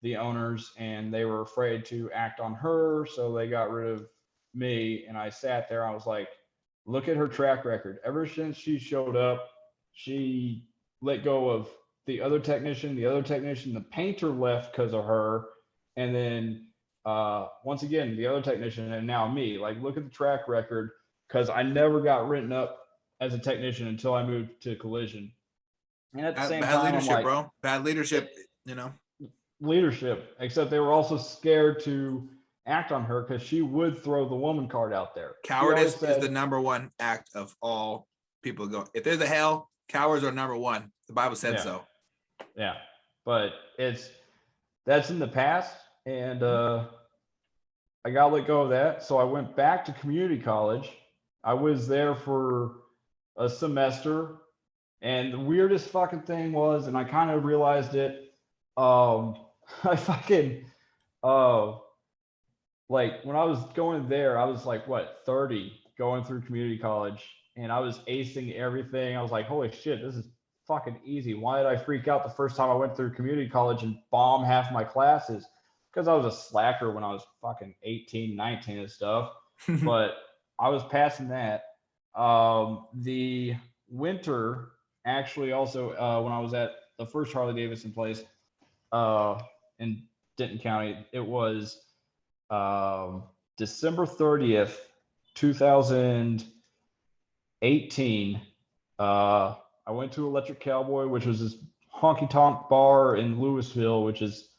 the owners and they were afraid to act on her. So they got rid of me and I sat there. I was like, look at her track record. Ever since she showed up, she let go of the other technician. The painter left because of her. And then once again, the other technician and now me. Like, look at the track record because I never got written up as a technician until I moved to collision. And at the same time, leadership, I'm like, bro. Bad leadership, Leadership, except they were also scared to act on her because she would throw the woman card out there. Cowardice is the number one act of all people go. If there's a hell, cowards are number one. The Bible said so. Yeah, but that's in the past, and I got to let go of that. So I went back to community college. I was there for a semester, and the weirdest fucking thing was, and I kind of realized it. I fucking like when I was going there, I was like, what, 30 going through community college, and I was acing everything. I was like, holy shit, this is fucking easy. Why did I freak out the first time I went through community college and bomb half my classes? Because I was a slacker when I was fucking 18, 19 and stuff. But I was passing that. The winter, actually, also, when I was at the first Harley Davidson place in Denton County, it was December 30th, 2018. I went to Electric Cowboy, which was this honky tonk bar in Louisville, which is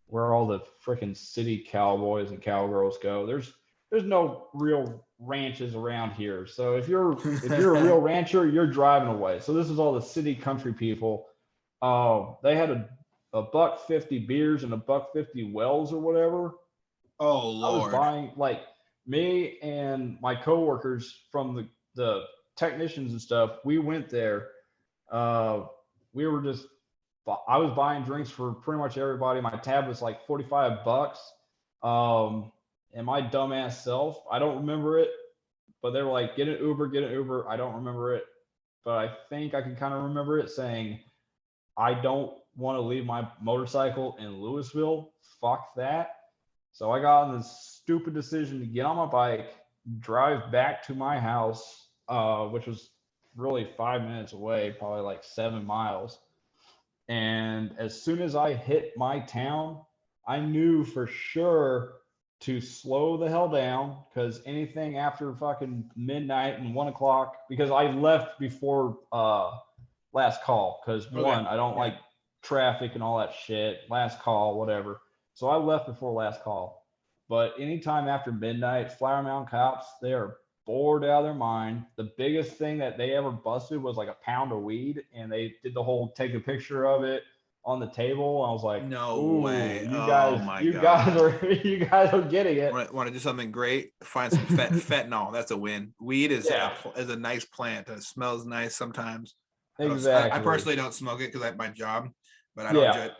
where all the freaking city cowboys and cowgirls go. There's no real ranches around here. So if you're a real rancher, you're driving away. So this is all the city country people. They had a $1.50 beers and a $1.50 wells or whatever. Oh Lord! I was buying, like, me and my coworkers from the technicians and stuff. We went there. We were just. I was buying drinks for pretty much everybody. My tab was like $45. And my dumbass self, I don't remember it, but they were like, get an Uber. I don't remember it, but I think I can kind of remember it saying, I don't want to leave my motorcycle in Louisville. Fuck that. So I got on this stupid decision to get on my bike, drive back to my house, which was really 5 minutes away, probably like 7 miles. And as soon as I hit my town, I knew for sure to slow the hell down, because anything after fucking midnight and 1 o'clock, because I left before last call, because one, I don't like traffic and all that shit. Last call, whatever. So I left before last call. But anytime after midnight, Flower Mound cops, they are bored out of their mind. The biggest thing that they ever busted was like a pound of weed, and they did the whole take a picture of it on the table. I was like, no way! You guys are getting it. Want to do something great? Find some fentanyl. That's a win. Weed is a nice plant. It smells nice sometimes. Exactly. I personally don't smoke it because I have my job, but I don't judge.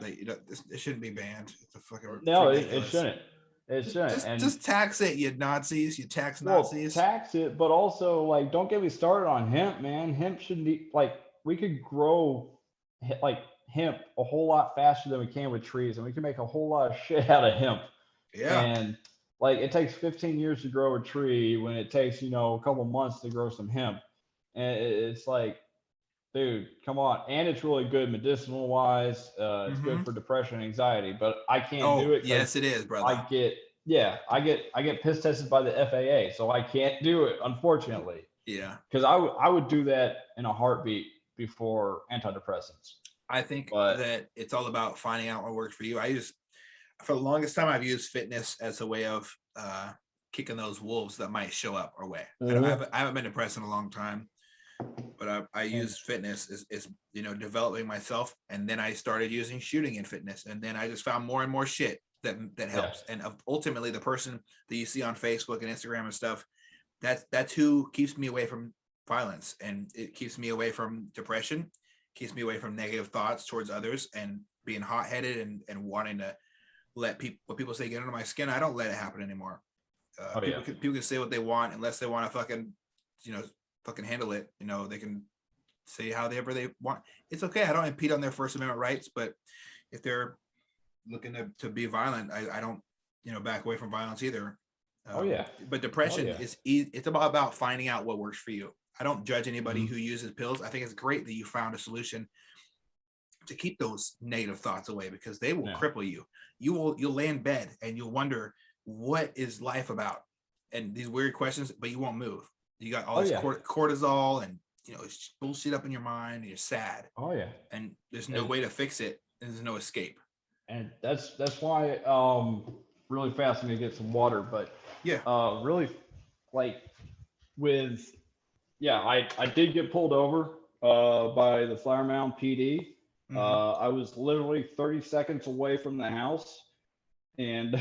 It shouldn't be banned. It's a fucking it shouldn't. It shouldn't. Just tax it, you Nazis. You tax Nazis. Tax it, but also, like, don't get me started on hemp, man. Hemp shouldn't be, like, we could grow like hemp a whole lot faster than we can with trees, and we can make a whole lot of shit out of hemp. Yeah. And like, it takes 15 years to grow a tree when it takes, a couple months to grow some hemp. And it's like, dude, come on. And it's really good medicinal wise. It's good for depression and anxiety, but I can't do it. Yes, it is, brother. I get piss tested by the FAA, so I can't do it, unfortunately. Yeah. Because I would do that in a heartbeat before antidepressants. I think that it's all about finding out what works for you. For the longest time, I've used fitness as a way of kicking those wolves that might show up our way. I haven't been depressed in a long time, but I use fitness as developing myself, and then I started using shooting in fitness, and then I just found more and more shit that helps. And ultimately, the person that you see on Facebook and Instagram and stuff, that's who keeps me away from violence, and it keeps me away from depression, keeps me away from negative thoughts towards others, and being hot-headed and wanting to let people say get under my skin. I don't let it happen anymore. People can say what they want, unless they want to fucking handle it. They can say however they want. It's okay. I don't impede on their First Amendment rights, but if they're looking to be violent, I don't back away from violence either. But depression it's about finding out what works for you. I don't judge anybody who uses pills. I think it's great that you found a solution to keep those negative thoughts away, because they will cripple you. You'll lay in bed and you'll wonder, what is life about? And these weird questions, but you won't move. You got all this cortisol and it's bullshit up in your mind, and you're sad. And there's no way to fix it, and there's no escape. And that's why really fast. I'm gonna get some water, but Yeah. really, like with I did get pulled over by the Flower Mound PD. I was literally 30 seconds away from the house, and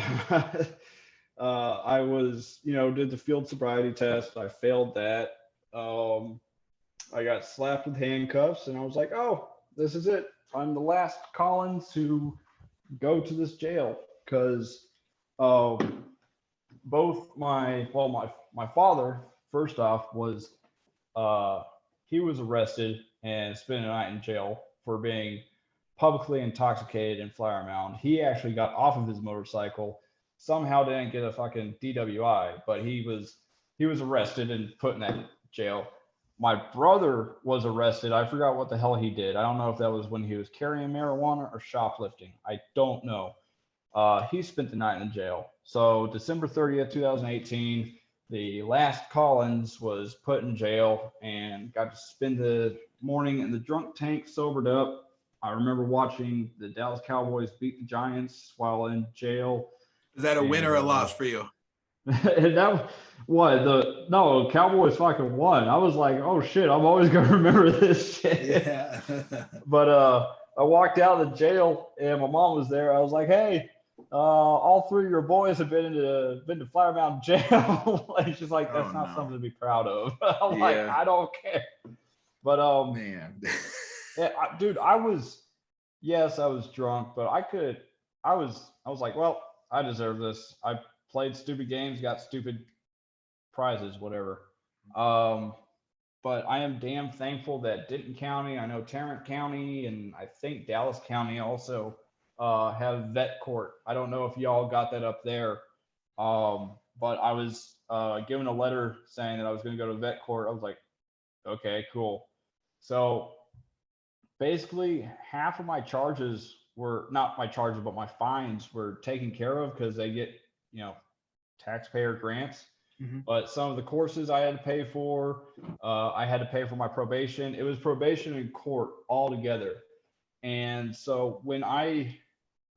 I was, did the field sobriety test. I failed that. I got slapped with handcuffs, and I was like, "Oh, this is it. I'm the last Collins to go to this jail." Because both my father, first off, was he was arrested and spent a night in jail for being publicly intoxicated in Flower Mound. He actually got off of his motorcycle, somehow didn't get a fucking DWI, but he was arrested and put in that jail. My brother was arrested. I forgot what the hell he did. I don't know if that was when he was carrying marijuana or shoplifting. I don't know. He spent the night in jail. So December 30th, 2018, the last Collins was put in jail and got to spend the morning in the drunk tank, sobered up. I remember watching the Dallas Cowboys beat the Giants while in jail. Is that a win or a loss for you? And Cowboys fucking won. I was like, oh shit, I'm always gonna remember this shit. Yeah. But I walked out of the jail and my mom was there. I was like, hey, all three of your boys have been to Flower Mound jail. And she's like, that's not something to be proud of. I'm like, I don't care. But man. dude, I was drunk, but I was like, well, I deserve this. I played stupid games, got stupid prizes, whatever. But I am damn thankful that Denton County, I know Tarrant County, and I think Dallas County also have vet court. I don't know if y'all got that up there, but I was given a letter saying that I was going to go to vet court. I was like, okay, cool. So basically, half of my charges were not my charges, but my fines were taken care of because they get, taxpayer grants. But some of the courses I had to pay for, I had to pay for my probation. It was probation and court all together. And so when I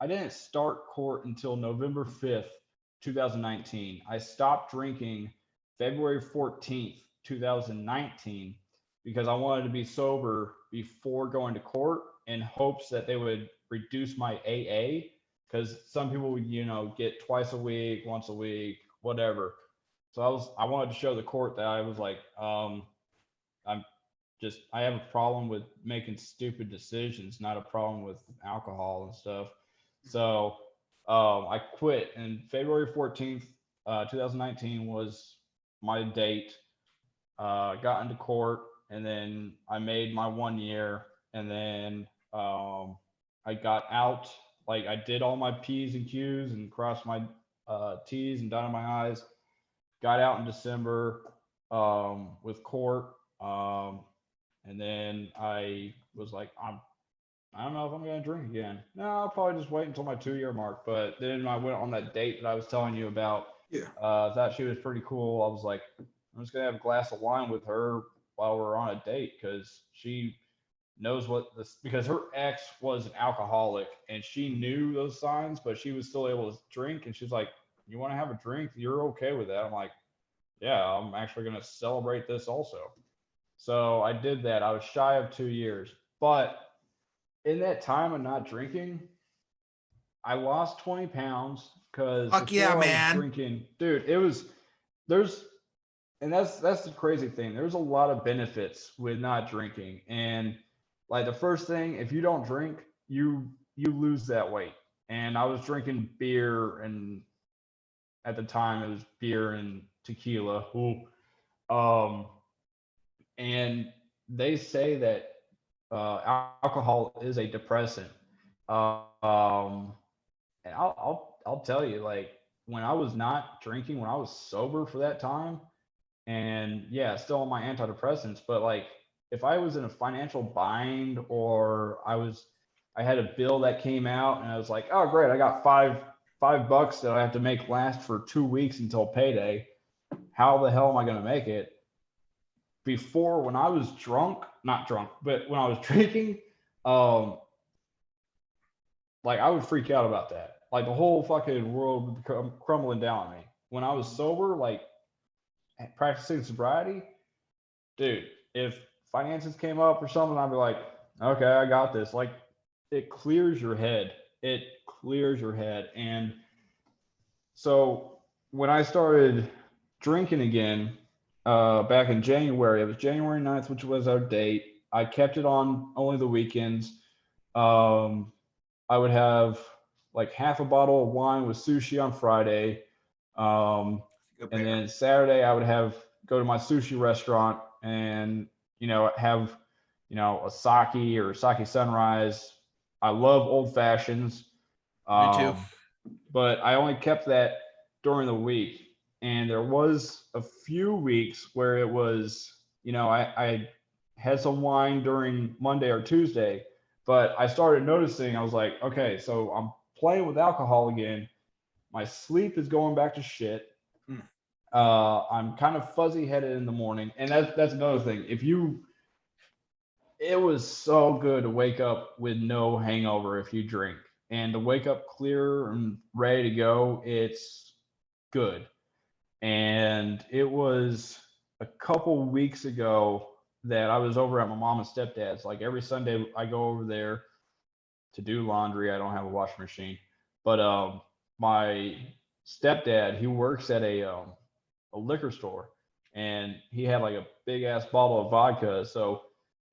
didn't start court until November 5th, 2019. I stopped drinking February 14th, 2019, because I wanted to be sober before going to court in hopes that they would reduce my AA. Because some people would, get twice a week, once a week, whatever. So I wanted to show the court that I was like, I have a problem with making stupid decisions, not a problem with alcohol and stuff. So I quit, and February 14th, 2019 was my date. Got into court, and then I made my 1 year, and then I got out. Like, I did all my P's and Q's and crossed my T's and dotted my I's. Got out in December with court. And then I was like, I don't know if I'm going to drink again. No, I'll probably just wait until my 2-year mark. But then I went on that date that I was telling you about. Yeah. Thought she was pretty cool. I was like, I'm just going to have a glass of wine with her while we're on a date because she knows because her ex was an alcoholic and she knew those signs, but she was still able to drink. And she's like, you want to have a drink? You're okay with that? I'm like, yeah, I'm actually going to celebrate this also. So I did that. I was shy of 2 years, but in that time of not drinking, I lost 20 pounds because fuck yeah, man. Drinking, dude, that's the crazy thing. There's a lot of benefits with not drinking. And like the first thing, if you don't drink, you lose that weight. And I was drinking beer, and at the time it was beer and tequila. And they say that alcohol is a depressant. And I'll tell you, like, when I was not drinking, when I was sober for that time, and yeah, still on my antidepressants, but like if I was in a financial bind or I had a bill that came out and I was like, oh great, I got $5 that I have to make last for 2 weeks until payday. How the hell am I going to make it? Before, when I was not drunk, but when I was drinking, like I would freak out about that. like the whole fucking world would come crumbling down on me. When I was sober, like practicing sobriety, dude, if finances came up or something, I'd be like, okay, I got this. Like, it clears your head. It clears your head. And so when I started drinking again, back in January, it was January 9th, which was our date. I kept it on only the weekends. I would have like half a bottle of wine with sushi on Friday. And then Saturday, I would go to my sushi restaurant and, have, a sake or sake sunrise. I love old fashions. Me too. But I only kept that during the week. And there was a few weeks where it was, I had some wine during Monday or Tuesday, but I started noticing, I was like, okay, so I'm playing with alcohol again. My sleep is going back to shit. I'm kind of fuzzy headed in the morning. And that's another thing. It was so good to wake up with no hangover if you drink. And to wake up clear and ready to go, it's good. And it was a couple weeks ago that I was over at my mom and stepdad's. Like every Sunday, I go over there to do laundry. I don't have a washing machine, but my stepdad, he works at a liquor store, and he had like a big ass bottle of vodka. So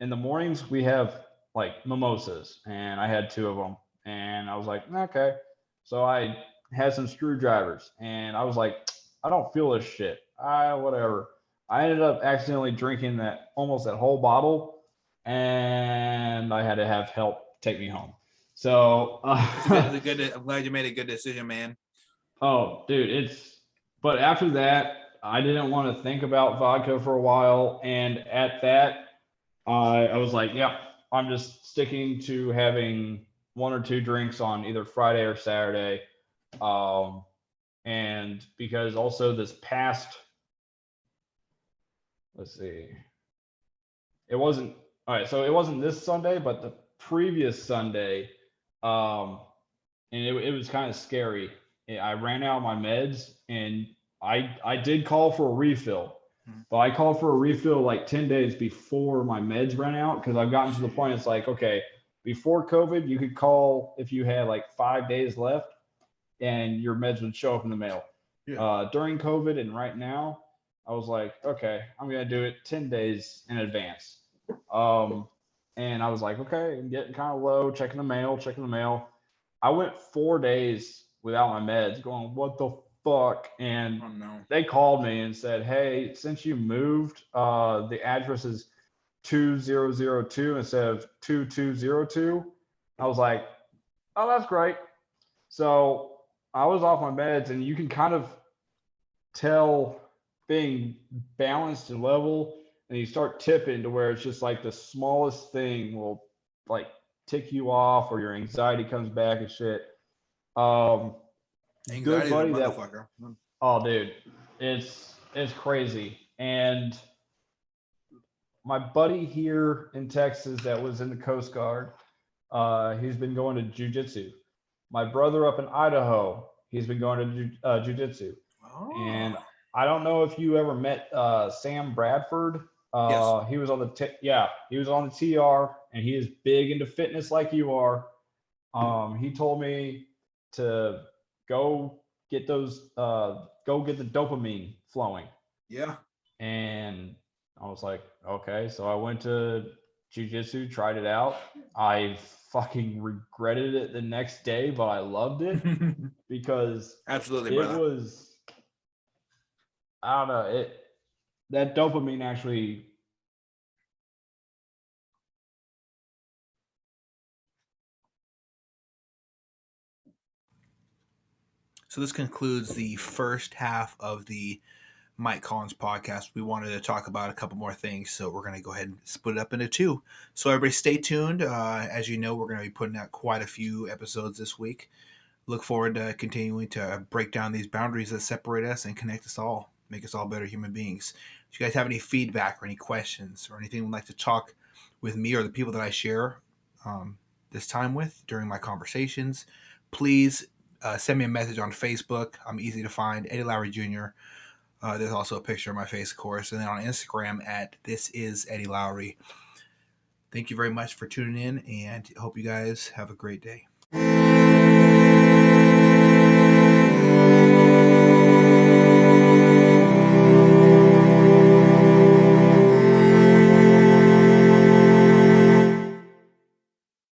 in the mornings we have like mimosas, and I had two of them, and I was like, okay. So I had some screwdrivers, and I was like, I don't feel this shit. Whatever. I ended up accidentally drinking almost that whole bottle, and I had to have help take me home. So I'm glad you made a good decision, man. Oh, dude, but after that, I didn't want to think about vodka for a while, and at that, I was like, yeah, I'm just sticking to having one or two drinks on either Friday or Saturday. And because also this past, let's see, it wasn't all right. So it wasn't this Sunday, but the previous Sunday, um, and it was kind of scary. I ran out of my meds, and I did call for a refill, but I called for a refill like 10 days before my meds ran out, because I've gotten to the point, it's like, okay, before COVID, you could call if you had like 5 days left and your meds would show up in the mail. Yeah. During COVID and right now, I was like, okay, I'm going to do it 10 days in advance. And I was like, okay, I'm getting kind of low, checking the mail. I went 4 days without my meds, going, what the fuck? And they called me and said, hey, since you moved, the address is 2002 instead of 2202. I was like, oh, that's great. So I was off my meds, and you can kind of tell being balanced and level, and you start tipping to where it's just like the smallest thing will like tick you off, or your anxiety comes back and shit. Good buddy, that oh dude, it's crazy. And my buddy here in Texas that was in the Coast Guard, he's been going to jiu-jitsu. My brother up in Idaho, he's been going to jiu-jitsu. And I don't know if you ever met Sam Bradford. Yes. He was on he was on the TR, and he is big into fitness like you are. He told me to go get the dopamine flowing. Yeah. And I was like, okay. So I went to jiu-jitsu, tried it out. I fucking regretted it the next day, but I loved it because absolutely, it was, I don't know, that dopamine actually. So this concludes the first half of the Mike Collins podcast. We wanted to talk about a couple more things, so we're going to go ahead and split it up into two. So everybody stay tuned. As you know, we're going to be putting out quite a few episodes this week. Look forward to continuing to break down these boundaries that separate us and connect us all, make us all better human beings. If you guys have any feedback or any questions or anything you'd like to talk with me or the people that I share this time with during my conversations, please send me a message on Facebook. I'm easy to find, Eddie Lowery Jr. There's also a picture of my face, of course. And then on Instagram at This Is Eddie Lowery. Thank you very much for tuning in, and hope you guys have a great day.